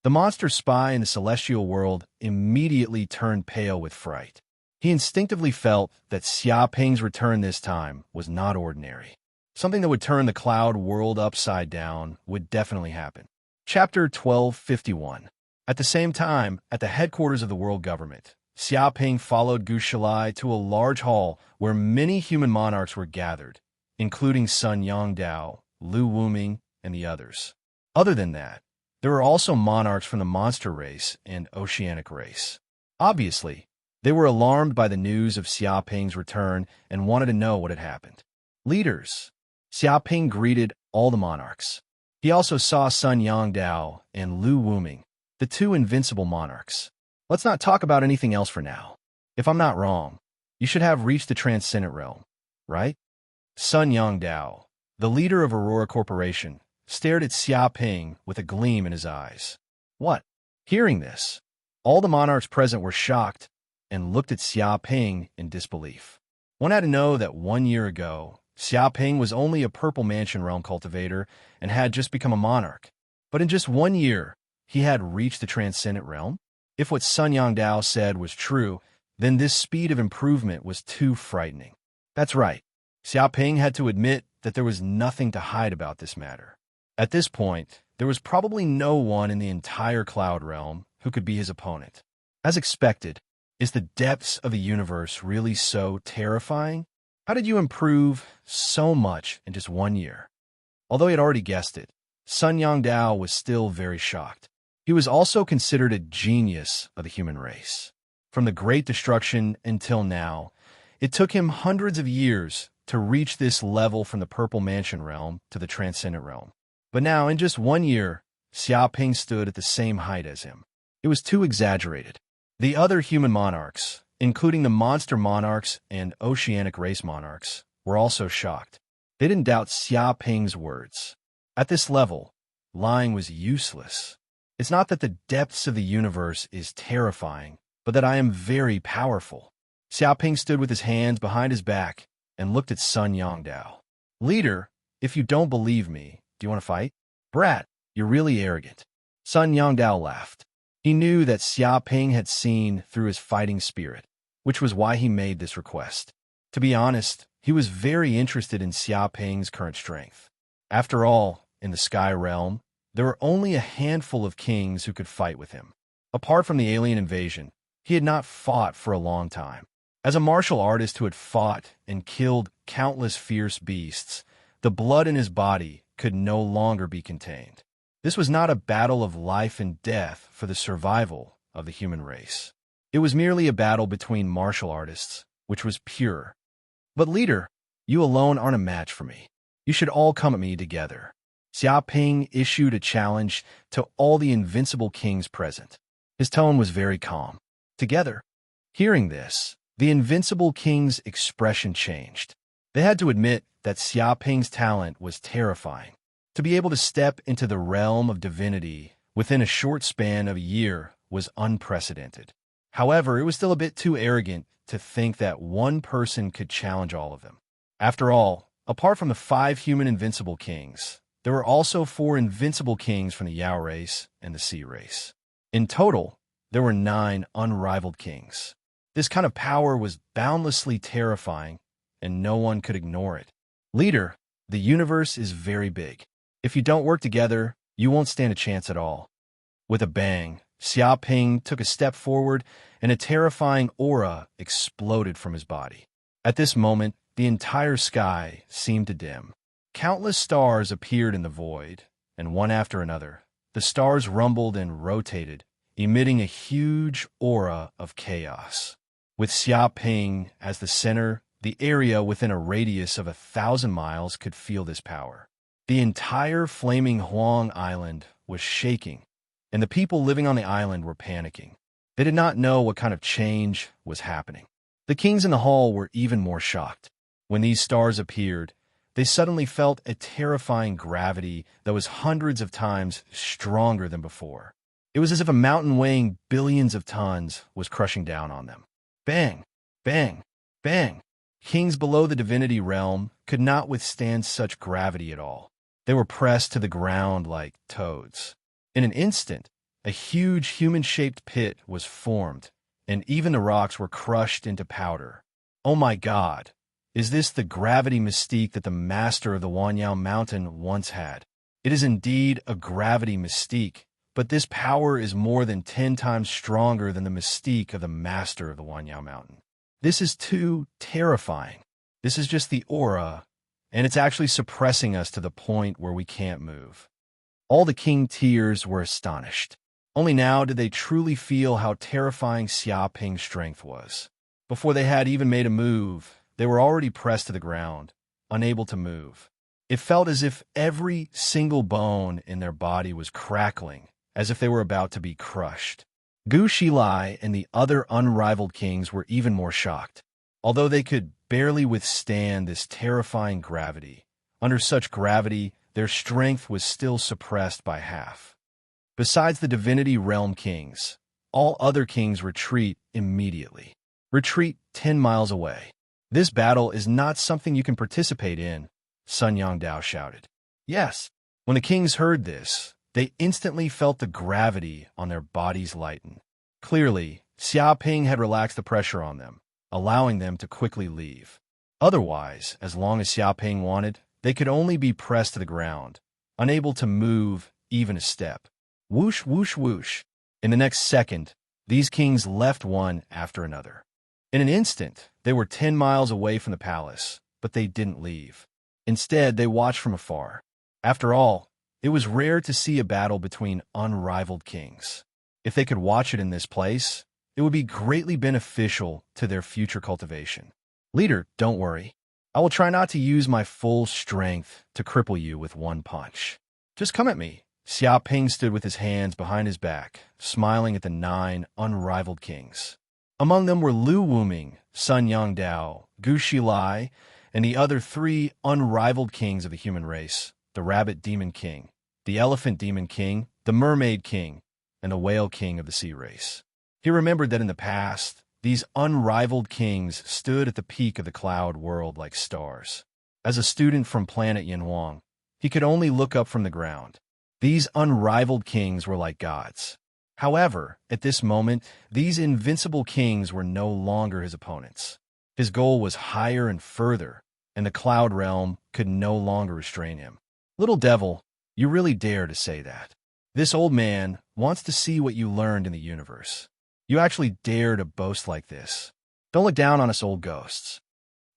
The monster spy in the celestial world immediately turned pale with fright. He instinctively felt that Xia Ping's return this time was not ordinary. Something that would turn the cloud world upside down would definitely happen. Chapter 1251. At the same time, at the headquarters of the world government, Xia Ping followed Gu Shilai to a large hall where many human monarchs were gathered, including Sun Yongdao, Lu Wuming, and the others. Other than that, there were also monarchs from the monster race and oceanic race. Obviously, they were alarmed by the news of Xia Ping's return and wanted to know what had happened. Leaders. Xia Ping greeted all the monarchs. He also saw Sun Yongdao and Lu Wuming, the two invincible monarchs. Let's not talk about anything else for now. If I'm not wrong, you should have reached the transcendent realm, right? Sun Yongdao, the leader of Aurora Corporation, stared at Xia Ping with a gleam in his eyes. What? Hearing this, all the monarchs present were shocked and looked at Xia Ping in disbelief. One had to know that 1 year ago, Xia Ping was only a Purple Mansion realm cultivator and had just become a monarch. But in just 1 year, he had reached the transcendent realm? If what Sun Yongdao said was true, then this speed of improvement was too frightening. That's right. Xia Ping had to admit that there was nothing to hide about this matter. At this point, there was probably no one in the entire cloud realm who could be his opponent. As expected, is the depths of the universe really so terrifying? How did you improve so much in just 1 year? Although he had already guessed it, Sun Yongdao was still very shocked. He was also considered a genius of the human race. From the Great Destruction until now, it took him hundreds of years to reach this level from the Purple Mansion realm to the Transcendent realm. But now, in just 1 year, Xia Ping stood at the same height as him. It was too exaggerated. The other human monarchs, including the monster monarchs and oceanic race monarchs, were also shocked. They didn't doubt Xia Ping's words. At this level, lying was useless. It's not that the depths of the universe is terrifying, but that I am very powerful. Xia Ping stood with his hands behind his back and looked at Sun Yongdao. Leader, if you don't believe me, do you want to fight? Brat, you're really arrogant. Sun Yongdao laughed. He knew that Xia Ping had seen through his fighting spirit, which was why he made this request. To be honest, he was very interested in Xia Ping's current strength. After all, in the Sky Realm, there were only a handful of kings who could fight with him. Apart from the alien invasion, he had not fought for a long time. As a martial artist who had fought and killed countless fierce beasts, the blood in his body could no longer be contained. This was not a battle of life and death for the survival of the human race. It was merely a battle between martial artists, which was pure. But leader, you alone aren't a match for me. You should all come at me together. Xia Ping issued a challenge to all the invincible kings present. His tone was very calm. Together. Hearing this, the invincible king's expression changed. They had to admit that Xia Ping's talent was terrifying. To be able to step into the realm of divinity within a short span of a year was unprecedented. However, it was still a bit too arrogant to think that one person could challenge all of them. After all, apart from the 5 human invincible kings, there were also 4 invincible kings from the Yao race and the Sea race. In total, there were 9 unrivaled kings. This kind of power was boundlessly terrifying, and no one could ignore it. Leader, the universe is very big. If you don't work together, you won't stand a chance at all. With a bang, Xia Ping took a step forward, and a terrifying aura exploded from his body. At this moment, the entire sky seemed to dim. Countless stars appeared in the void, and one after another, the stars rumbled and rotated, emitting a huge aura of chaos. With Xia Ping as the center, the area within a radius of 1,000 miles could feel this power. The entire flaming Huang Island was shaking, and the people living on the island were panicking. They did not know what kind of change was happening. The kings in the hall were even more shocked. When these stars appeared, they suddenly felt a terrifying gravity that was hundreds of times stronger than before. It was as if a mountain weighing billions of tons was crushing down on them. Bang! Bang! Bang! Kings below the divinity realm could not withstand such gravity at all. They were pressed to the ground like toads. In an instant, a huge human-shaped pit was formed, and even the rocks were crushed into powder. Oh my God! Is this the gravity mystique that the master of the Wanyao mountain once had? It is indeed a gravity mystique, but this power is more than 10 times stronger than the mystique of the master of the Wanyao mountain. This is too terrifying. This is just the aura, and it's actually suppressing us to the point where we can't move. All the king tiers were astonished. Only now did they truly feel how terrifying Xia Ping's strength was. Before they had even made a move, they were already pressed to the ground, unable to move. It felt as if every single bone in their body was crackling, as if they were about to be crushed. Gu Shilai and the other unrivaled kings were even more shocked. Although they could barely withstand this terrifying gravity, under such gravity, their strength was still suppressed by half. Besides the divinity realm kings, all other kings retreat immediately. Retreat 10 miles away. This battle is not something you can participate in, Sun Yongdao shouted. Yes. When the kings heard this, they instantly felt the gravity on their bodies lighten. Clearly, Xia Ping had relaxed the pressure on them, allowing them to quickly leave. Otherwise, as long as Xia Ping wanted, they could only be pressed to the ground, unable to move even a step. Whoosh, whoosh, whoosh. In the next second, these kings left one after another. In an instant, they were 10 miles away from the palace, but they didn't leave. Instead, they watched from afar. After all, it was rare to see a battle between unrivaled kings. If they could watch it in this place, it would be greatly beneficial to their future cultivation. Leader, don't worry. I will try not to use my full strength to cripple you with one punch. Just come at me. Xia Ping stood with his hands behind his back, smiling at the 9 unrivaled kings. Among them were Lu Wuming, Sun Yongdao, Gu Shilai, and the other 3 unrivaled kings of the human race, the Rabbit Demon King, the Elephant Demon King, the Mermaid King, and the Whale King of the Sea Race. He remembered that in the past, these unrivaled kings stood at the peak of the cloud world like stars. As a student from planet Yanhuang, he could only look up from the ground. These unrivaled kings were like gods. However, at this moment, these invincible kings were no longer his opponents. His goal was higher and further, and the cloud realm could no longer restrain him. Little devil, you really dare to say that. This old man wants to see what you learned in the universe. You actually dare to boast like this. Don't look down on us old ghosts.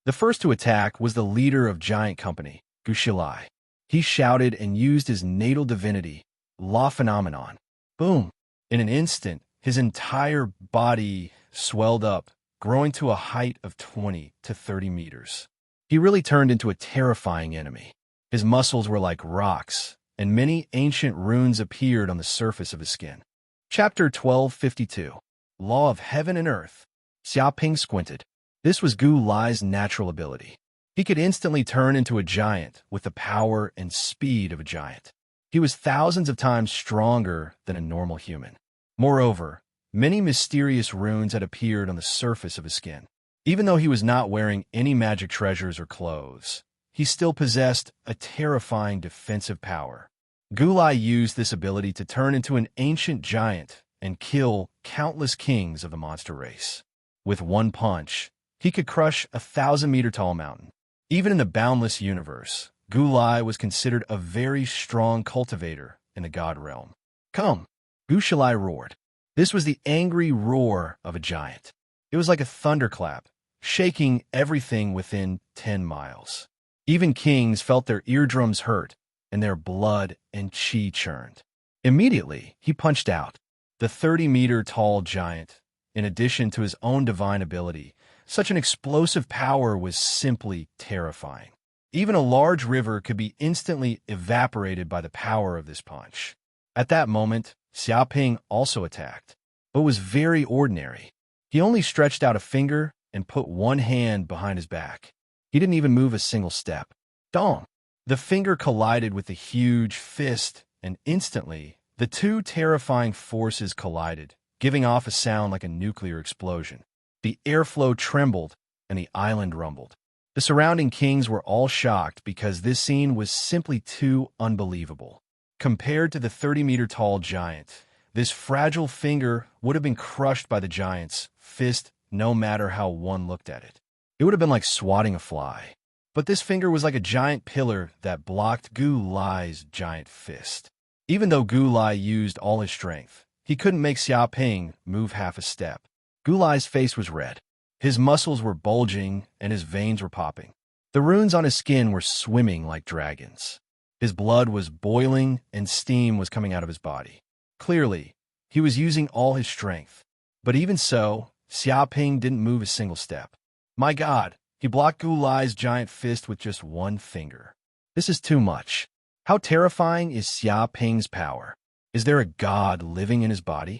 The first to attack was the leader of Giant Company, Gu Shilai. He shouted and used his natal divinity, Law Phenomenon. Boom! In an instant, his entire body swelled up, growing to a height of 20 to 30 meters. He really turned into a terrifying enemy. His muscles were like rocks, and many ancient runes appeared on the surface of his skin. Chapter 1252. Law of Heaven and Earth. Xia Ping squinted. This was Gu Lai's natural ability. He could instantly turn into a giant with the power and speed of a giant. He was thousands of times stronger than a normal human. Moreover, many mysterious runes had appeared on the surface of his skin. Even though he was not wearing any magic treasures or clothes, he still possessed a terrifying defensive power. Gu Lai used this ability to turn into an ancient giant and kill countless kings of the monster race. With one punch, he could crush a 1,000-meter-tall mountain. Even in the boundless universe, Gu Lai was considered a very strong cultivator in the god realm. Come! Gu Shilai roared. This was the angry roar of a giant. It was like a thunderclap, shaking everything within 10 miles. Even kings felt their eardrums hurt, and their blood and chi churned. Immediately, he punched out. The 30-meter-tall giant, in addition to his own divine ability, such an explosive power was simply terrifying. Even a large river could be instantly evaporated by the power of this punch. At that moment, Xia Ping also attacked, but was very ordinary. He only stretched out a finger and put one hand behind his back. He didn't even move a single step. Dong! The finger collided with the huge fist, and instantly, The two terrifying forces collided, giving off a sound like a nuclear explosion. The airflow trembled, and the island rumbled. The surrounding kings were all shocked because this scene was simply too unbelievable. Compared to the 30-meter-tall giant, this fragile finger would have been crushed by the giant's fist no matter how one looked at it. It would have been like swatting a fly. But this finger was like a giant pillar that blocked Gu Lai's giant fist. Even though Gu Lai used all his strength, he couldn't make Xiaoping move half a step. Gu Lai's face was red. His muscles were bulging and his veins were popping. The runes on his skin were swimming like dragons. His blood was boiling and steam was coming out of his body. Clearly, he was using all his strength. But even so, Xiaoping didn't move a single step. My God, he blocked Gu Lai's giant fist with just one finger. This is too much. How terrifying is Xiaoping's power? Is there a god living in his body?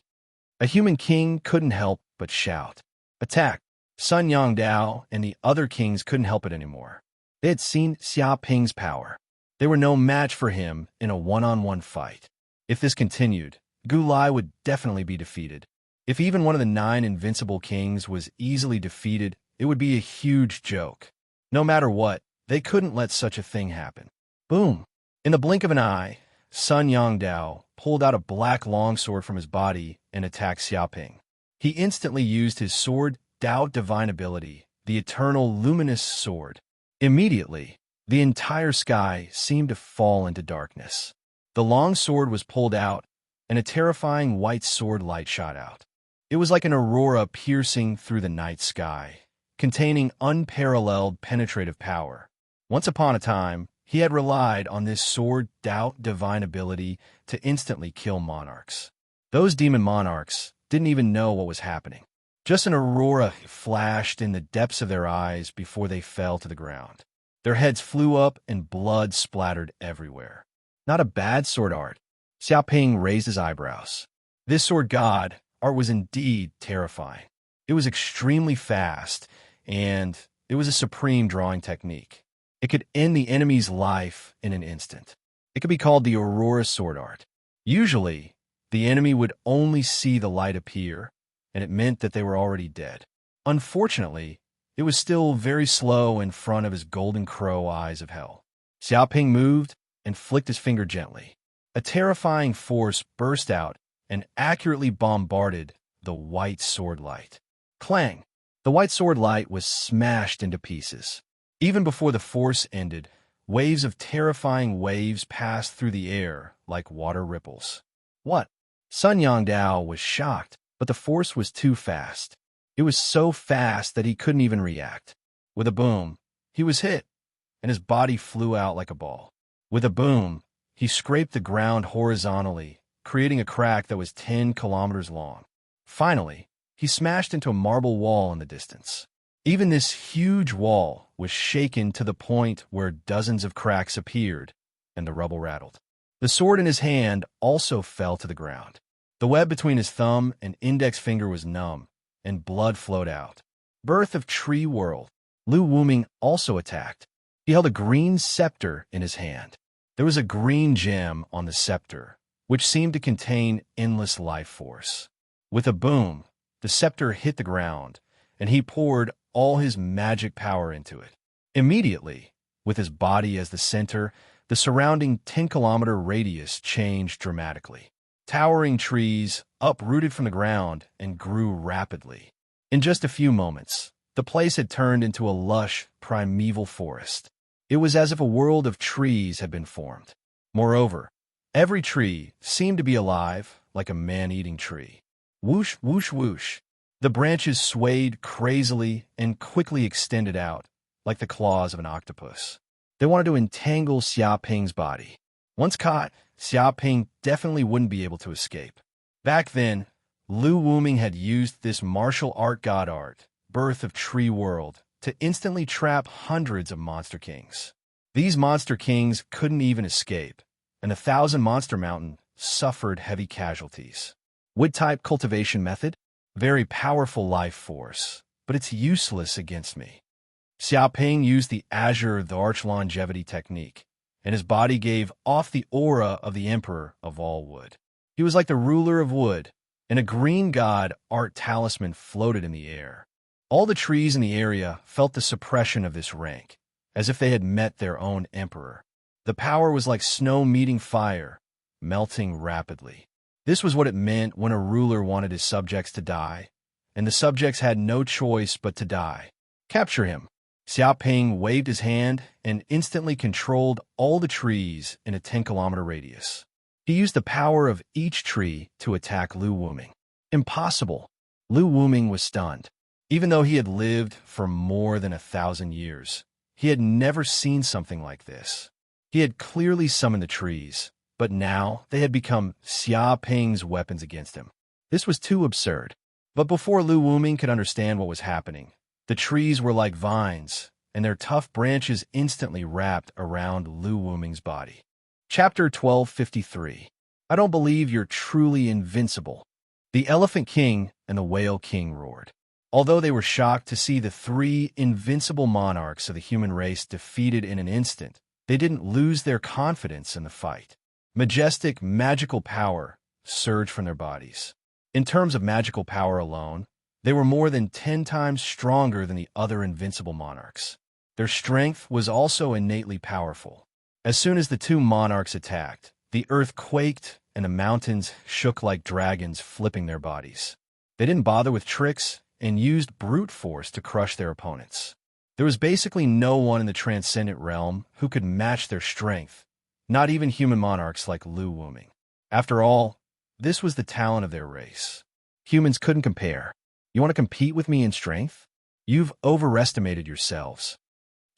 A human king couldn't help but shout. Attack! Sun Yongdao and the other kings couldn't help it anymore. They had seen Xiaoping's power. They were no match for him in a one-on-one fight. If this continued, Gu Lai would definitely be defeated. If even one of the 9 invincible kings was easily defeated, it would be a huge joke. No matter what, they couldn't let such a thing happen. Boom! In the blink of an eye, Sun Yongdao pulled out a black longsword from his body and attacked Xiaoping. He instantly used his sword Dao divine ability, the eternal luminous sword. Immediately, the entire sky seemed to fall into darkness. The long sword was pulled out, and a terrifying white sword light shot out. It was like an aurora piercing through the night sky, containing unparalleled penetrative power. Once upon a time, he had relied on this sword Dao divine ability to instantly kill monarchs. Those demon monarchs didn't even know what was happening. Just an aurora flashed in the depths of their eyes before they fell to the ground. Their heads flew up and blood splattered everywhere. Not a bad sword art. Xiaoping raised his eyebrows. This sword god art was indeed terrifying. It was extremely fast, and it was a supreme drawing technique. It could end the enemy's life in an instant. It could be called the Aurora sword art. Usually, the enemy would only see the light appear, and it meant that they were already dead. Unfortunately, it was still very slow in front of his golden crow eyes of hell. Xiaoping moved and flicked his finger gently. A terrifying force burst out and accurately bombarded the white sword light. Clang! The white sword light was smashed into pieces. Even before the force ended, waves of terrifying waves passed through the air like water ripples. What? Sun Yongdao was shocked, but the force was too fast. It was so fast that he couldn't even react. With a boom, he was hit, and his body flew out like a ball. With a boom, he scraped the ground horizontally, creating a crack that was 10 kilometers long. Finally, he smashed into a marble wall in the distance. Even this huge wall was shaken to the point where dozens of cracks appeared, and the rubble rattled. The sword in his hand also fell to the ground. The web between his thumb and index finger was numb, and blood flowed out. Birth of Tree World. Lu Wuming also attacked. He held a green scepter in his hand. There was a green gem on the scepter, which seemed to contain endless life force. With a boom, the scepter hit the ground, and he poured all his magic power into it. Immediately, with his body as the center, the surrounding 10-kilometer radius changed dramatically. Towering trees uprooted from the ground and grew rapidly. In just a few moments, the place had turned into a lush, primeval forest. It was as if a world of trees had been formed. Moreover, every tree seemed to be alive, like a man-eating tree. Whoosh, whoosh, whoosh. The branches swayed crazily and quickly extended out, like the claws of an octopus. They wanted to entangle Xiaoping's body. Once caught, Xiaoping definitely wouldn't be able to escape. Back then, Lu Wuming had used this martial art god art, Birth of Tree World, to instantly trap hundreds of monster kings. These monster kings couldn't even escape, and 1,000 Monster Mountain suffered heavy casualties. Wood-type cultivation method? Very powerful life force, but it's useless against me. Xiaoping used the Azure the Arch Longevity technique, and his body gave off the aura of the Emperor of all wood. He was like the ruler of wood, and a green god art talisman floated in the air. All the trees in the area felt the suppression of this rank, as if they had met their own emperor. The power was like snow meeting fire, melting rapidly. This was what it meant when a ruler wanted his subjects to die, and the subjects had no choice but to die. Capture him. Xiao Ping waved his hand and instantly controlled all the trees in a 10-kilometer radius. He used the power of each tree to attack Lu Wuming. Impossible. Lu Wuming was stunned. Even though he had lived for more than 1,000 years, he had never seen something like this. He had clearly summoned the trees, but now they had become Xiao Ping's weapons against him. This was too absurd. But before Lu Wuming could understand what was happening, the trees were like vines, and their tough branches instantly wrapped around Lu Wuming's body. Chapter 1253. I don't believe you're truly invincible. The Elephant King and the Whale King roared. Although they were shocked to see the three invincible monarchs of the human race defeated in an instant, they didn't lose their confidence in the fight. Majestic, magical power surged from their bodies. In terms of magical power alone, they were more than 10 times stronger than the other invincible monarchs. Their strength was also innately powerful. As soon as the two monarchs attacked, the earth quaked and the mountains shook like dragons flipping their bodies. They didn't bother with tricks and used brute force to crush their opponents. There was basically no one in the transcendent realm who could match their strength, not even human monarchs like Lu Wuming. After all, this was the talent of their race. Humans couldn't compare. You want to compete with me in strength? You've overestimated yourselves.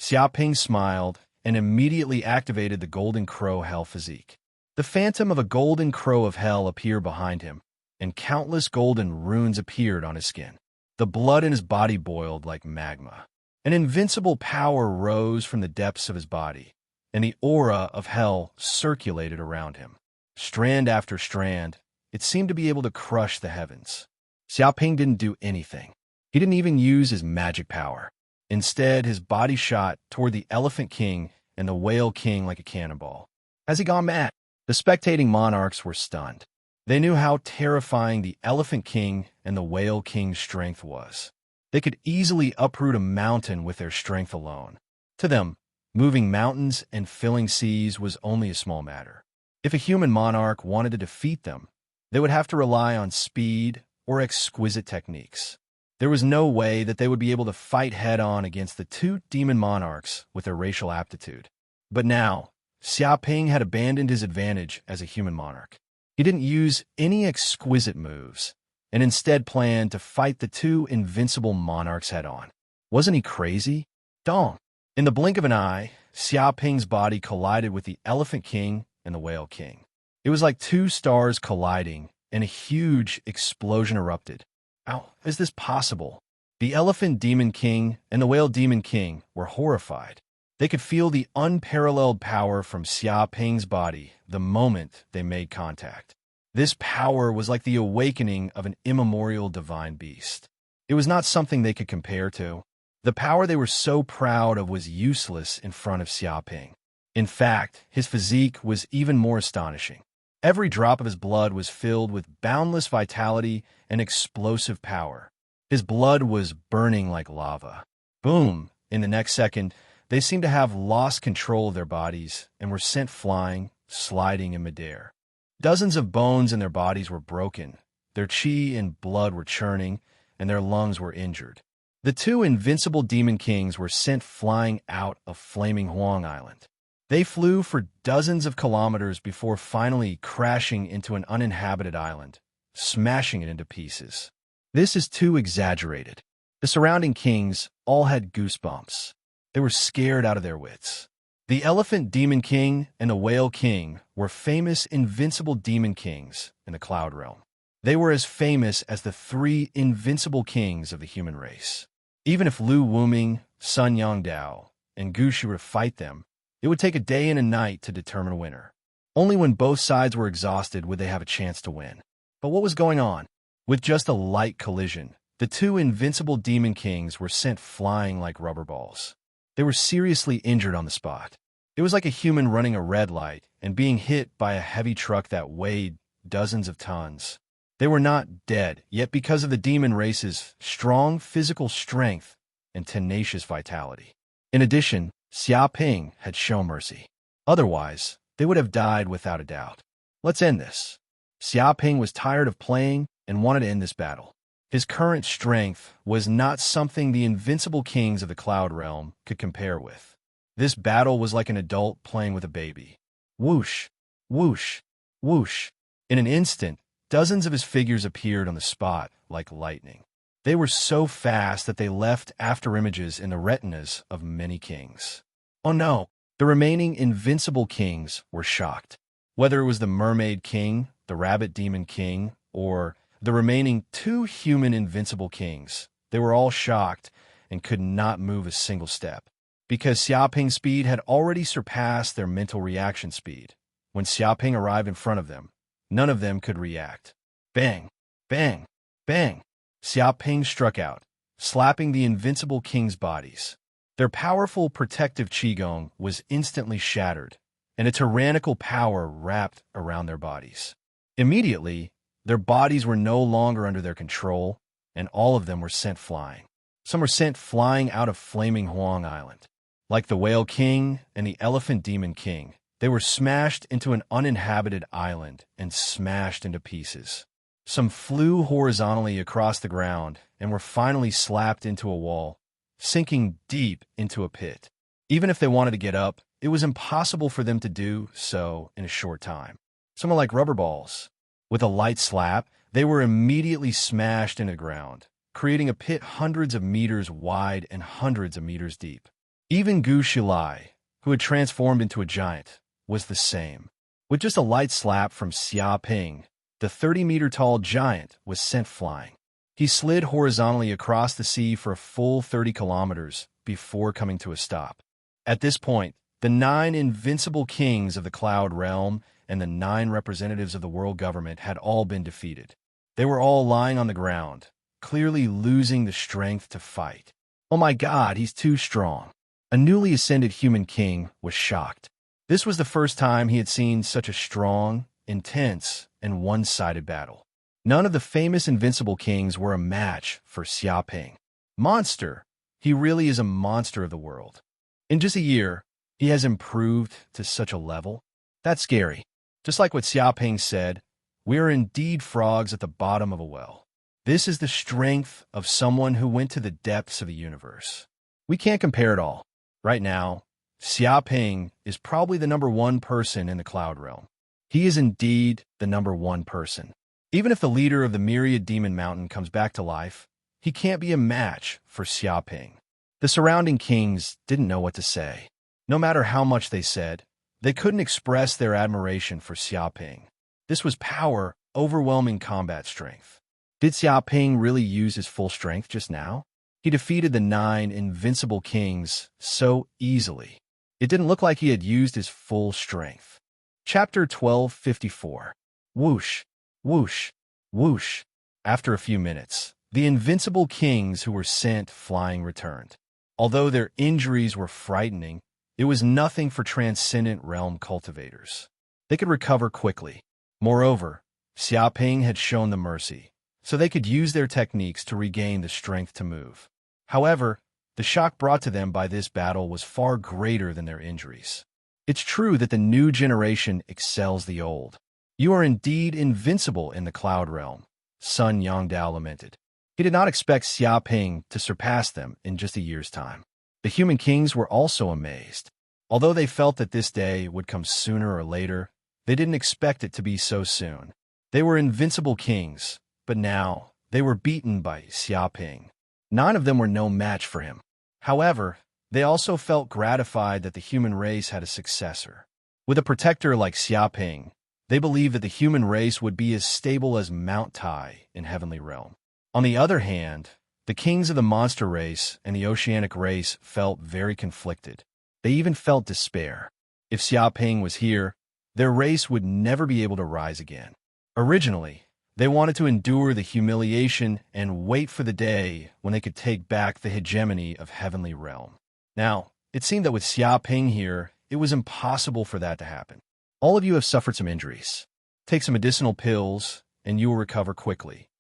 Xiao Ping smiled and immediately activated the Golden Crow Hell physique. The phantom of a golden crow of hell appeared behind him, and countless golden runes appeared on his skin. The blood in his body boiled like magma. An invincible power rose from the depths of his body, and the aura of hell circulated around him. Strand after strand, it seemed to be able to crush the heavens. Xiao Ping didn't do anything. He didn't even use his magic power. Instead, his body shot toward the Elephant King and the Whale King like a cannonball. Has he gone mad? The spectating monarchs were stunned. They knew how terrifying the Elephant King and the Whale King's strength was. They could easily uproot a mountain with their strength alone. To them, moving mountains and filling seas was only a small matter. If a human monarch wanted to defeat them, they would have to rely on speed or exquisite techniques. There was no way that they would be able to fight head-on against the two demon monarchs with their racial aptitude. But now, Xiao Ping had abandoned his advantage as a human monarch. He didn't use any exquisite moves, and instead planned to fight the two invincible monarchs head-on. Wasn't he crazy? Dong! In the blink of an eye, Xiao Ping's body collided with the Elephant King and the Whale King. It was like two stars colliding, and a huge explosion erupted. How is this possible? The Elephant Demon King and the Whale Demon King were horrified. They could feel the unparalleled power from Xiao Ping's body the moment they made contact. This power was like the awakening of an immemorial divine beast. It was not something they could compare to. The power they were so proud of was useless in front of Xiao Ping. In fact, his physique was even more astonishing. Every drop of his blood was filled with boundless vitality and explosive power. His blood was burning like lava. Boom! In the next second, they seemed to have lost control of their bodies and were sent flying, sliding in midair. Dozens of bones in their bodies were broken, their chi and blood were churning, and their lungs were injured. The two invincible demon kings were sent flying out of Flaming Huang Island. They flew for dozens of kilometers before finally crashing into an uninhabited island, smashing it into pieces. This is too exaggerated. The surrounding kings all had goosebumps. They were scared out of their wits. The Elephant Demon King and the Whale King were famous invincible demon kings in the Cloud Realm. They were as famous as the three invincible kings of the human race. Even if Lu Wuming, Sun Yongdao, and Gushi were to fight them, it would take a day and a night to determine a winner. Only when both sides were exhausted would they have a chance to win. But what was going on? With just a light collision, the two invincible demon kings were sent flying like rubber balls. They were seriously injured on the spot. It was like a human running a red light and being hit by a heavy truck that weighed dozens of tons. They were not dead, yet because of the demon race's strong physical strength and tenacious vitality. In addition, Xiaoping had shown mercy. Otherwise, they would have died without a doubt. Let's end this. Xiaoping was tired of playing and wanted to end this battle. His current strength was not something the invincible kings of the Cloud Realm could compare with. This battle was like an adult playing with a baby. Whoosh, whoosh, whoosh. In an instant, dozens of his figures appeared on the spot like lightning. They were so fast that they left afterimages in the retinas of many kings. Oh no! The remaining invincible kings were shocked. Whether it was the Mermaid King, the Rabbit Demon King, or the remaining 2 human invincible kings, they were all shocked and could not move a single step. Because Xiaoping's speed had already surpassed their mental reaction speed. When Xiaoping arrived in front of them, none of them could react. Bang! Bang! Bang! Xiaoping struck out, slapping the invincible king's bodies. Their powerful protective qigong was instantly shattered, and a tyrannical power wrapped around their bodies. Immediately, their bodies were no longer under their control, and all of them were sent flying. Some were sent flying out of Flaming Huang Island. Like the Whale King and the Elephant Demon King, they were smashed into an uninhabited island and smashed into pieces. Some flew horizontally across the ground and were finally slapped into a wall, sinking deep into a pit. Even if they wanted to get up, it was impossible for them to do so in a short time. Some were like rubber balls. With a light slap, they were immediately smashed into the ground, creating a pit hundreds of meters wide and hundreds of meters deep. Even Gu Shilai, who had transformed into a giant, was the same. With just a light slap from Xiaoping, the 30-meter-tall giant was sent flying. He slid horizontally across the sea for a full 30 kilometers before coming to a stop. At this point, the 9 invincible kings of the Cloud Realm and the 9 representatives of the world government had all been defeated. They were all lying on the ground, clearly losing the strength to fight. Oh my God, he's too strong. A newly ascended human king was shocked. This was the first time he had seen such a strong, intense, and one-sided battle. None of the famous invincible kings were a match for Xiaoping. Monster! He really is a monster of the world. In just a year, he has improved to such a level. That's scary. Just like what Xiaoping said, we are indeed frogs at the bottom of a well. This is the strength of someone who went to the depths of the universe. We can't compare it all. Right now, Xiaoping is probably the #1 person in the Cloud Realm. He is indeed the #1 person. Even if the leader of the Myriad Demon Mountain comes back to life, he can't be a match for Xiaoping. The surrounding kings didn't know what to say. No matter how much they said, they couldn't express their admiration for Xiaoping. This was power, overwhelming combat strength. Did Xiaoping really use his full strength just now? He defeated the 9 invincible kings so easily. It didn't look like he had used his full strength. Chapter 1254. Whoosh, whoosh, whoosh. After a few minutes, the invincible kings who were sent flying returned. Although their injuries were frightening, it was nothing for transcendent realm cultivators. They could recover quickly. Moreover, Xiaoping had shown them mercy, so they could use their techniques to regain the strength to move. However, the shock brought to them by this battle was far greater than their injuries. It's true that the new generation excels the old. You are indeed invincible in the Cloud Realm, Sun Yongdao lamented. He did not expect Xiaoping to surpass them in just a year's time. The human kings were also amazed. Although they felt that this day would come sooner or later, they didn't expect it to be so soon. They were invincible kings, but now they were beaten by Xiaoping. 9 of them were no match for him. However, they also felt gratified that the human race had a successor. With a protector like Xiaoping, they believed that the human race would be as stable as Mount Tai in Heavenly Realm. On the other hand, the kings of the monster race and the oceanic race felt very conflicted. They even felt despair. If Xiaoping was here, their race would never be able to rise again. Originally, they wanted to endure the humiliation and wait for the day when they could take back the hegemony of Heavenly Realm. Now, it seemed that with Xiaoping here, it was impossible for that to happen. All of you have suffered some injuries. Take some medicinal pills, and you will recover quickly.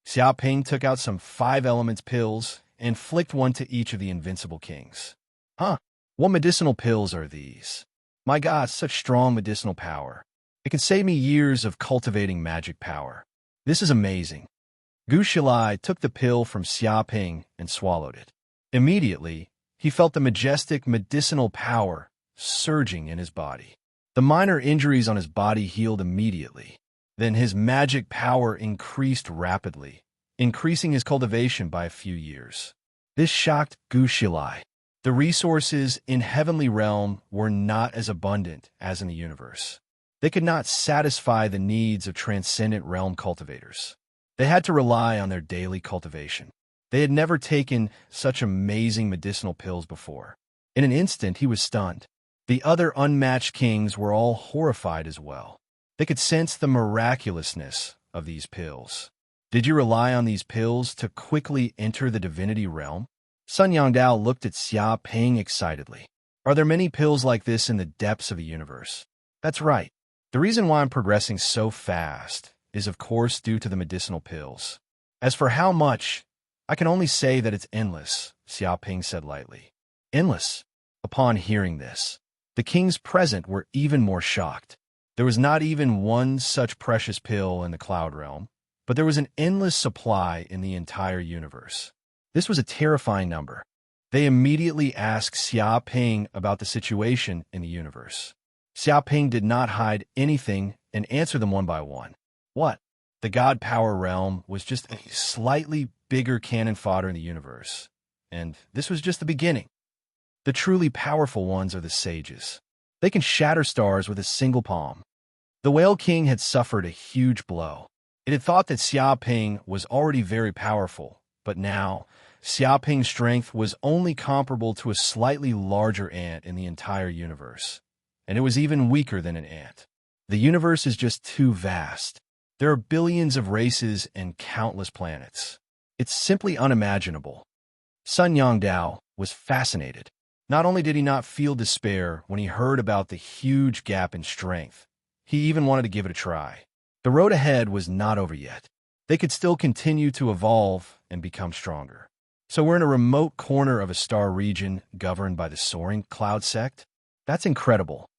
Xiaoping took out some 5 elements pills and flicked one to each of the invincible kings. Huh? What medicinal pills are these? My God, such strong medicinal power. It can save me years of cultivating magic power. This is amazing. Gu Shilai took the pill from Xiaoping and swallowed it. Immediately, he felt the majestic medicinal power surging in his body. The minor injuries on his body healed immediately. Then his magic power increased rapidly, increasing his cultivation by a few years. This shocked Gu Shilai. The resources in Heavenly Realm were not as abundant as in the universe. They could not satisfy the needs of Transcendent Realm cultivators. They had to rely on their daily cultivation. They had never taken such amazing medicinal pills before. In an instant, he was stunned. The other unmatched kings were all horrified as well. They could sense the miraculousness of these pills. Did you rely on these pills to quickly enter the divinity realm? Sun Yongdao looked at Xiaoping excitedly. Are there many pills like this in the depths of the universe? That's right. The reason why I'm progressing so fast is, of course, due to the medicinal pills. As for how much, I can only say that it's endless, Xiaoping said lightly. Endless? Upon hearing this, the kings present were even more shocked. There was not even one such precious pill in the cloud realm, but there was an endless supply in the entire universe. This was a terrifying number. They immediately asked Xiaoping about the situation in the universe. Xiaoping did not hide anything and answered them one by one. What? The God Power realm was just a slightly bigger cannon fodder in the universe, and this was just the beginning. The truly powerful ones are the sages. They can shatter stars with a single palm. The Whale King had suffered a huge blow. It had thought that Xiaoping was already very powerful, but now, Xiaoping's strength was only comparable to a slightly larger ant in the entire universe, and it was even weaker than an ant. The universe is just too vast. There are billions of races and countless planets. It's simply unimaginable. Sun Yongdao was fascinated. Not only did he not feel despair when he heard about the huge gap in strength, he even wanted to give it a try. The road ahead was not over yet. They could still continue to evolve and become stronger. So we're in a remote corner of a star region governed by the soaring cloud sect? That's incredible.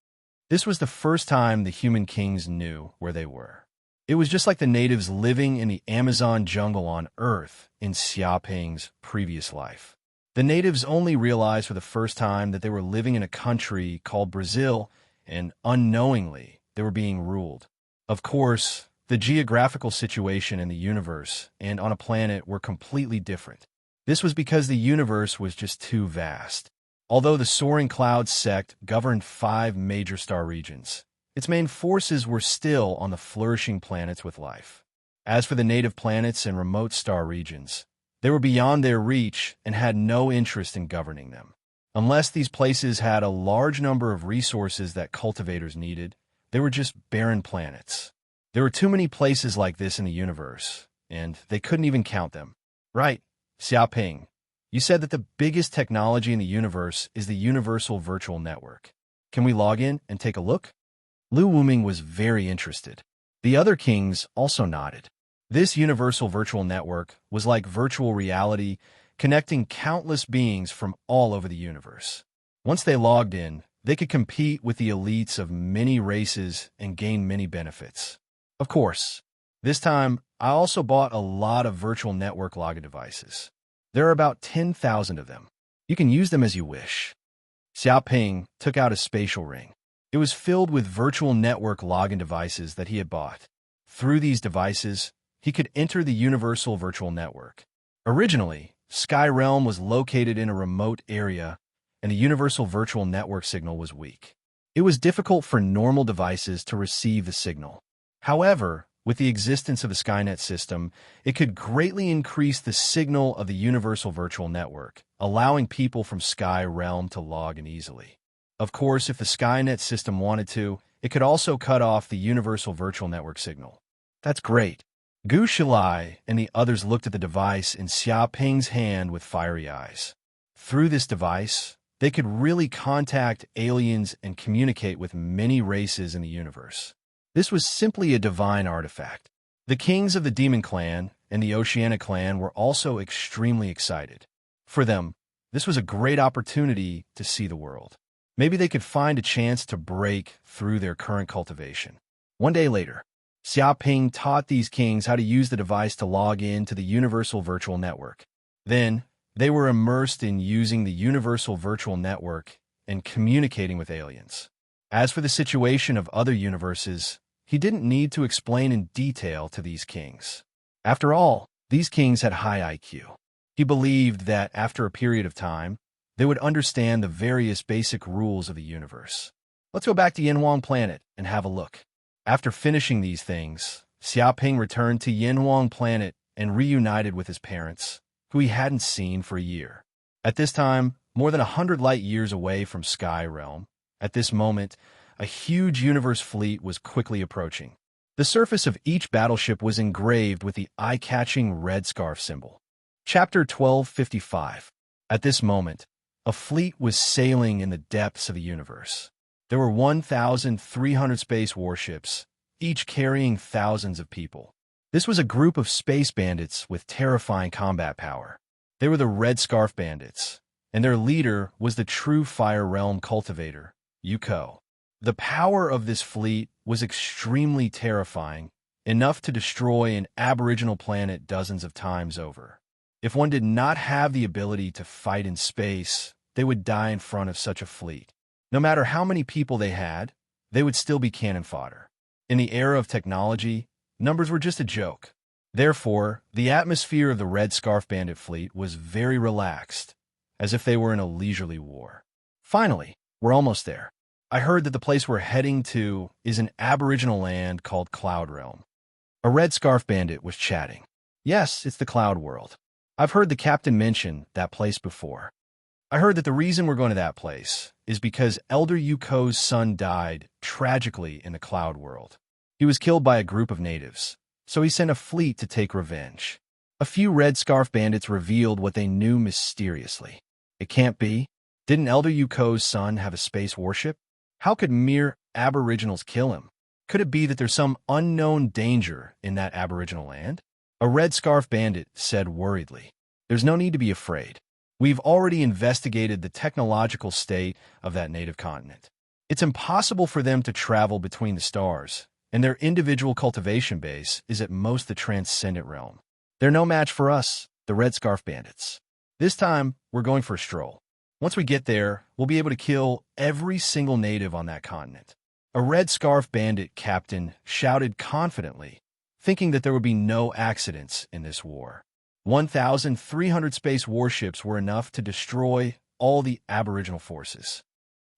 This was the first time the human kings knew where they were. It was just like the natives living in the Amazon jungle on Earth in Xiaoping's previous life. The natives only realized for the first time that they were living in a country called Brazil, and unknowingly, they were being ruled. Of course, the geographical situation in the universe and on a planet were completely different. This was because the universe was just too vast. Although the Soaring Cloud sect governed 5 major star regions, its main forces were still on the flourishing planets with life. As for the native planets and remote star regions, they were beyond their reach and had no interest in governing them. Unless these places had a large number of resources that cultivators needed, they were just barren planets. There were too many places like this in the universe, and they couldn't even count them. Right, Xiaoping, you said that the biggest technology in the universe is the Universal Virtual Network. Can we log in and take a look? Lu Wuming was very interested. The other kings also nodded. This Universal Virtual Network was like virtual reality, connecting countless beings from all over the universe. Once they logged in, they could compete with the elites of many races and gain many benefits. Of course, this time, I also bought a lot of virtual network login devices. There are about 10,000 of them. You can use them as you wish. Xiaoping took out a spatial ring. It was filled with virtual network login devices that he had bought. Through these devices, he could enter the Universal Virtual Network. Originally, Sky Realm was located in a remote area, and the Universal Virtual Network signal was weak. It was difficult for normal devices to receive the signal. However, with the existence of the Skynet system, it could greatly increase the signal of the Universal Virtual Network, allowing people from Sky Realm to log in easily. Of course, if the Skynet system wanted to, it could also cut off the Universal Virtual Network signal. That's great. Gu Shilai and the others looked at the device in Xiaoping's hand with fiery eyes. Through this device, they could really contact aliens and communicate with many races in the universe. This was simply a divine artifact. The kings of the Demon Clan and the Oceanic Clan were also extremely excited. For them, this was a great opportunity to see the world. Maybe they could find a chance to break through their current cultivation. One day later, Xiaoping taught these kings how to use the device to log in to the Universal Virtual Network. Then, they were immersed in using the Universal Virtual Network and communicating with aliens. As for the situation of other universes, he didn't need to explain in detail to these kings. After all, these kings had high IQ. He believed that after a period of time, they would understand the various basic rules of the universe. Let's go back to Yanhuang Planet and have a look. After finishing these things, Xiaoping returned to Yanhuang Planet and reunited with his parents, who he hadn't seen for a year. At this time, more than 100 light years away from Sky Realm, at this moment, a huge universe fleet was quickly approaching. The surface of each battleship was engraved with the eye-catching red scarf symbol. Chapter 1255. At this moment, a fleet was sailing in the depths of the universe. There were 1,300 space warships, each carrying thousands of people. This was a group of space bandits with terrifying combat power. They were the Red Scarf Bandits, and their leader was the true Fire Realm cultivator, Yuko. The power of this fleet was extremely terrifying, enough to destroy an aboriginal planet dozens of times over. If one did not have the ability to fight in space, they would die in front of such a fleet. No matter how many people they had, they would still be cannon fodder. In the era of technology, numbers were just a joke. Therefore, the atmosphere of the Red Scarf Bandit fleet was very relaxed, as if they were in a leisurely war. Finally, we're almost there. I heard that the place we're heading to is an aboriginal land called Cloud Realm. A Red Scarf Bandit was chatting. Yes, it's the Cloud World. I've heard the captain mention that place before. I heard that the reason we're going to that place is because Elder Yuko's son died tragically in the Cloud World. He was killed by a group of natives, so he sent a fleet to take revenge. A few Red Scarf Bandits revealed what they knew mysteriously. It can't be. Didn't Elder Yuko's son have a space warship? How could mere aboriginals kill him? Could it be that there's some unknown danger in that aboriginal land? A Red Scarf Bandit said worriedly. There's no need to be afraid. We've already investigated the technological state of that native continent. It's impossible for them to travel between the stars, and their individual cultivation base is at most the transcendent realm. They're no match for us, the Red Scarf Bandits. This time, we're going for a stroll. Once we get there, we'll be able to kill every single native on that continent. A Red Scarf Bandit captain shouted confidently, thinking that there would be no accidents in this war. 1,300 space warships were enough to destroy all the aboriginal forces.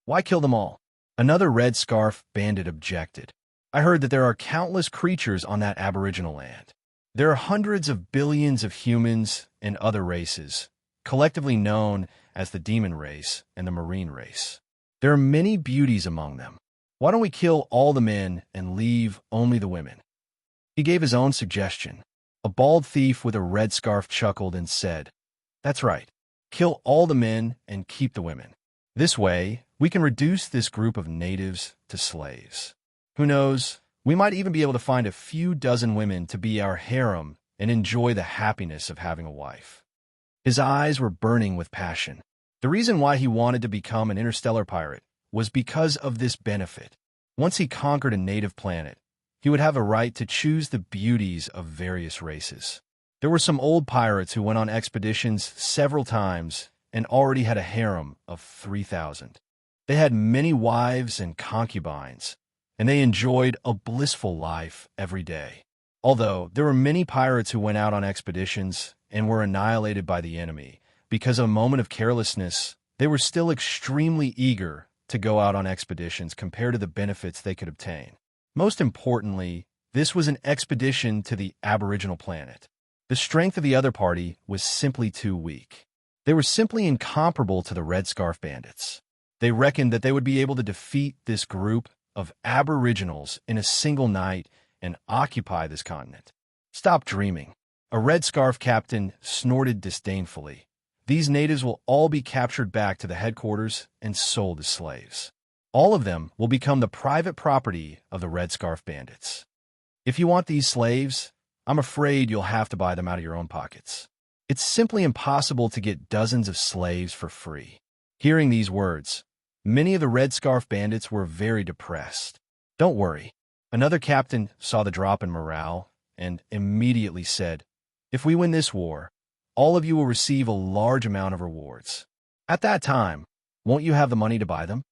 Why kill them all? Another Red Scarf Bandit objected. I heard that there are countless creatures on that aboriginal land. There are hundreds of billions of humans and other races, collectively known as the demon race and the marine race. There are many beauties among them. Why don't we kill all the men and leave only the women? He gave his own suggestion. A bald thief with a red scarf chuckled and said, "That's right. Kill all the men and keep the women. This way, we can reduce this group of natives to slaves. Who knows, we might even be able to find a few dozen women to be our harem and enjoy the happiness of having a wife." His eyes were burning with passion. The reason why he wanted to become an interstellar pirate was because of this benefit. Once he conquered a native planet, he would have a right to choose the beauties of various races. There were some old pirates who went on expeditions several times and already had a harem of 3,000. They had many wives and concubines, and they enjoyed a blissful life every day. Although there were many pirates who went out on expeditions and were annihilated by the enemy, because of a moment of carelessness, they were still extremely eager to go out on expeditions compared to the benefits they could obtain. Most importantly, this was an expedition to the aboriginal planet. The strength of the other party was simply too weak. They were simply incomparable to the Red Scarf Bandits. They reckoned that they would be able to defeat this group of aboriginals in a single night and occupy this continent. Stop dreaming. A Red Scarf captain snorted disdainfully. These natives will all be captured back to the headquarters and sold as slaves. All of them will become the private property of the Red Scarf Bandits. If you want these slaves, I'm afraid you'll have to buy them out of your own pockets. It's simply impossible to get dozens of slaves for free. Hearing these words, many of the Red Scarf Bandits were very depressed. Don't worry. Another captain saw the drop in morale and immediately said, "If we win this war, all of you will receive a large amount of rewards. At that time, won't you have the money to buy them?"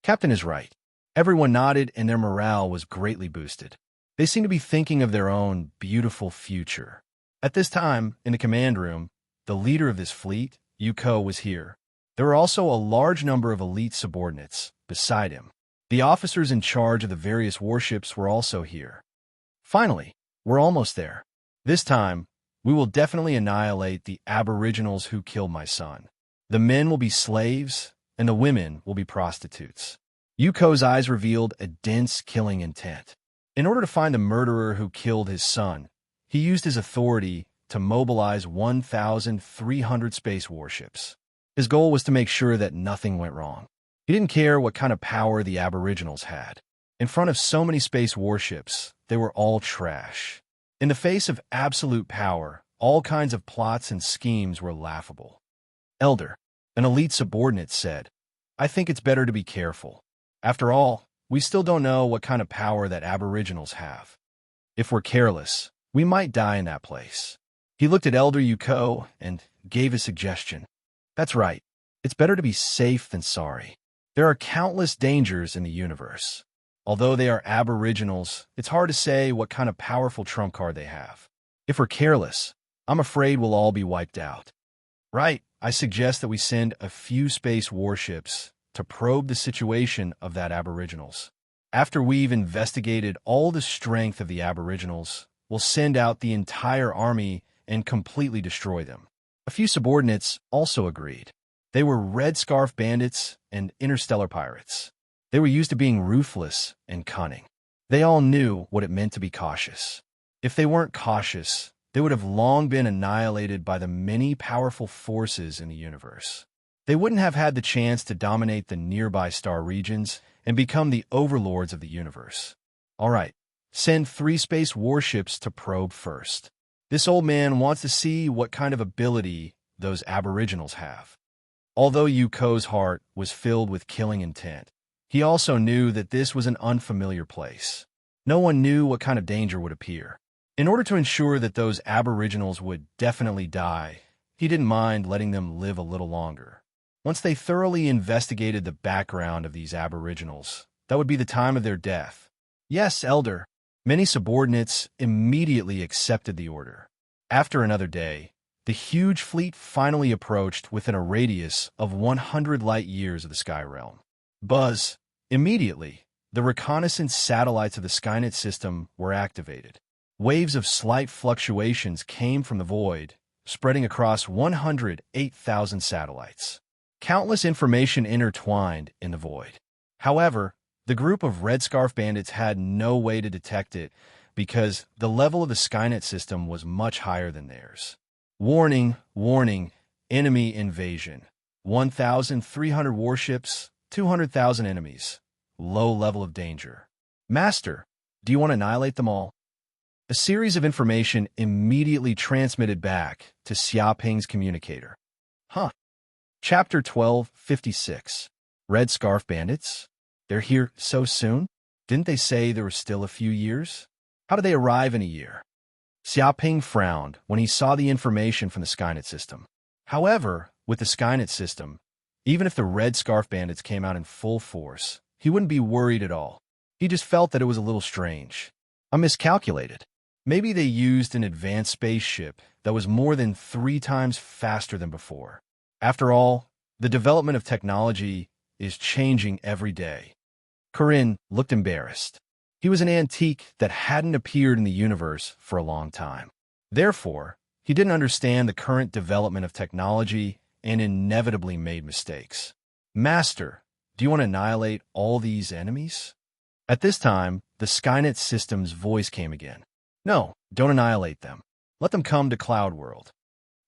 Captain is right. Everyone nodded and their morale was greatly boosted. They seemed to be thinking of their own beautiful future. At this time, in the command room, the leader of this fleet, Yuko, was here. There were also a large number of elite subordinates beside him. The officers in charge of the various warships were also here. Finally, we're almost there. This time, we will definitely annihilate the aboriginals who killed my son. The men will be slaves, and the women will be prostitutes. Yuko's eyes revealed a dense killing intent. In order to find the murderer who killed his son, he used his authority to mobilize 1,300 space warships. His goal was to make sure that nothing went wrong. He didn't care what kind of power the aboriginals had. In front of so many space warships, they were all trash. In the face of absolute power, all kinds of plots and schemes were laughable. Elder, an elite subordinate, said, "I think it's better to be careful. After all, we still don't know what kind of power that aboriginals have. If we're careless, we might die in that place." He looked at Elder Yuko and gave a suggestion. "That's right. It's better to be safe than sorry. There are countless dangers in the universe. Although they are aboriginals, it's hard to say what kind of powerful trump card they have. If we're careless, I'm afraid we'll all be wiped out." "Right. I suggest that we send a few space warships to probe the situation of that aboriginals. After we've investigated all the strength of the aboriginals, we'll send out the entire army and completely destroy them." A few subordinates also agreed. They were Red Scarf Bandits and interstellar pirates. They were used to being ruthless and cunning. They all knew what it meant to be cautious. If they weren't cautious, they would have long been annihilated by the many powerful forces in the universe. They wouldn't have had the chance to dominate the nearby star regions and become the overlords of the universe. All right, send 3 space warships to probe first. This old man wants to see what kind of ability those aboriginals have. Although Yuko's heart was filled with killing intent, he also knew that this was an unfamiliar place. No one knew what kind of danger would appear. In order to ensure that those aboriginals would definitely die, he didn't mind letting them live a little longer. Once they thoroughly investigated the background of these aboriginals, that would be the time of their death. "Yes, Elder." Many subordinates immediately accepted the order. After another day, the huge fleet finally approached within a radius of 100 light years of the Sky Realm. Buzz. Immediately, the reconnaissance satellites of the Skynet system were activated. Waves of slight fluctuations came from the void, spreading across 108,000 satellites. Countless information intertwined in the void. However, the group of Red Scarf Bandits had no way to detect it because the level of the Skynet system was much higher than theirs. Warning, warning, enemy invasion. 1,300 warships, 200,000 enemies. Low level of danger. Master, do you want to annihilate them all? A series of information immediately transmitted back to Xiaoping's communicator. Chapter 1256. Red Scarf Bandits? They're here so soon? Didn't they say there were still a few years? How did they arrive in a year? Xiaoping frowned when he saw the information from the Skynet system. However, with the Skynet system, even if the Red Scarf Bandits came out in full force, he wouldn't be worried at all. He just felt that it was a little strange. I miscalculated. Maybe they used an advanced spaceship that was more than 3 times faster than before. After all, the development of technology is changing every day. Corinne looked embarrassed. He was an antique that hadn't appeared in the universe for a long time. Therefore, he didn't understand the current development of technology and inevitably made mistakes. Master, do you want to annihilate all these enemies? At this time, the Skynet system's voice came again. No, don't annihilate them. Let them come to Cloud World.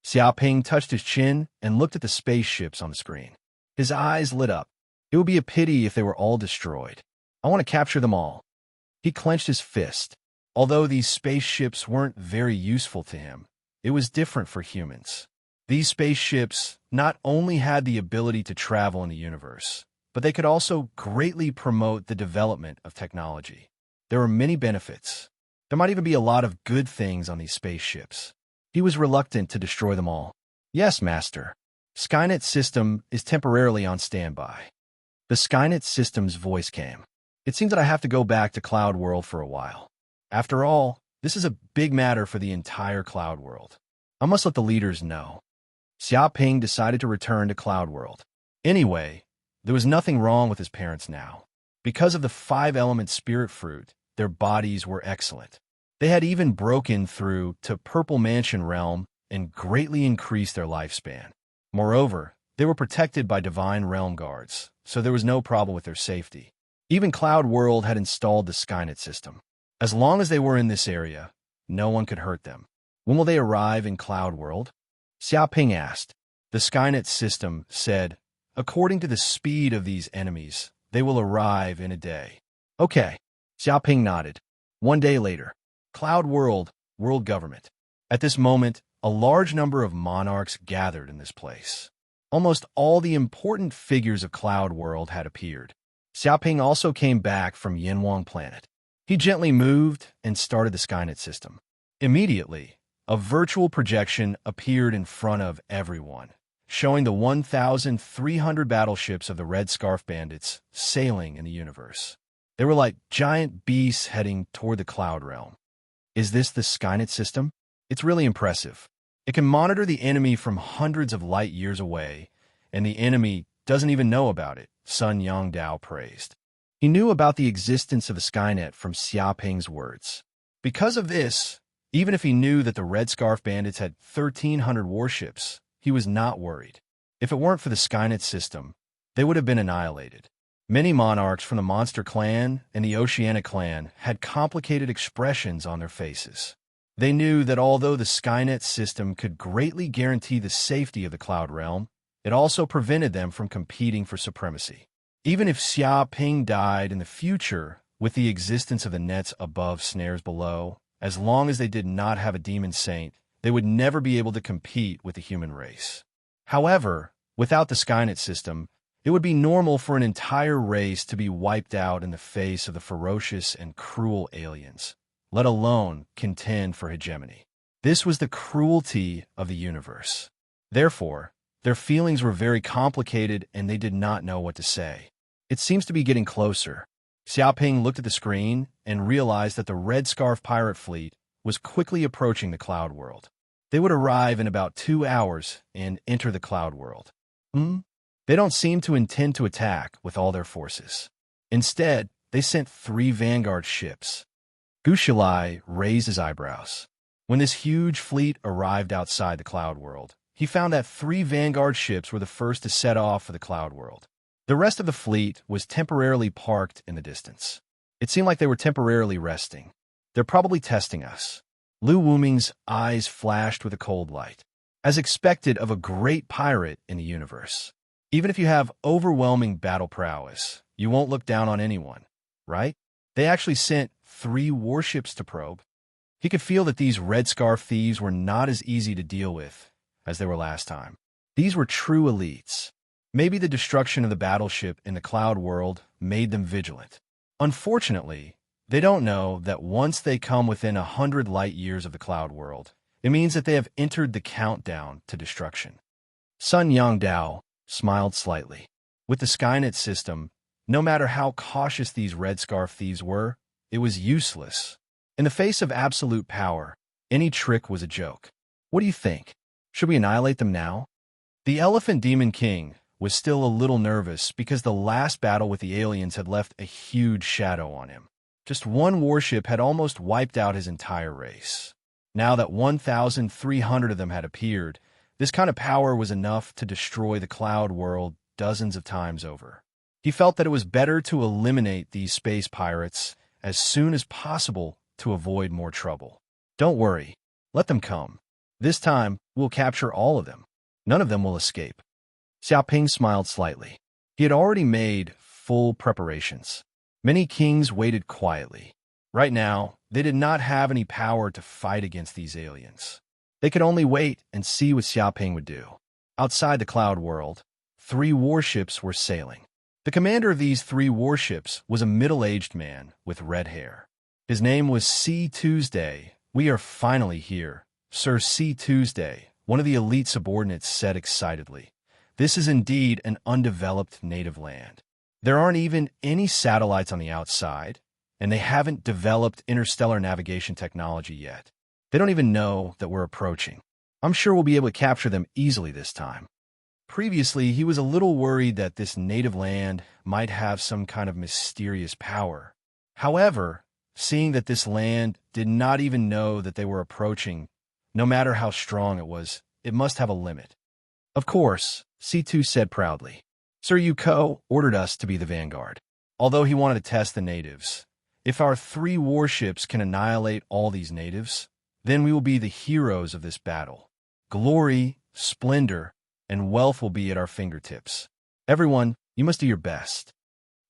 Xiaoping touched his chin and looked at the spaceships on the screen. His eyes lit up. It would be a pity if they were all destroyed. I want to capture them all. He clenched his fist. Although these spaceships weren't very useful to him, it was different for humans. These spaceships not only had the ability to travel in the universe, but they could also greatly promote the development of technology. There were many benefits. There might even be a lot of good things on these spaceships. He was reluctant to destroy them all. Yes, Master. Skynet system is temporarily on standby. The Skynet system's voice came. It seems that I have to go back to Cloud World for a while. After all, this is a big matter for the entire Cloud World. I must let the leaders know. Xiaoping decided to return to Cloud World. Anyway, there was nothing wrong with his parents now. Because of the 5-element spirit fruit, their bodies were excellent. They had even broken through to Purple Mansion realm and greatly increased their lifespan. Moreover, they were protected by divine realm guards, so there was no problem with their safety. Even Cloud World had installed the Skynet system. As long as they were in this area, no one could hurt them. When will they arrive in Cloud World? Xiaoping asked. The Skynet system said, according to the speed of these enemies, they will arrive in a day. Okay. Xiaoping nodded. 1 day later. Cloud World, world government. At this moment, a large number of monarchs gathered in this place. Almost all the important figures of Cloud World had appeared. Xiaoping also came back from Yanwang planet. He gently moved and started the Skynet system. Immediately, a virtual projection appeared in front of everyone, showing the 1,300 battleships of the Red Scarf Bandits sailing in the universe. They were like giant beasts heading toward the Cloud Realm. Is this the Skynet system? It's really impressive. It can monitor the enemy from hundreds of light years away, and the enemy doesn't even know about it, Sun Yongdao praised. He knew about the existence of the Skynet from Xiaoping's words. Because of this, even if he knew that the Red Scarf Bandits had 1,300 warships, he was not worried. If it weren't for the Skynet system, they would have been annihilated. Many monarchs from the Monster Clan and the Oceanic Clan had complicated expressions on their faces. They knew that although the Skynet system could greatly guarantee the safety of the Cloud Realm, it also prevented them from competing for supremacy. Even if Xiaoping died in the future with the existence of the nets above snares below, as long as they did not have a demon saint, they would never be able to compete with the human race. However, without the Skynet system, it would be normal for an entire race to be wiped out in the face of the ferocious and cruel aliens, let alone contend for hegemony. This was the cruelty of the universe. Therefore, their feelings were very complicated and they did not know what to say. It seems to be getting closer. Xiaoping looked at the screen and realized that the Red Scarf pirate fleet was quickly approaching the Cloud World. They would arrive in about 2 hours and enter the Cloud World. They don't seem to intend to attack with all their forces. Instead, they sent 3 vanguard ships. Gushilai raised his eyebrows. When this huge fleet arrived outside the Cloud World, he found that 3 vanguard ships were the first to set off for the Cloud World. The rest of the fleet was temporarily parked in the distance. It seemed like they were temporarily resting. They're probably testing us. Lu Wuming's eyes flashed with a cold light, as expected of a great pirate in the universe. Even if you have overwhelming battle prowess, you won't look down on anyone, right? They actually sent 3 warships to probe. He could feel that these Red Scarf thieves were not as easy to deal with as they were last time. These were true elites. Maybe the destruction of the battleship in the Cloud World made them vigilant. Unfortunately, they don't know that once they come within 100 light years of the Cloud World, it means that they have entered the countdown to destruction. Sun Yongdao smiled slightly. With the Skynet system, no matter how cautious these Red Scarf thieves were, it was useless. In the face of absolute power, any trick was a joke. What do you think? Should we annihilate them now? The Elephant Demon King was still a little nervous because the last battle with the aliens had left a huge shadow on him. Just 1 warship had almost wiped out his entire race. Now that 1,300 of them had appeared, this kind of power was enough to destroy the Cloud World dozens of times over. He felt that it was better to eliminate these space pirates as soon as possible to avoid more trouble. Don't worry, let them come. This time, we'll capture all of them. None of them will escape. Xiaoping smiled slightly. He had already made full preparations. Many kings waited quietly. Right now, they did not have any power to fight against these aliens. They could only wait and see what Xiaoping would do. Outside the cloud world, 3 warships were sailing. The commander of these 3 warships was a middle-aged man with red hair. His name was C. Tuesday. "We are finally here, Sir C. Tuesday," one of the elite subordinates said excitedly. "This is indeed an undeveloped native land. There aren't even any satellites on the outside, and they haven't developed interstellar navigation technology yet. They don't even know that we're approaching. I'm sure we'll be able to capture them easily this time." Previously, he was a little worried that this native land might have some kind of mysterious power. However, seeing that this land did not even know that they were approaching, no matter how strong it was, it must have a limit. "Of course," C2 said proudly. "Sir Yuko ordered us to be the vanguard." Although he wanted to test the natives, if our 3 warships can annihilate all these natives, then we will be the heroes of this battle. Glory, splendor, and wealth will be at our fingertips. Everyone, you must do your best.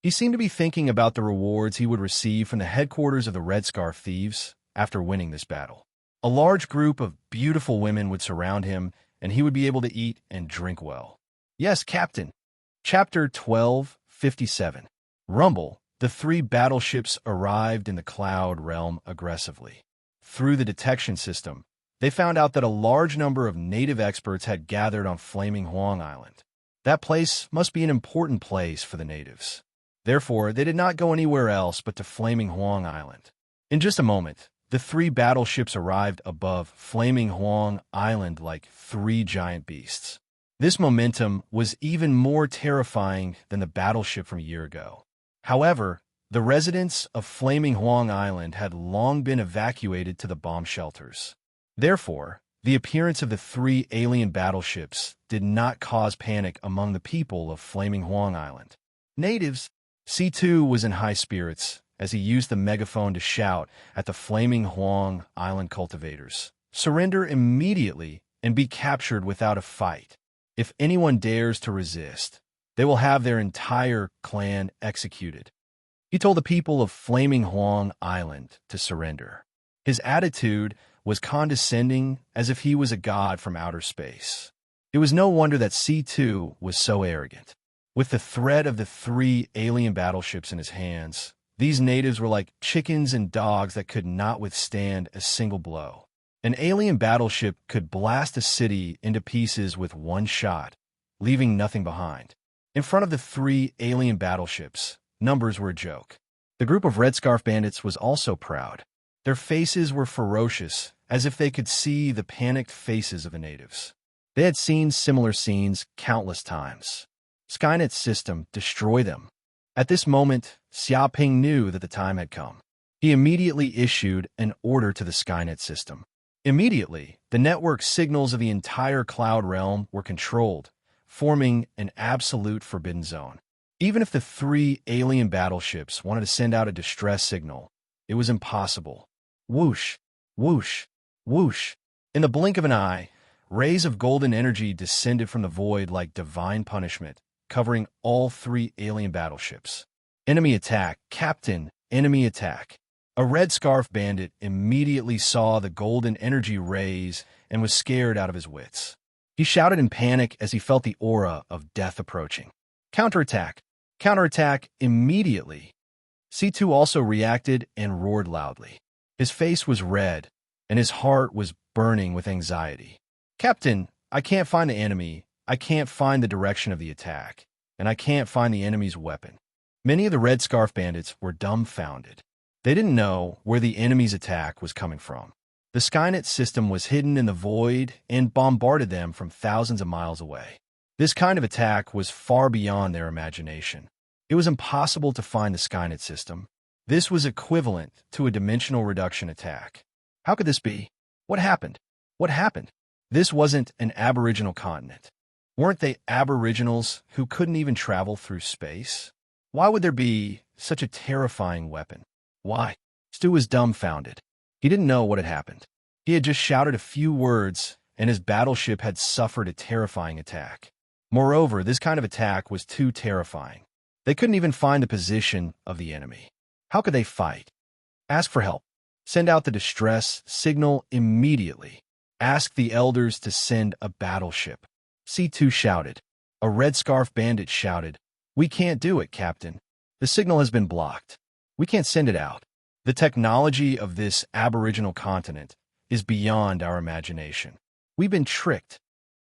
He seemed to be thinking about the rewards he would receive from the headquarters of the Red Scarf Thieves after winning this battle. A large group of beautiful women would surround him, and he would be able to eat and drink well. "Yes, Captain." Chapter 12:57. Rumble. The 3 battleships arrived in the cloud realm aggressively. Through the detection system, they found out that a large number of native experts had gathered on Flaming Huang Island. That place must be an important place for the natives. Therefore, they did not go anywhere else but to Flaming Huang Island. In just a moment, the 3 battleships arrived above Flaming Huang Island like 3 giant beasts. This momentum was even more terrifying than the battleship from a year ago. However, the residents of Flaming Huang Island had long been evacuated to the bomb shelters. Therefore, the appearance of the 3 alien battleships did not cause panic among the people of Flaming Huang Island. Natives. C2 was in high spirits as he used the megaphone to shout at the Flaming Huang Island cultivators, "Surrender immediately and be captured without a fight. If anyone dares to resist, they will have their entire clan executed." He told the people of Flaming Huang Island to surrender. His attitude was condescending, as if he was a god from outer space. It was no wonder that C2 was so arrogant. With the threat of the 3 alien battleships in his hands, these natives were like chickens and dogs that could not withstand a single blow. An alien battleship could blast a city into pieces with one shot, leaving nothing behind. In front of the 3 alien battleships, numbers were a joke. The group of Red Scarf bandits was also proud. Their faces were ferocious, as if they could see the panicked faces of the natives. They had seen similar scenes countless times. Skynet's system destroy them. At this moment, Xiaoping knew that the time had come. He immediately issued an order to the Skynet system. Immediately, the network signals of the entire cloud realm were controlled, forming an absolute forbidden zone. Even if the 3 alien battleships wanted to send out a distress signal, it was impossible. Whoosh, whoosh, whoosh. In the blink of an eye, rays of golden energy descended from the void like divine punishment, covering all 3 alien battleships. "Enemy attack, Captain, enemy attack." A Red Scarf bandit immediately saw the golden energy rays and was scared out of his wits. He shouted in panic as he felt the aura of death approaching. "Counterattack! Counterattack immediately!" C2 also reacted and roared loudly. His face was red, and his heart was burning with anxiety. "Captain, I can't find the enemy. I can't find the direction of the attack, and I can't find the enemy's weapon." Many of the Red Scarf bandits were dumbfounded. They didn't know where the enemy's attack was coming from. The Skynet system was hidden in the void and bombarded them from thousands of miles away. This kind of attack was far beyond their imagination. It was impossible to find the Skynet system. This was equivalent to a dimensional reduction attack. How could this be? What happened? What happened? This wasn't an aboriginal continent. Weren't they aboriginals who couldn't even travel through space? Why would there be such a terrifying weapon? Why? Stu was dumbfounded. He didn't know what had happened. He had just shouted a few words, and his battleship had suffered a terrifying attack. Moreover, this kind of attack was too terrifying. They couldn't even find the position of the enemy. How could they fight? Ask for help. Send out the distress signal immediately. Ask the elders to send a battleship. C2 shouted. A red scarf bandit shouted, "We can't do it, Captain. The signal has been blocked. We can't send it out. The technology of this aboriginal continent is beyond our imagination. We've been tricked."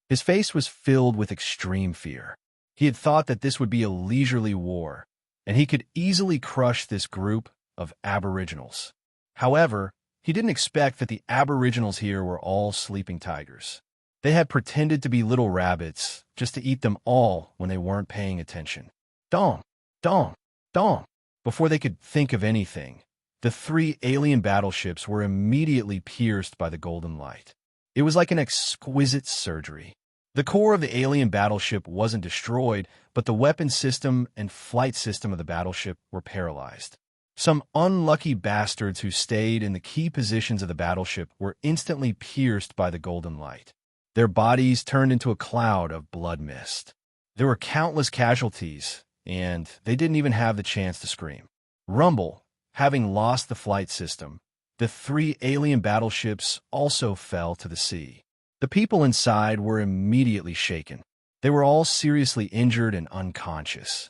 His face was filled with extreme fear. He had thought that this would be a leisurely war, and he could easily crush this group of aboriginals. However, he didn't expect that the aboriginals here were all sleeping tigers. They had pretended to be little rabbits just to eat them all when they weren't paying attention. Dong, dong, dong. Before they could think of anything, the 3 alien battleships were immediately pierced by the golden light. It was like an exquisite surgery. The core of the alien battleship wasn't destroyed, but the weapon system and flight system of the battleship were paralyzed. Some unlucky bastards who stayed in the key positions of the battleship were instantly pierced by the golden light. Their bodies turned into a cloud of blood mist. There were countless casualties, and they didn't even have the chance to scream. Rumble, having lost the flight system, the 3 alien battleships also fell to the sea. The people inside were immediately shaken. They were all seriously injured and unconscious.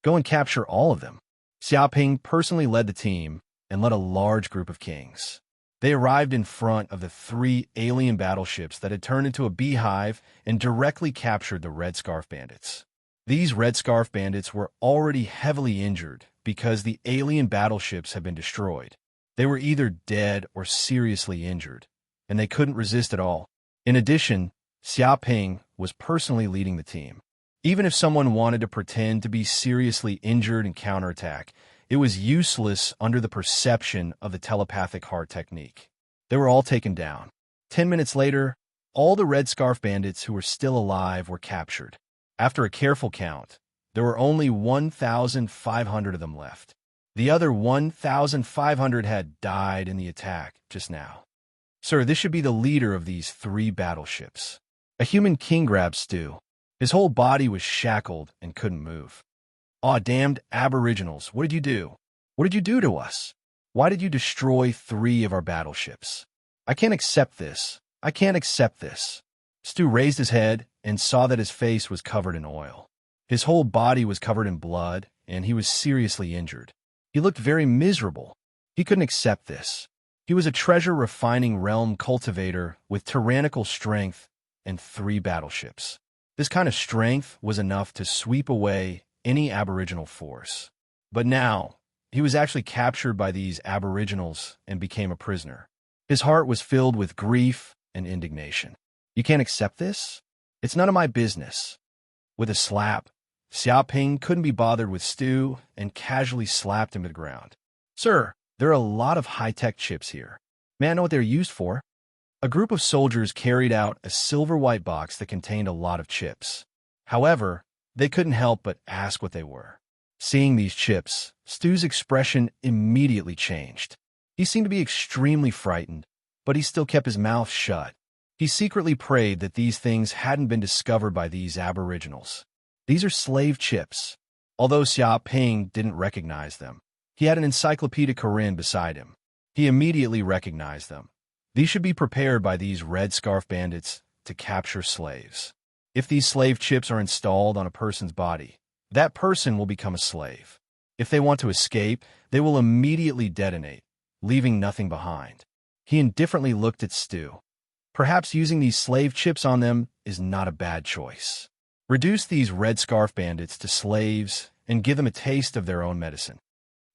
Go and capture all of them. Xiaoping personally led the team and led a large group of kings. They arrived in front of the 3 alien battleships that had turned into a beehive and directly captured the Red Scarf Bandits. These Red Scarf Bandits were already heavily injured because the alien battleships had been destroyed. They were either dead or seriously injured, and they couldn't resist at all. In addition, Xiaoping was personally leading the team. Even if someone wanted to pretend to be seriously injured and counterattack, it was useless under the perception of the telepathic heart technique. They were all taken down. 10 minutes later, all the Red Scarf Bandits who were still alive were captured. After a careful count, there were only 1,500 of them left. The other 1,500 had died in the attack just now. Sir, this should be the leader of these 3 battleships. A human king grabbed Stu. His whole body was shackled and couldn't move. Aw, damned aboriginals, what did you do? What did you do to us? Why did you destroy 3 of our battleships? I can't accept this. I can't accept this. Stu raised his head and saw that his face was covered in oil. His whole body was covered in blood, and he was seriously injured. He looked very miserable. He couldn't accept this. He was a treasure-refining realm cultivator with tyrannical strength and 3 battleships. This kind of strength was enough to sweep away any aboriginal force. But now, he was actually captured by these aboriginals and became a prisoner. His heart was filled with grief and indignation. You can't accept this? It's none of my business. With a slap, Xiaoping couldn't be bothered with Stu and casually slapped him to the ground. Sir, there are a lot of high-tech chips here. May I know what they're used for? A group of soldiers carried out a silver-white box that contained a lot of chips. However, they couldn't help but ask what they were. Seeing these chips, Stu's expression immediately changed. He seemed to be extremely frightened, but he still kept his mouth shut. He secretly prayed that these things hadn't been discovered by these aboriginals. These are slave chips. Although Xiaoping didn't recognize them, he had an Encyclopedia Korean beside him. He immediately recognized them. These should be prepared by these Red Scarf Bandits to capture slaves. If these slave chips are installed on a person's body, that person will become a slave. If they want to escape, they will immediately detonate, leaving nothing behind. He indifferently looked at Stu. Perhaps using these slave chips on them is not a bad choice. Reduce these Red Scarf Bandits to slaves and give them a taste of their own medicine.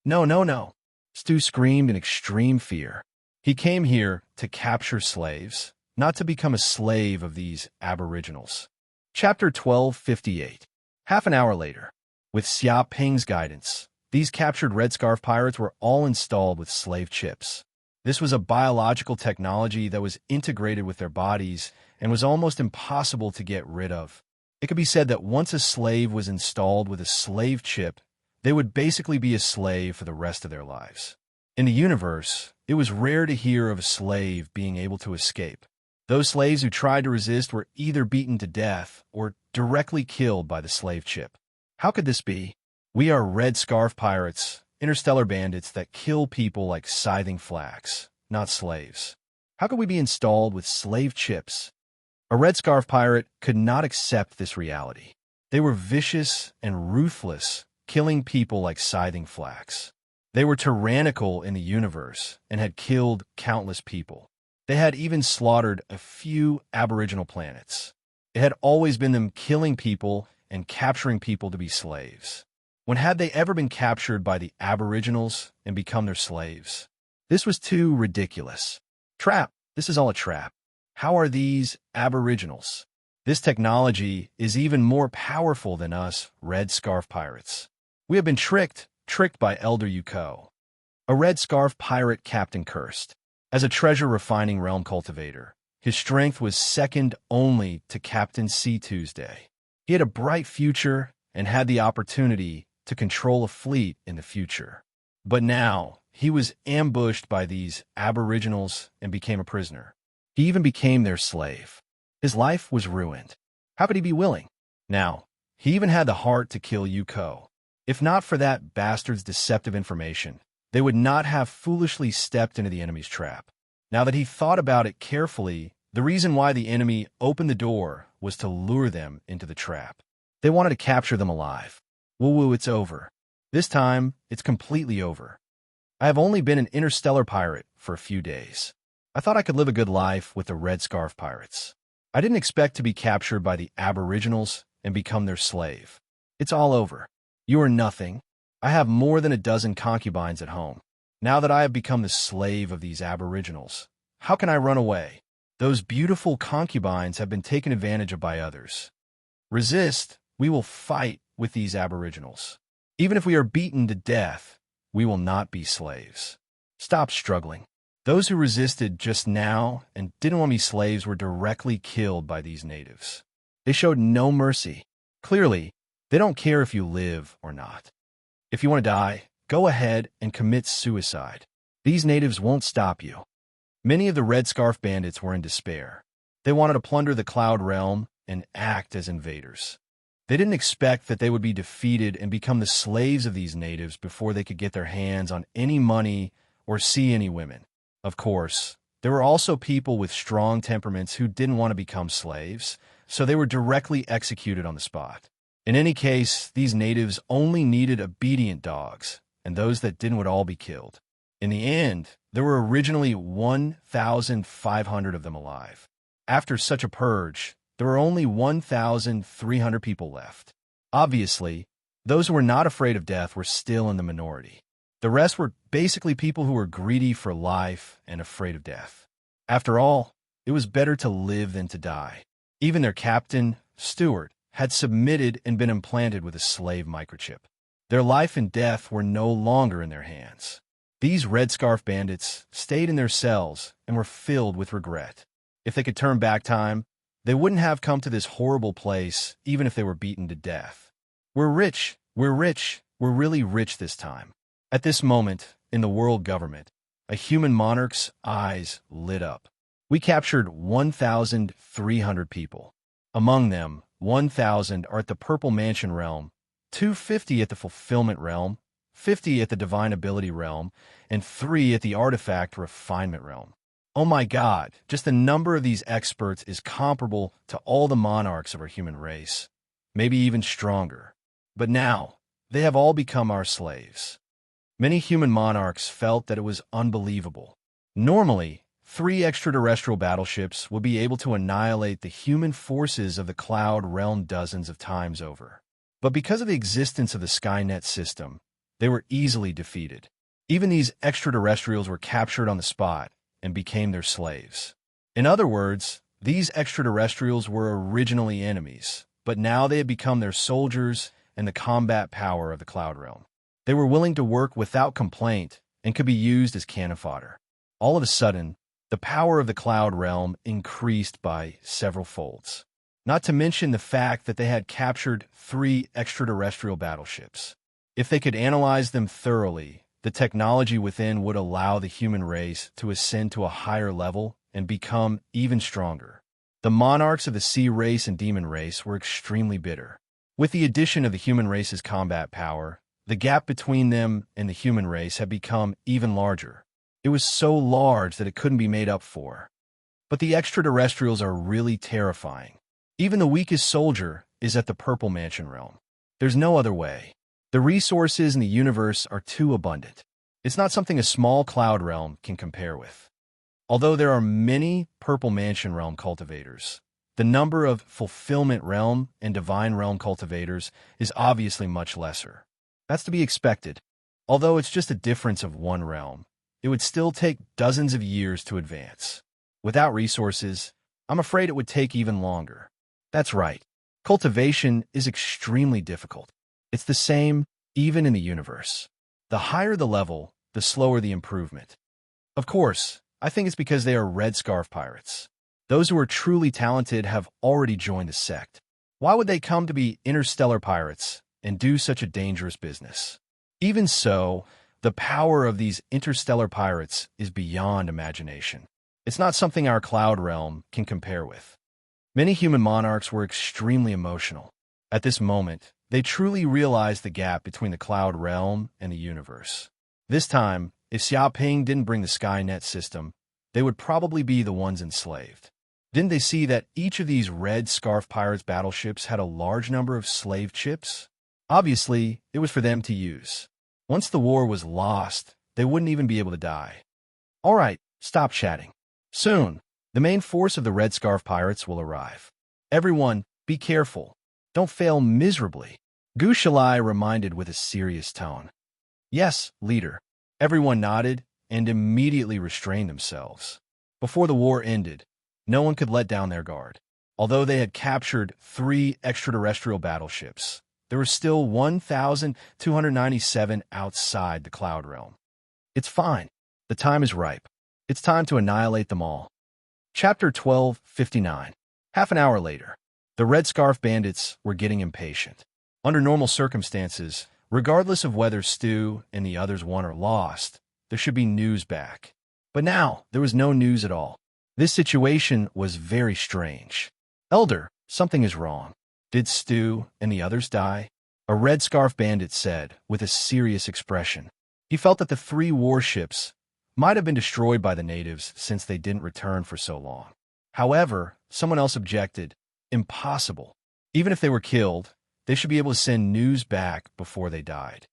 No, no, no. Stu screamed in extreme fear. He came here to capture slaves, not to become a slave of these aboriginals. Chapter 1258. Half an hour later, with Xiaoping's guidance, these captured Red Scarf pirates were all installed with slave chips. This was a biological technology that was integrated with their bodies and was almost impossible to get rid of. It could be said that once a slave was installed with a slave chip, they would basically be a slave for the rest of their lives. In the universe, it was rare to hear of a slave being able to escape. Those slaves who tried to resist were either beaten to death or directly killed by the slave ship. How could this be? We are red scarf pirates, interstellar bandits that kill people like scything flax, not slaves. How could we be installed with slave chips? A red scarf pirate could not accept this reality. They were vicious and ruthless, killing people like scything flax. They were tyrannical in the universe and had killed countless people. They had even slaughtered a few aboriginal planets. It had always been them killing people and capturing people to be slaves. When had they ever been captured by the aboriginals and become their slaves? This was too ridiculous. Trap. This is all a trap. How are these aboriginals? This technology is even more powerful than us red scarf pirates. We have been tricked by Elder Yuko, a red scarf pirate captain cursed. As a treasure-refining realm cultivator, his strength was second only to Captain C. Tuesday. He had a bright future and had the opportunity to control a fleet in the future. But now, he was ambushed by these aboriginals and became a prisoner. He even became their slave. His life was ruined. How could he be willing? Now, he even had the heart to kill Yuko. If not for that bastard's deceptive information, they would not have foolishly stepped into the enemy's trap. Now that he thought about it carefully, the reason why the enemy opened the door was to lure them into the trap. They wanted to capture them alive. Woo-woo, it's over. This time, it's completely over. I have only been an interstellar pirate for a few days. I thought I could live a good life with the Red Scarf Pirates. I didn't expect to be captured by the Aboriginals and become their slave. It's all over. You are nothing. I have more than a dozen concubines at home. Now that I have become the slave of these Aboriginals, how can I run away? Those beautiful concubines have been taken advantage of by others. Resist, we will fight with these Aboriginals. Even if we are beaten to death, we will not be slaves. Stop struggling. Those who resisted just now and didn't want to be slaves were directly killed by these natives. They showed no mercy. Clearly, they don't care if you live or not. If you want to die, go ahead and commit suicide. These natives won't stop you. Many of the Red Scarf bandits were in despair. They wanted to plunder the Cloud Realm and act as invaders. They didn't expect that they would be defeated and become the slaves of these natives before they could get their hands on any money or see any women. Of course, there were also people with strong temperaments who didn't want to become slaves, so they were directly executed on the spot. In any case, these natives only needed obedient dogs, and those that didn't would all be killed. In the end, there were originally 1,500 of them alive. After such a purge, there were only 1,300 people left. Obviously, those who were not afraid of death were still in the minority. The rest were basically people who were greedy for life and afraid of death. After all, it was better to live than to die. Even their captain, Stewart, had submitted and been implanted with a slave microchip. Their life and death were no longer in their hands. These Red Scarf bandits stayed in their cells and were filled with regret. If they could turn back time, they wouldn't have come to this horrible place, even if they were beaten to death. We're rich, we're really rich this time. At this moment, in the world government, a human monarch's eyes lit up. We captured 1,300 people. Among them, 1,000 are at the Purple Mansion realm, 250 at the Fulfillment realm, 50 at the Divine Ability realm, and 3 at the Artifact Refinement realm. Oh my God, just the number of these experts is comparable to all the monarchs of our human race, maybe even stronger. But now, they have all become our slaves. Many human monarchs felt that it was unbelievable. Normally, 3 extraterrestrial battleships would be able to annihilate the human forces of the Cloud Realm dozens of times over. But because of the existence of the Skynet system, they were easily defeated. Even these extraterrestrials were captured on the spot and became their slaves. In other words, these extraterrestrials were originally enemies, but now they had become their soldiers and the combat power of the Cloud Realm. They were willing to work without complaint and could be used as cannon fodder. All of a sudden, the power of the Cloud Realm increased by several folds. Not to mention the fact that they had captured 3 extraterrestrial battleships. If they could analyze them thoroughly, the technology within would allow the human race to ascend to a higher level and become even stronger. The monarchs of the sea race and demon race were extremely bitter. With the addition of the human race's combat power, the gap between them and the human race had become even larger. It was so large that it couldn't be made up for. But the extraterrestrials are really terrifying. Even the weakest soldier is at the Purple Mansion realm. There's no other way. The resources in the universe are too abundant. It's not something a small cloud realm can compare with. Although there are many Purple Mansion realm cultivators, the number of Fulfillment realm and Divine realm cultivators is obviously much lesser. That's to be expected. Although it's just a difference of one realm, it would still take dozens of years to advance. Without resources, I'm afraid it would take even longer. That's right. Cultivation is extremely difficult. It's the same even in the universe. The higher the level, the slower the improvement. Of course, I think it's because they are Red Scarf pirates. Those who are truly talented have already joined the sect. Why would they come to be interstellar pirates and do such a dangerous business? Even so, the power of these interstellar pirates is beyond imagination. It's not something our cloud realm can compare with. Many human monarchs were extremely emotional. At this moment, they truly realized the gap between the cloud realm and the universe. This time, if Xiaoping didn't bring the Skynet system, they would probably be the ones enslaved. Didn't they see that each of these Red Scarf Pirates battleships had a large number of slave chips? Obviously, it was for them to use. Once the war was lost, they wouldn't even be able to die. All right, stop chatting. Soon, the main force of the Red Scarf Pirates will arrive. Everyone, be careful. Don't fail miserably. Gu Shalai reminded with a serious tone. Yes, leader. Everyone nodded and immediately restrained themselves. Before the war ended, no one could let down their guard. Although they had captured 3 extraterrestrial battleships, there were still 1,297 outside the cloud realm. It's fine. The time is ripe. It's time to annihilate them all. Chapter 12:59. Half an hour later, the Red Scarf Bandits were getting impatient. Under normal circumstances, regardless of whether Stu and the others won or lost, there should be news back. But now, there was no news at all. This situation was very strange. Elder, something is wrong. Did Stu and the others die? A Red Scarf Bandit said, with a serious expression. He felt that the 3 warships might have been destroyed by the natives since they didn't return for so long. However, someone else objected. Impossible. Even if they were killed, they should be able to send news back before they died.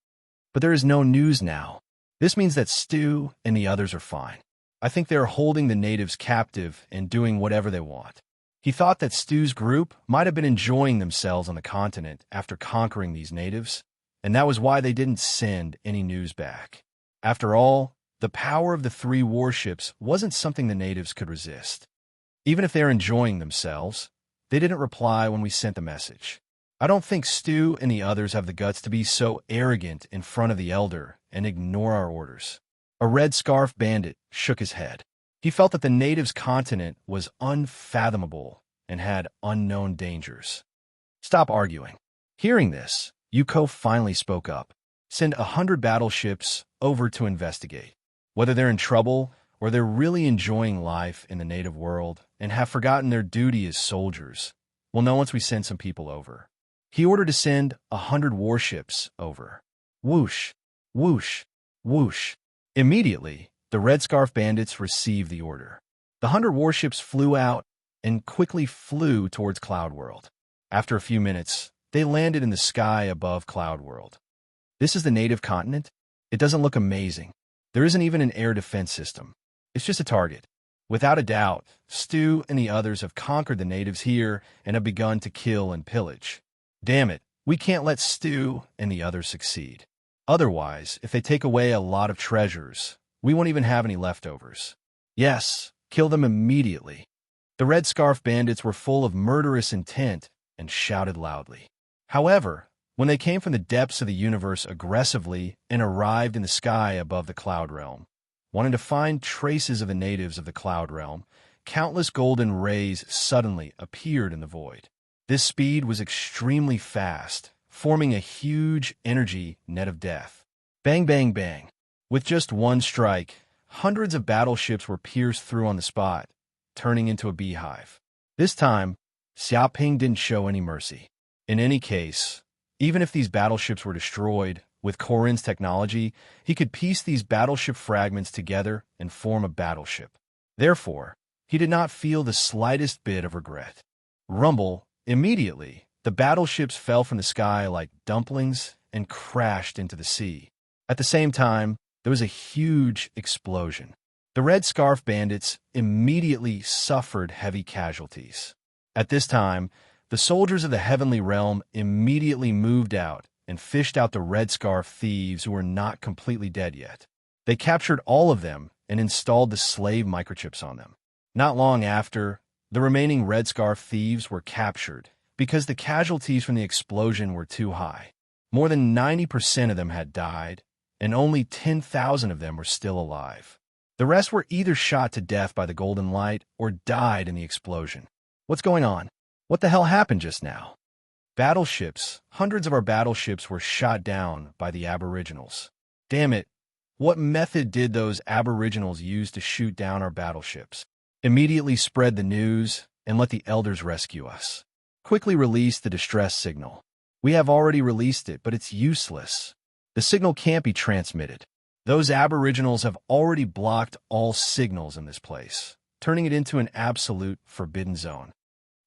But there is no news now. This means that Stu and the others are fine. I think they are holding the natives captive and doing whatever they want. He thought that Stu's group might have been enjoying themselves on the continent after conquering these natives, and that was why they didn't send any news back. After all, the power of the 3 warships wasn't something the natives could resist. Even if they're enjoying themselves, they didn't reply when we sent the message. I don't think Stu and the others have the guts to be so arrogant in front of the Elder and ignore our orders. A Red Scarf Bandit shook his head. He felt that the natives' continent was unfathomable and had unknown dangers. Stop arguing. Hearing this, Yuko finally spoke up. Send 100 battleships over to investigate. Whether they're in trouble or they're really enjoying life in the native world and have forgotten their duty as soldiers, we'll know once we send some people over. He ordered to send 100 warships over. Whoosh, whoosh, whoosh. Immediately, the Red Scarf Bandits received the order. The 100 warships flew out and quickly flew towards Cloud World. After a few minutes, they landed in the sky above Cloud World. This is the native continent? It doesn't look amazing. There isn't even an air defense system. It's just a target. Without a doubt, Stu and the others have conquered the natives here and have begun to kill and pillage. Damn it, we can't let Stu and the others succeed. Otherwise, if they take away a lot of treasures, we won't even have any leftovers. Yes, kill them immediately. The Red Scarf Bandits were full of murderous intent and shouted loudly. However, when they came from the depths of the universe aggressively and arrived in the sky above the Cloud Realm, wanting to find traces of the natives of the Cloud Realm, countless golden rays suddenly appeared in the void. This speed was extremely fast, forming a huge energy net of death. Bang, bang, bang. With just one strike, hundreds of battleships were pierced through on the spot, turning into a beehive. This time, Xiaoping didn't show any mercy. In any case, even if these battleships were destroyed, with Korin's technology, he could piece these battleship fragments together and form a battleship. Therefore, he did not feel the slightest bit of regret. Rumble, immediately, the battleships fell from the sky like dumplings and crashed into the sea. At the same time, there was a huge explosion. The Red Scarf Bandits immediately suffered heavy casualties. At this time, the soldiers of the Heavenly Realm immediately moved out and fished out the Red Scarf thieves who were not completely dead yet. They captured all of them and installed the slave microchips on them. Not long after, the remaining Red Scarf thieves were captured because the casualties from the explosion were too high. More than 90% of them had died, and only 10,000 of them were still alive. The rest were either shot to death by the golden light or died in the explosion. What's going on? What the hell happened just now? Battleships, hundreds of our battleships were shot down by the Aboriginals. Damn it, what method did those Aboriginals use to shoot down our battleships? Immediately spread the news and let the elders rescue us. Quickly release the distress signal. We have already released it, but it's useless. The signal can't be transmitted. Those Aboriginals have already blocked all signals in this place, turning it into an absolute forbidden zone.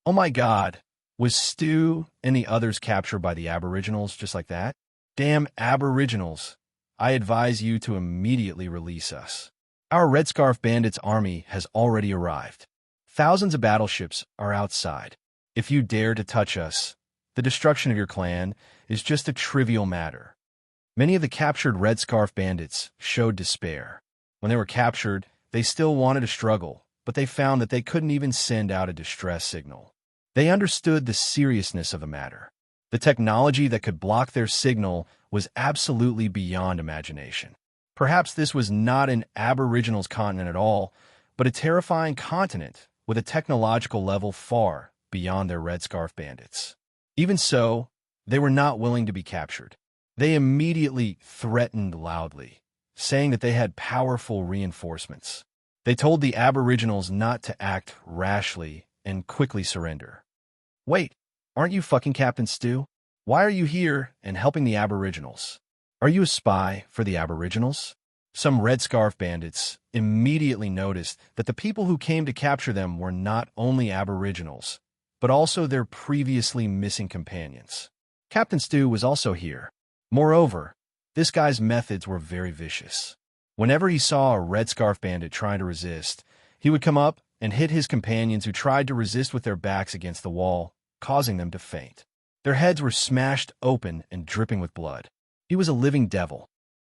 Oh my God. Was Stu and the others captured by the Aboriginals just like that? Damn Aboriginals. I advise you to immediately release us. Our Red Scarf Bandits army has already arrived. Thousands of battleships are outside. If you dare to touch us, the destruction of your clan is just a trivial matter. Many of the captured Red Scarf Bandits showed despair. When they were captured, they still wanted to struggle, but they found that they couldn't even send out a distress signal. They understood the seriousness of the matter. The technology that could block their signal was absolutely beyond imagination. Perhaps this was not an Aboriginals continent at all, but a terrifying continent with a technological level far beyond their Red Scarf Bandits. Even so, they were not willing to be captured. They immediately threatened loudly, saying that they had powerful reinforcements. They told the Aboriginals not to act rashly and quickly surrender. Wait, aren't you fucking Captain Stu? Why are you here and helping the Aboriginals? Are you a spy for the Aboriginals? Some Red Scarf Bandits immediately noticed that the people who came to capture them were not only Aboriginals, but also their previously missing companions. Captain Stu was also here. Moreover, this guy's methods were very vicious. Whenever he saw a Red Scarf Bandit trying to resist, he would come up and hit his companions who tried to resist with their backs against the wall, causing them to faint. Their heads were smashed open and dripping with blood. He was a living devil.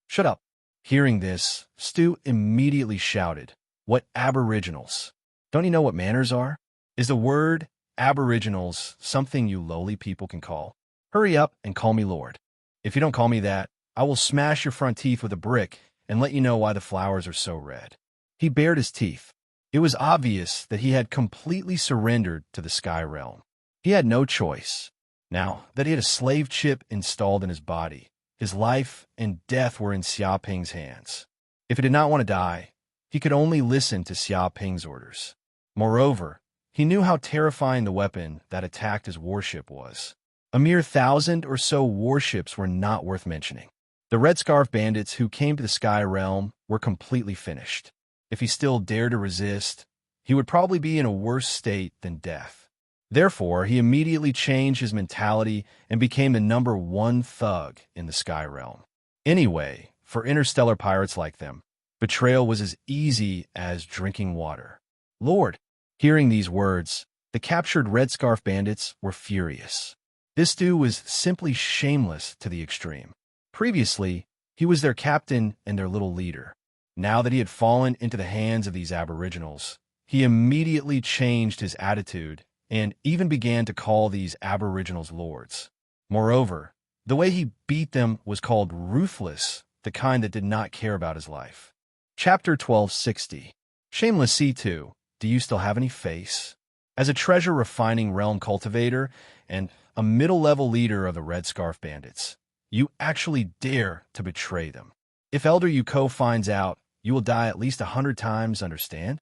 Shut up. Hearing this, Stu immediately shouted, "What Aboriginals? Don't you know what manners are? Is the word Aboriginals something you lowly people can call? Hurry up and call me Lord. If you don't call me that, I will smash your front teeth with a brick and let you know why the flowers are so red." He bared his teeth. It was obvious that he had completely surrendered to the Sky Realm. He had no choice. Now that he had a slave chip installed in his body, his life and death were in Xiaoping's hands. If he did not want to die, he could only listen to Xiaoping's orders. Moreover, he knew how terrifying the weapon that attacked his warship was. A mere 1,000 or so warships were not worth mentioning. The Red Scarf Bandits who came to the Sky Realm were completely finished. If he still dared to resist, he would probably be in a worse state than death. Therefore, he immediately changed his mentality and became the #1 thug in the Sky Realm. Anyway, for interstellar pirates like them, betrayal was as easy as drinking water. Lord, hearing these words, the captured Red Scarf Bandits were furious. This dude was simply shameless to the extreme. Previously, he was their captain and their little leader. Now that he had fallen into the hands of these Aboriginals, he immediately changed his attitude and even began to call these Aboriginals lords. Moreover, the way he beat them was called ruthless, the kind that did not care about his life. Chapter 1260. Shameless C2, do you still have any face? As a treasure-refining realm cultivator and a middle-level leader of the Red Scarf Bandits, you actually dare to betray them. If Elder Yuko finds out, you will die at least 100 times, understand?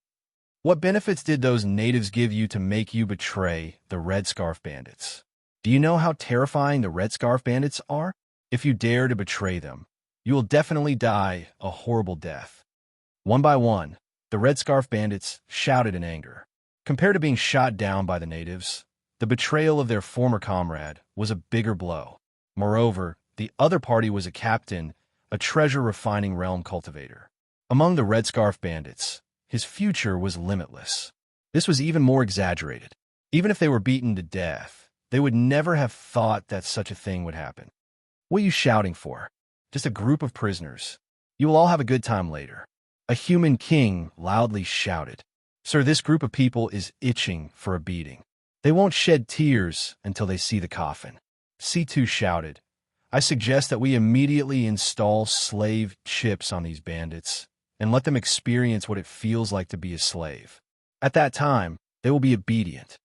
What benefits did those natives give you to make you betray the Red Scarf Bandits? Do you know how terrifying the Red Scarf Bandits are? If you dare to betray them, you will definitely die a horrible death. One by one, the Red Scarf Bandits shouted in anger. Compared to being shot down by the natives, the betrayal of their former comrade was a bigger blow. Moreover, the other party was a captain, a treasure-refining realm cultivator. Among the Red Scarf Bandits, his future was limitless. This was even more exaggerated. Even if they were beaten to death, they would never have thought that such a thing would happen. What are you shouting for? Just a group of prisoners. You will all have a good time later. A human king loudly shouted. Sir, this group of people is itching for a beating. They won't shed tears until they see the coffin. C2 shouted. I suggest that we immediately install slave chips on these bandits and let them experience what it feels like to be a slave. At that time, they will be obedient.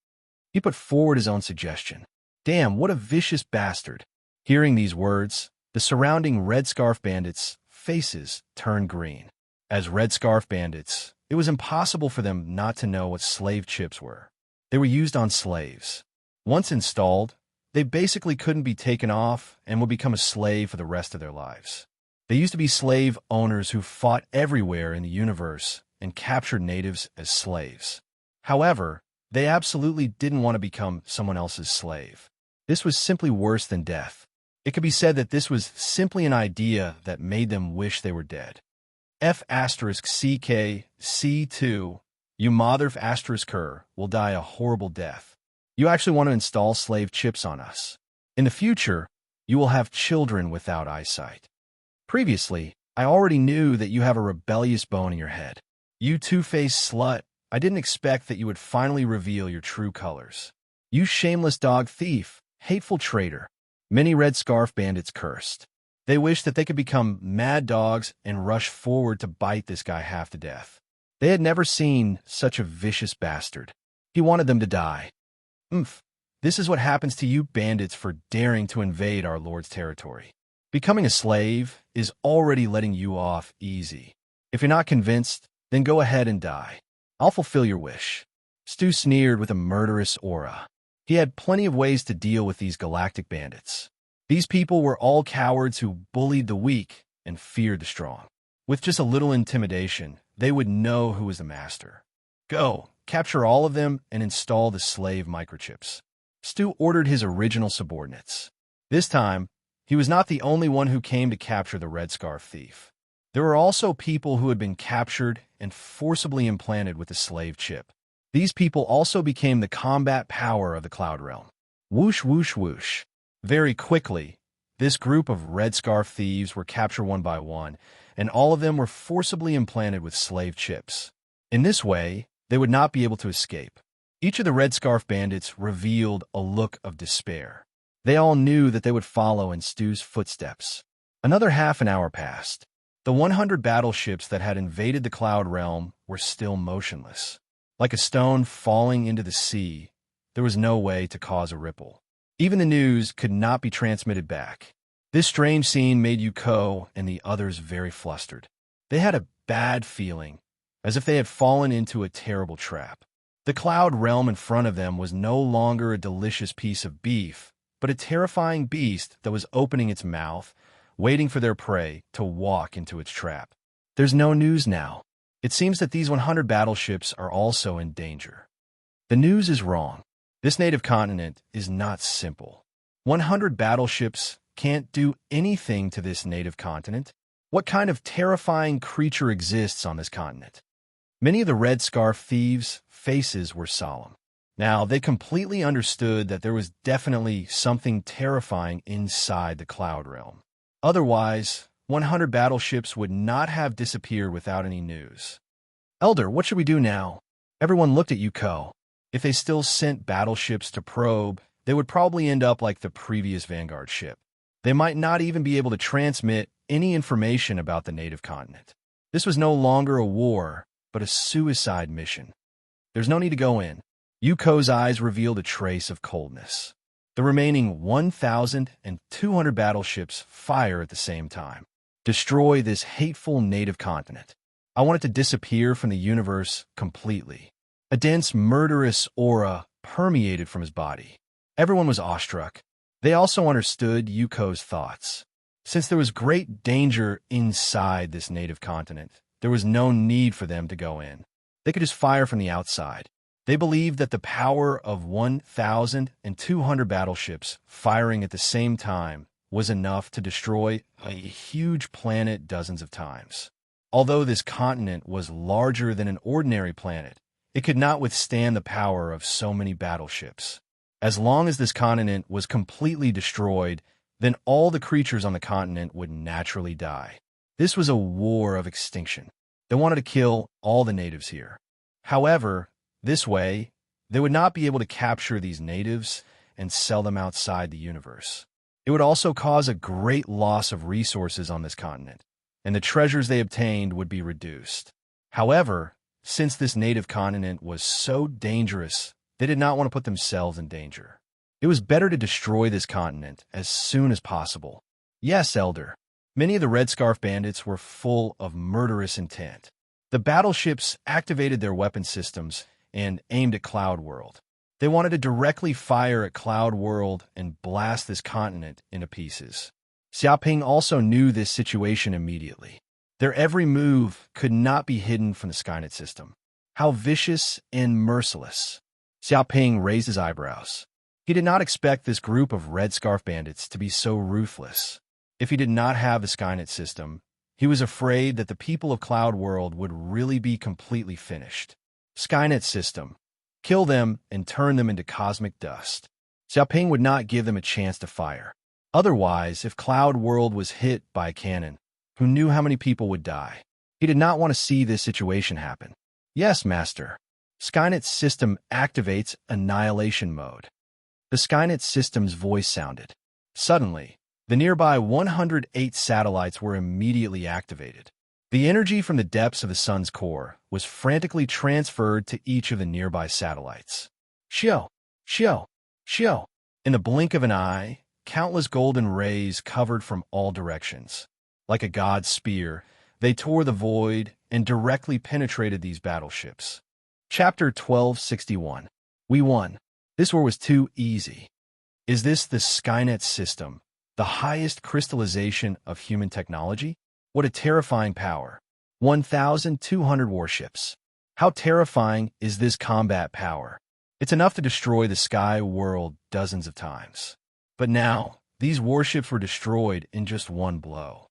He put forward his own suggestion. Damn, what a vicious bastard. Hearing these words, the surrounding Red Scarf Bandits' faces turned green. As Red Scarf Bandits, it was impossible for them not to know what slave chips were. They were used on slaves. Once installed, they basically couldn't be taken off and would become a slave for the rest of their lives. They used to be slave owners who fought everywhere in the universe and captured natives as slaves. However, they absolutely didn't want to become someone else's slave. This was simply worse than death. It could be said that this was simply an idea that made them wish they were dead. F***CK C2, you mother **er will die a horrible death. You actually want to install slave chips on us. In the future, you will have children without eyesight. Previously, I already knew that you have a rebellious bone in your head. You two-faced slut, I didn't expect that you would finally reveal your true colors. You shameless dog thief, hateful traitor. Many Red Scarf Bandits cursed. They wished that they could become mad dogs and rush forward to bite this guy half to death. They had never seen such a vicious bastard. He wanted them to die. This is what happens to you bandits for daring to invade our Lord's territory. Becoming a slave is already letting you off easy. If you're not convinced, then go ahead and die. I'll fulfill your wish. Stu sneered with a murderous aura. He had plenty of ways to deal with these galactic bandits. These people were all cowards who bullied the weak and feared the strong. With just a little intimidation, they would know who was the master. Go, capture all of them and install the slave microchips. Stu ordered his original subordinates. This time, he was not the only one who came to capture the Red Scarf thief. There were also people who had been captured and forcibly implanted with the slave chip. These people also became the combat power of the Cloud Realm. Whoosh, whoosh, whoosh. Very quickly, this group of Red Scarf thieves were captured one by one, and all of them were forcibly implanted with slave chips. In this way, they would not be able to escape. Each of the Red Scarf Bandits revealed a look of despair. They all knew that they would follow in Stu's footsteps. Another half an hour passed. The 100 battleships that had invaded the Cloud Realm were still motionless. Like a stone falling into the sea, there was no way to cause a ripple. Even the news could not be transmitted back. This strange scene made Yuko and the others very flustered. They had a bad feeling, as if they had fallen into a terrible trap. The Cloud Realm in front of them was no longer a delicious piece of beef, but a terrifying beast that was opening its mouth, waiting for their prey to walk into its trap. There's no news now. It seems that these 100 battleships are also in danger. The news is wrong. This native continent is not simple. 100 battleships can't do anything to this native continent. What kind of terrifying creature exists on this continent? Many of the Red Scarf thieves' faces were solemn. Now, they completely understood that there was definitely something terrifying inside the Cloud Realm. Otherwise, 100 battleships would not have disappeared without any news. Elder, what should we do now? Everyone looked at Yuko. If they still sent battleships to probe, they would probably end up like the previous Vanguard ship. They might not even be able to transmit any information about the native continent. This was no longer a war, but a suicide mission. There's no need to go in. Yuko's eyes revealed a trace of coldness. The remaining 1,200 battleships fire at the same time. Destroy this hateful native continent. I want it to disappear from the universe completely. A dense, murderous aura permeated from his body. Everyone was awestruck. They also understood Yuko's thoughts. Since there was great danger inside this native continent, there was no need for them to go in. They could just fire from the outside. They believed that the power of 1,200 battleships firing at the same time was enough to destroy a huge planet dozens of times. Although this continent was larger than an ordinary planet, it could not withstand the power of so many battleships. As long as this continent was completely destroyed, then all the creatures on the continent would naturally die. This was a war of extinction. They wanted to kill all the natives here. However, this way, they would not be able to capture these natives and sell them outside the universe. It would also cause a great loss of resources on this continent, and the treasures they obtained would be reduced. However, since this native continent was so dangerous, they did not want to put themselves in danger. It was better to destroy this continent as soon as possible. Yes, Elder. Many of the Red Scarf Bandits were full of murderous intent. The battleships activated their weapon systems and aimed at Cloud World. They wanted to directly fire at Cloud World and blast this continent into pieces. Xiaoping also knew this situation immediately. Their every move could not be hidden from the Skynet system. How vicious and merciless. Xiaoping raised his eyebrows. He did not expect this group of Red Scarf Bandits to be so ruthless. If he did not have the Skynet system, he was afraid that the people of Cloud World would really be completely finished. Skynet system. Kill them and turn them into cosmic dust. Xiaoping would not give them a chance to fire. Otherwise, if Cloud World was hit by a cannon, who knew how many people would die? He did not want to see this situation happen. Yes, Master. Skynet system activates annihilation mode. The Skynet system's voice sounded. Suddenly, the nearby 108 satellites were immediately activated. The energy from the depths of the sun's core was frantically transferred to each of the nearby satellites. Shio! Shio! Shio! In the blink of an eye, countless golden rays covered from all directions. Like a god's spear, they tore the void and directly penetrated these battleships. Chapter 1261. We won. This war was too easy. Is this the Skynet system, the highest crystallization of human technology? What a terrifying power. 1,200 warships. How terrifying is this combat power? It's enough to destroy the sky world dozens of times. But now, these warships were destroyed in just one blow.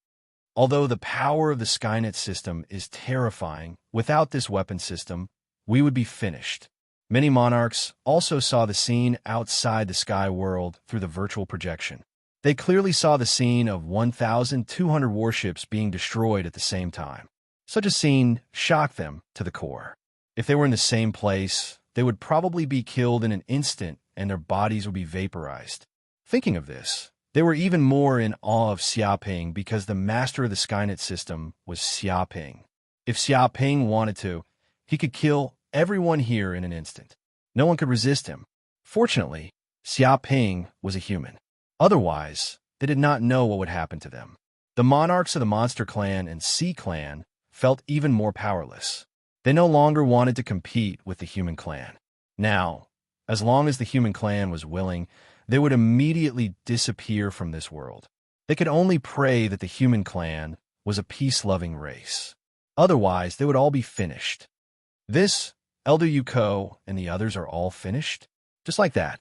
Although the power of the Skynet system is terrifying, without this weapon system, we would be finished. Many monarchs also saw the scene outside the sky world through the virtual projection. They clearly saw the scene of 1,200 warships being destroyed at the same time. Such a scene shocked them to the core. If they were in the same place, they would probably be killed in an instant and their bodies would be vaporized. Thinking of this, they were even more in awe of Xiaoping because the master of the Skynet system was Xiaoping. If Xiaoping wanted to, he could kill everyone here in an instant. No one could resist him. Fortunately, Xiaoping was a human. Otherwise, they did not know what would happen to them. The monarchs of the Monster Clan and Sea Clan felt even more powerless. They no longer wanted to compete with the human clan. Now, as long as the human clan was willing, they would immediately disappear from this world. They could only pray that the human clan was a peace-loving race. Otherwise, they would all be finished. This, Elder Yuko and the others are all finished? Just like that.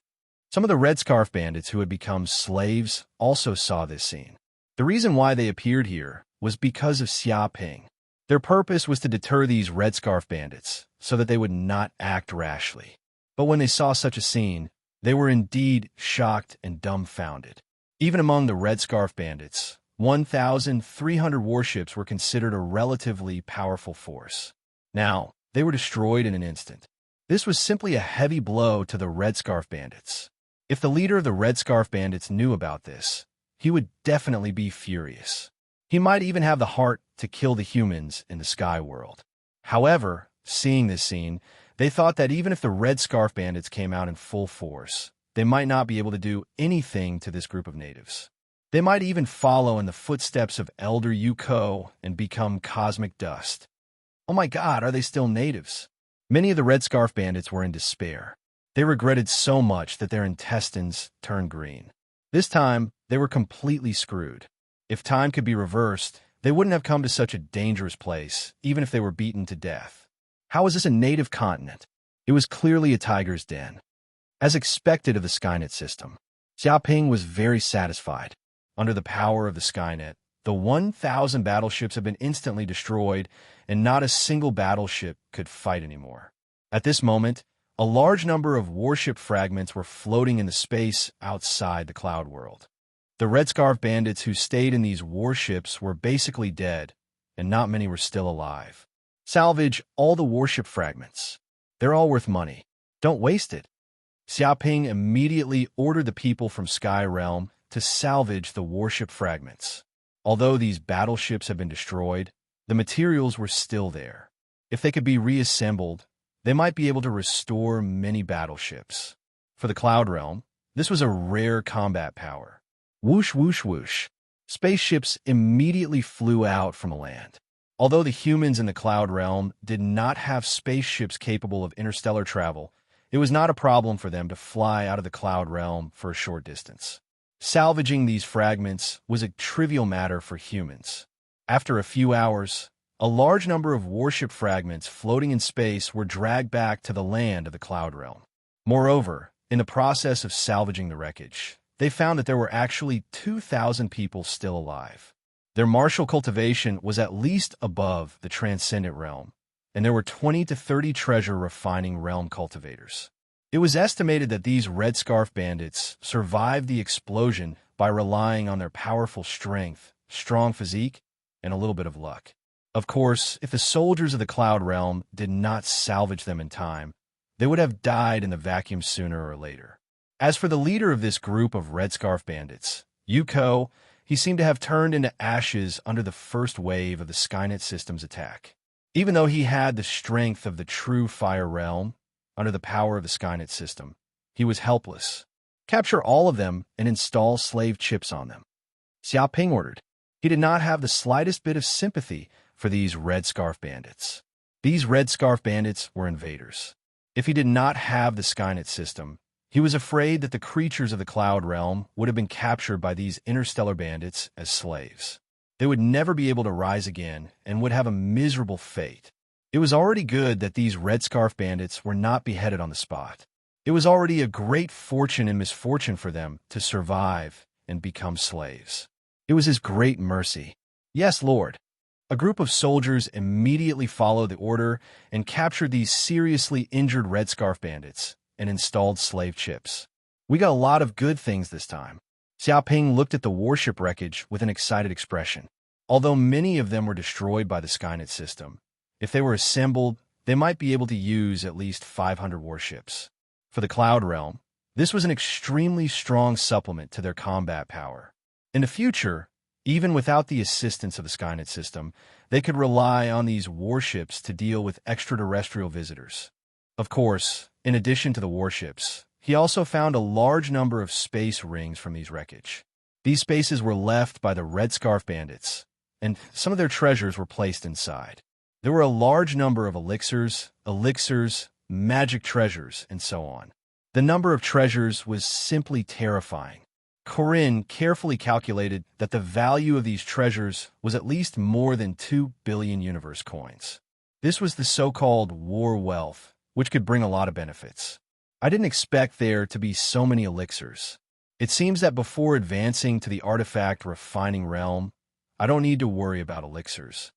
Some of the Red Scarf Bandits who had become slaves also saw this scene. The reason why they appeared here was because of Xiaoping. Their purpose was to deter these Red Scarf Bandits so that they would not act rashly. But when they saw such a scene, they were indeed shocked and dumbfounded. Even among the Red Scarf Bandits, 1,300 warships were considered a relatively powerful force. Now, they were destroyed in an instant. This was simply a heavy blow to the Red Scarf Bandits. If the leader of the Red Scarf Bandits knew about this, he would definitely be furious. He might even have the heart to kill the humans in the sky world. However, seeing this scene, they thought that even if the Red Scarf Bandits came out in full force, they might not be able to do anything to this group of natives. They might even follow in the footsteps of Elder Yuko and become cosmic dust. Oh my God, are they still natives? Many of the Red Scarf Bandits were in despair. They regretted so much that their intestines turned green. This time, they were completely screwed. If time could be reversed, they wouldn't have come to such a dangerous place, even if they were beaten to death. How was this a native continent? It was clearly a tiger's den. As expected of the Skynet system, Xiaoping was very satisfied. Under the power of the Skynet, the 1,000 battleships had been instantly destroyed, and not a single battleship could fight anymore. At this moment, a large number of warship fragments were floating in the space outside the cloud world. The Red Scarf Bandits who stayed in these warships were basically dead, and not many were still alive. Salvage all the warship fragments. They're all worth money. Don't waste it. Xiaoping immediately ordered the people from Sky Realm to salvage the warship fragments. Although these battleships had been destroyed, the materials were still there. If they could be reassembled, they might be able to restore many battleships. For the Cloud Realm, this was a rare combat power. Whoosh, whoosh, whoosh. Spaceships immediately flew out from the land. Although the humans in the Cloud Realm did not have spaceships capable of interstellar travel, it was not a problem for them to fly out of the Cloud Realm for a short distance. Salvaging these fragments was a trivial matter for humans. After a few hours, a large number of warship fragments floating in space were dragged back to the land of the Cloud Realm. Moreover, in the process of salvaging the wreckage, they found that there were actually 2,000 people still alive. Their martial cultivation was at least above the Transcendent Realm, and there were 20 to 30 treasure refining realm cultivators. It was estimated that these Red Scarf Bandits survived the explosion by relying on their powerful strength, strong physique, and a little bit of luck. Of course, if the soldiers of the Cloud Realm did not salvage them in time, they would have died in the vacuum sooner or later. As for the leader of this group of Red Scarf Bandits, Yuko, he seemed to have turned into ashes under the first wave of the Skynet system's attack. Even though he had the strength of the true Fire Realm, under the power of the Skynet system, he was helpless. Capture all of them and install slave chips on them. Xiaoping ordered. He did not have the slightest bit of sympathy for these Red Scarf Bandits. These Red Scarf Bandits were invaders. If he did not have the Skynet system, he was afraid that the creatures of the Cloud Realm would have been captured by these interstellar bandits as slaves. They would never be able to rise again and would have a miserable fate. It was already good that these Red Scarf Bandits were not beheaded on the spot. It was already a great fortune and misfortune for them to survive and become slaves. It was his great mercy. Yes, Lord. A group of soldiers immediately followed the order and captured these seriously injured Red Scarf Bandits and installed slave chips. We got a lot of good things this time. Xiaoping looked at the warship wreckage with an excited expression. Although many of them were destroyed by the Skynet system, if they were assembled, they might be able to use at least 500 warships. For the Cloud Realm, this was an extremely strong supplement to their combat power. In the future, even without the assistance of the Skynet system, they could rely on these warships to deal with extraterrestrial visitors. Of course, in addition to the warships, he also found a large number of space rings from these wreckage. These spaces were left by the Red Scarf Bandits, and some of their treasures were placed inside. There were a large number of elixirs, magic treasures, and so on. The number of treasures was simply terrifying. Corinne carefully calculated that the value of these treasures was at least more than 2 billion universe coins. This was the so-called war wealth, which could bring a lot of benefits. I didn't expect there to be so many elixirs. It seems that before advancing to the artifact refining realm, I don't need to worry about elixirs.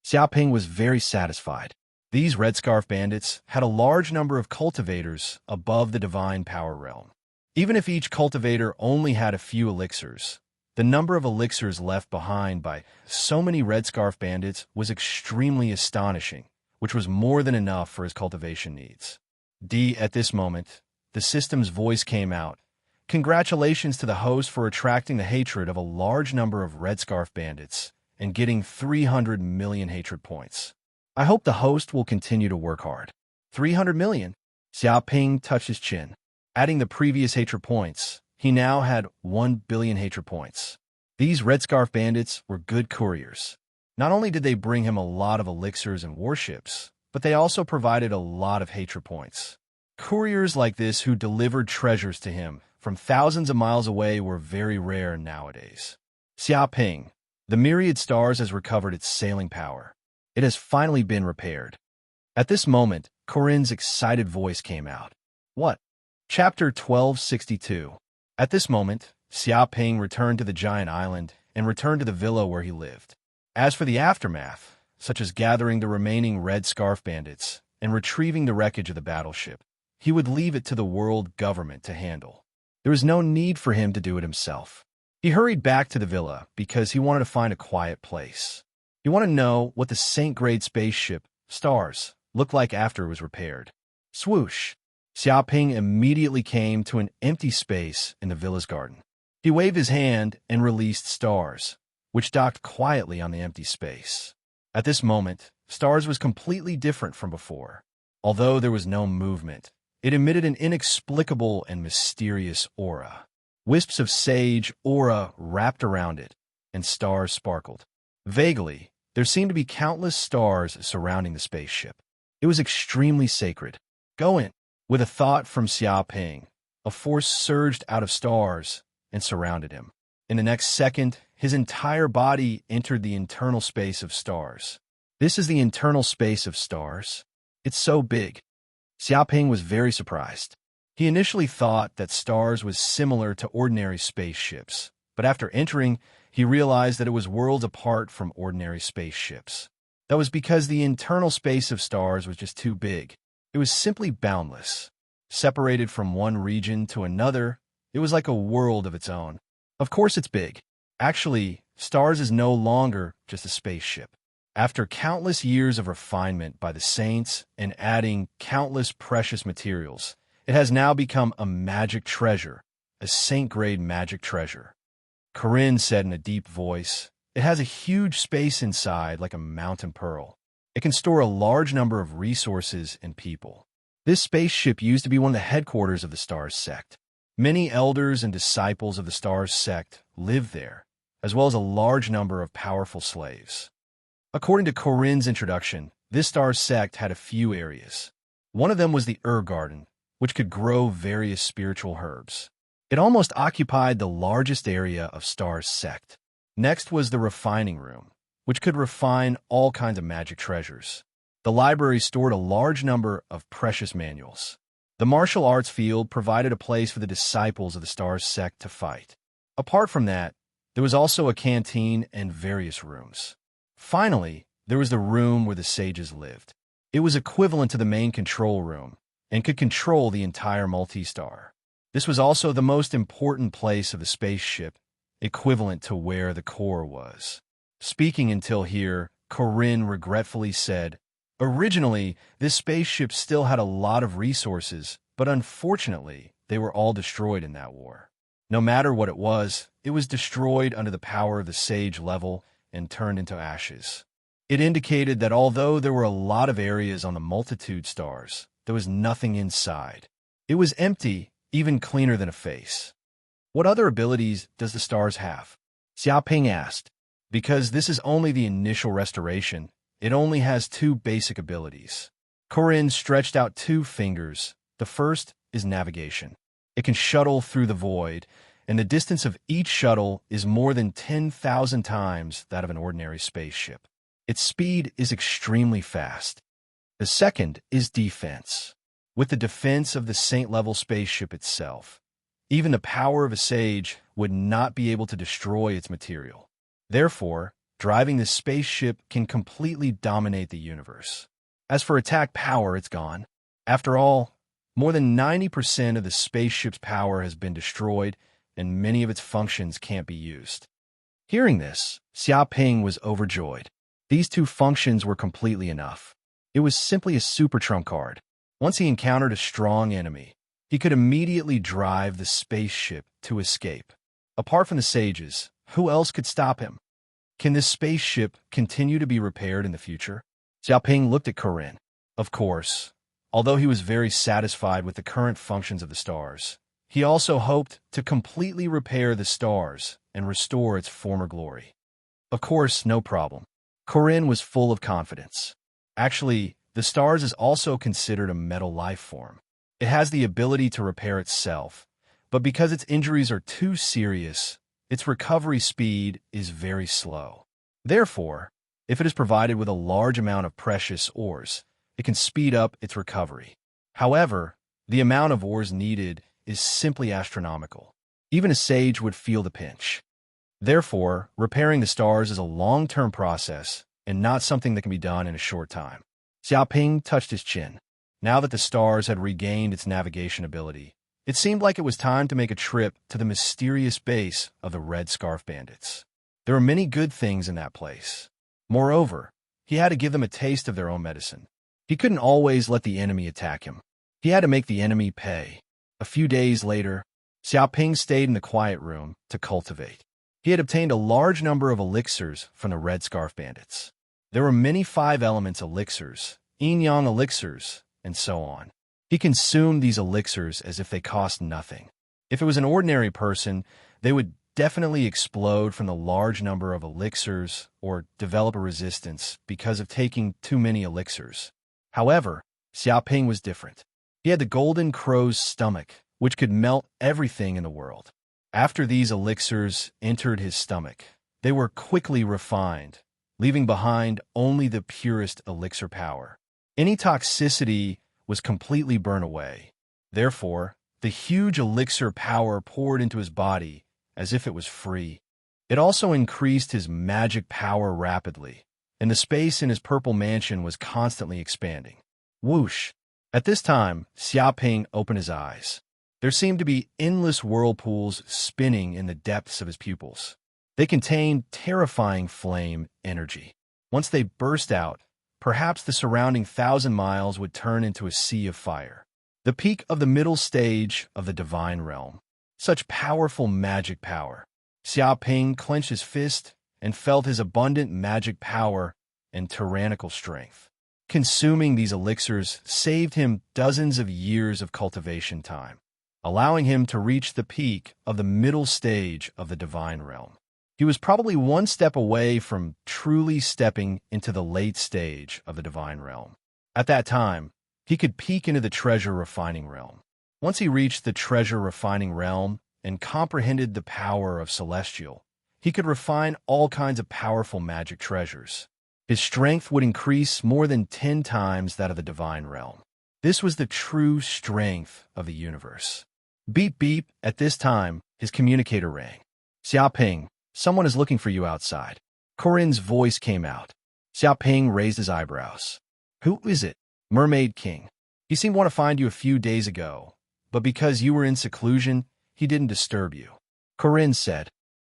Xiaoping was very satisfied. These Red Scarf Bandits had a large number of cultivators above the divine power realm. Even if each cultivator only had a few elixirs, the number of elixirs left behind by so many Red Scarf Bandits was extremely astonishing, which was more than enough for his cultivation needs. At this moment, the system's voice came out. Congratulations to the host for attracting the hatred of a large number of Red Scarf Bandits and getting 300 million hatred points. I hope the host will continue to work hard. 300 million? Xiaoping touched his chin. Adding the previous hatred points, he now had 1 billion hatred points. These Red Scarf Bandits were good couriers. Not only did they bring him a lot of elixirs and warships, but they also provided a lot of hatred points. Couriers like this who delivered treasures to him from thousands of miles away were very rare nowadays. Xiaoping, the myriad stars has recovered its sailing power. It has finally been repaired. At this moment, Corinne's excited voice came out. What? Chapter 1262. At this moment, Xiaoping returned to the giant island and returned to the villa where he lived. As for the aftermath, such as gathering the remaining Red Scarf bandits and retrieving the wreckage of the battleship, he would leave it to the world government to handle. There was no need for him to do it himself. He hurried back to the villa because he wanted to find a quiet place. He wanted to know what the Saint-grade spaceship, Stars, looked like after it was repaired. Swoosh! Xiaoping immediately came to an empty space in the villa's garden. He waved his hand and released Stars, which docked quietly on the empty space. At this moment, Stars was completely different from before. Although there was no movement, it emitted an inexplicable and mysterious aura. Wisps of sage aura wrapped around it, and stars sparkled. Vaguely, there seemed to be countless stars surrounding the spaceship. It was extremely sacred. Go in. With a thought from Xiaoping, a force surged out of stars and surrounded him. In the next second, his entire body entered the internal space of stars. This is the internal space of stars? It's so big. Xiaoping was very surprised. He initially thought that stars was similar to ordinary spaceships, but after entering, he realized that it was worlds apart from ordinary spaceships. That was because the internal space of stars was just too big. It was simply boundless. Separated from one region to another, it was like a world of its own. Of course it's big. Actually, Stars is no longer just a spaceship. After countless years of refinement by the saints and adding countless precious materials, it has now become a magic treasure, a saint-grade magic treasure. Corinne said in a deep voice, "It has a huge space inside like a mountain pearl. It can store a large number of resources and people. This spaceship used to be one of the headquarters of the Stars sect. Many elders and disciples of the Stars sect live there, as well as a large number of powerful slaves." According to Corinne's introduction, this Stars sect had a few areas. One of them was the Garden, which could grow various spiritual herbs. It almost occupied the largest area of Stars sect. Next was the refining room, which could refine all kinds of magic treasures. The library stored a large number of precious manuals. The martial arts field provided a place for the disciples of the Stars sect to fight. Apart from that, there was also a canteen and various rooms. Finally, there was the room where the sages lived. It was equivalent to the main control room and could control the entire multi-star. This was also the most important place of the spaceship, equivalent to where the core was. Speaking until here, Corinne regretfully said, "Originally, this spaceship still had a lot of resources, but unfortunately, they were all destroyed in that war. No matter what it was destroyed under the power of the sage level and turned into ashes." It indicated that although there were a lot of areas on the multitude stars, there was nothing inside. It was empty, even cleaner than a face. "What other abilities does the Stars have?" Xiaoping asked. "Because this is only the initial restoration, it only has 2 basic abilities." Corinne stretched out 2 fingers. The first is navigation. It can shuttle through the void, and the distance of each shuttle is more than 10,000 times that of an ordinary spaceship. Its speed is extremely fast. The second is defense. With the defense of the Saint-level spaceship itself, even the power of a sage would not be able to destroy its material. Therefore, driving this spaceship can completely dominate the universe. As for attack power, it's gone. After all, more than 90% of the spaceship's power has been destroyed, and many of its functions can't be used. Hearing this, Xiaoping was overjoyed. These 2 functions were completely enough. It was simply a super trump card. Once he encountered a strong enemy, he could immediately drive the spaceship to escape. Apart from the sages, who else could stop him? Can this spaceship continue to be repaired in the future? Xiaoping looked at Corinne. Of course, although he was very satisfied with the current functions of the Stars, he also hoped to completely repair the Stars and restore its former glory. Of course, no problem. Corinne was full of confidence. Actually, the stars is also considered a metal life form. It has the ability to repair itself, but because its injuries are too serious, its recovery speed is very slow. Therefore, if it is provided with a large amount of precious ores, it can speed up its recovery. However, the amount of ores needed is simply astronomical. Even a sage would feel the pinch. Therefore, repairing the stars is a long-term process and not something that can be done in a short time. Xiaoping touched his chin. Now that the stars had regained its navigation ability, it seemed like it was time to make a trip to the mysterious base of the Red Scarf Bandits. There were many good things in that place. Moreover, he had to give them a taste of their own medicine. He couldn't always let the enemy attack him. He had to make the enemy pay. A few days later, Xiaoping stayed in the quiet room to cultivate. He had obtained a large number of elixirs from the Red Scarf Bandits. There were many 5-elements elixirs, yin-yang elixirs, and so on. He consumed these elixirs as if they cost nothing. If it was an ordinary person, they would definitely explode from the large number of elixirs or develop a resistance because of taking too many elixirs. However, Xiaoping was different. He had the golden crow's stomach, which could melt everything in the world. After these elixirs entered his stomach, they were quickly refined, leaving behind only the purest elixir power. Any toxicity was completely burned away. Therefore, the huge elixir power poured into his body as if it was free. It also increased his magic power rapidly, and the space in his purple mansion was constantly expanding. Whoosh! At this time, Xiaoping opened his eyes. There seemed to be endless whirlpools spinning in the depths of his pupils. They contained terrifying flame energy. Once they burst out, perhaps the surrounding 1,000 miles would turn into a sea of fire. The peak of the middle stage of the divine realm. Such powerful magic power. Xiaoping clenched his fist and felt his abundant magic power and tyrannical strength. Consuming these elixirs saved him dozens of years of cultivation time, allowing him to reach the peak of the middle stage of the divine realm. He was probably one step away from truly stepping into the late stage of the divine realm. At that time, he could peek into the treasure refining realm. Once he reached the treasure refining realm and comprehended the power of celestial, he could refine all kinds of powerful magic treasures. His strength would increase more than 10 times that of the divine realm. This was the true strength of the universe. Beep beep, at this time, his communicator rang. Xiaoping, someone is looking for you outside. Corinne's voice came out. Xiaoping raised his eyebrows. Who is it? Mermaid King. He seemed to want to find you a few days ago, but because you were in seclusion, he didn't disturb you. Corinne said.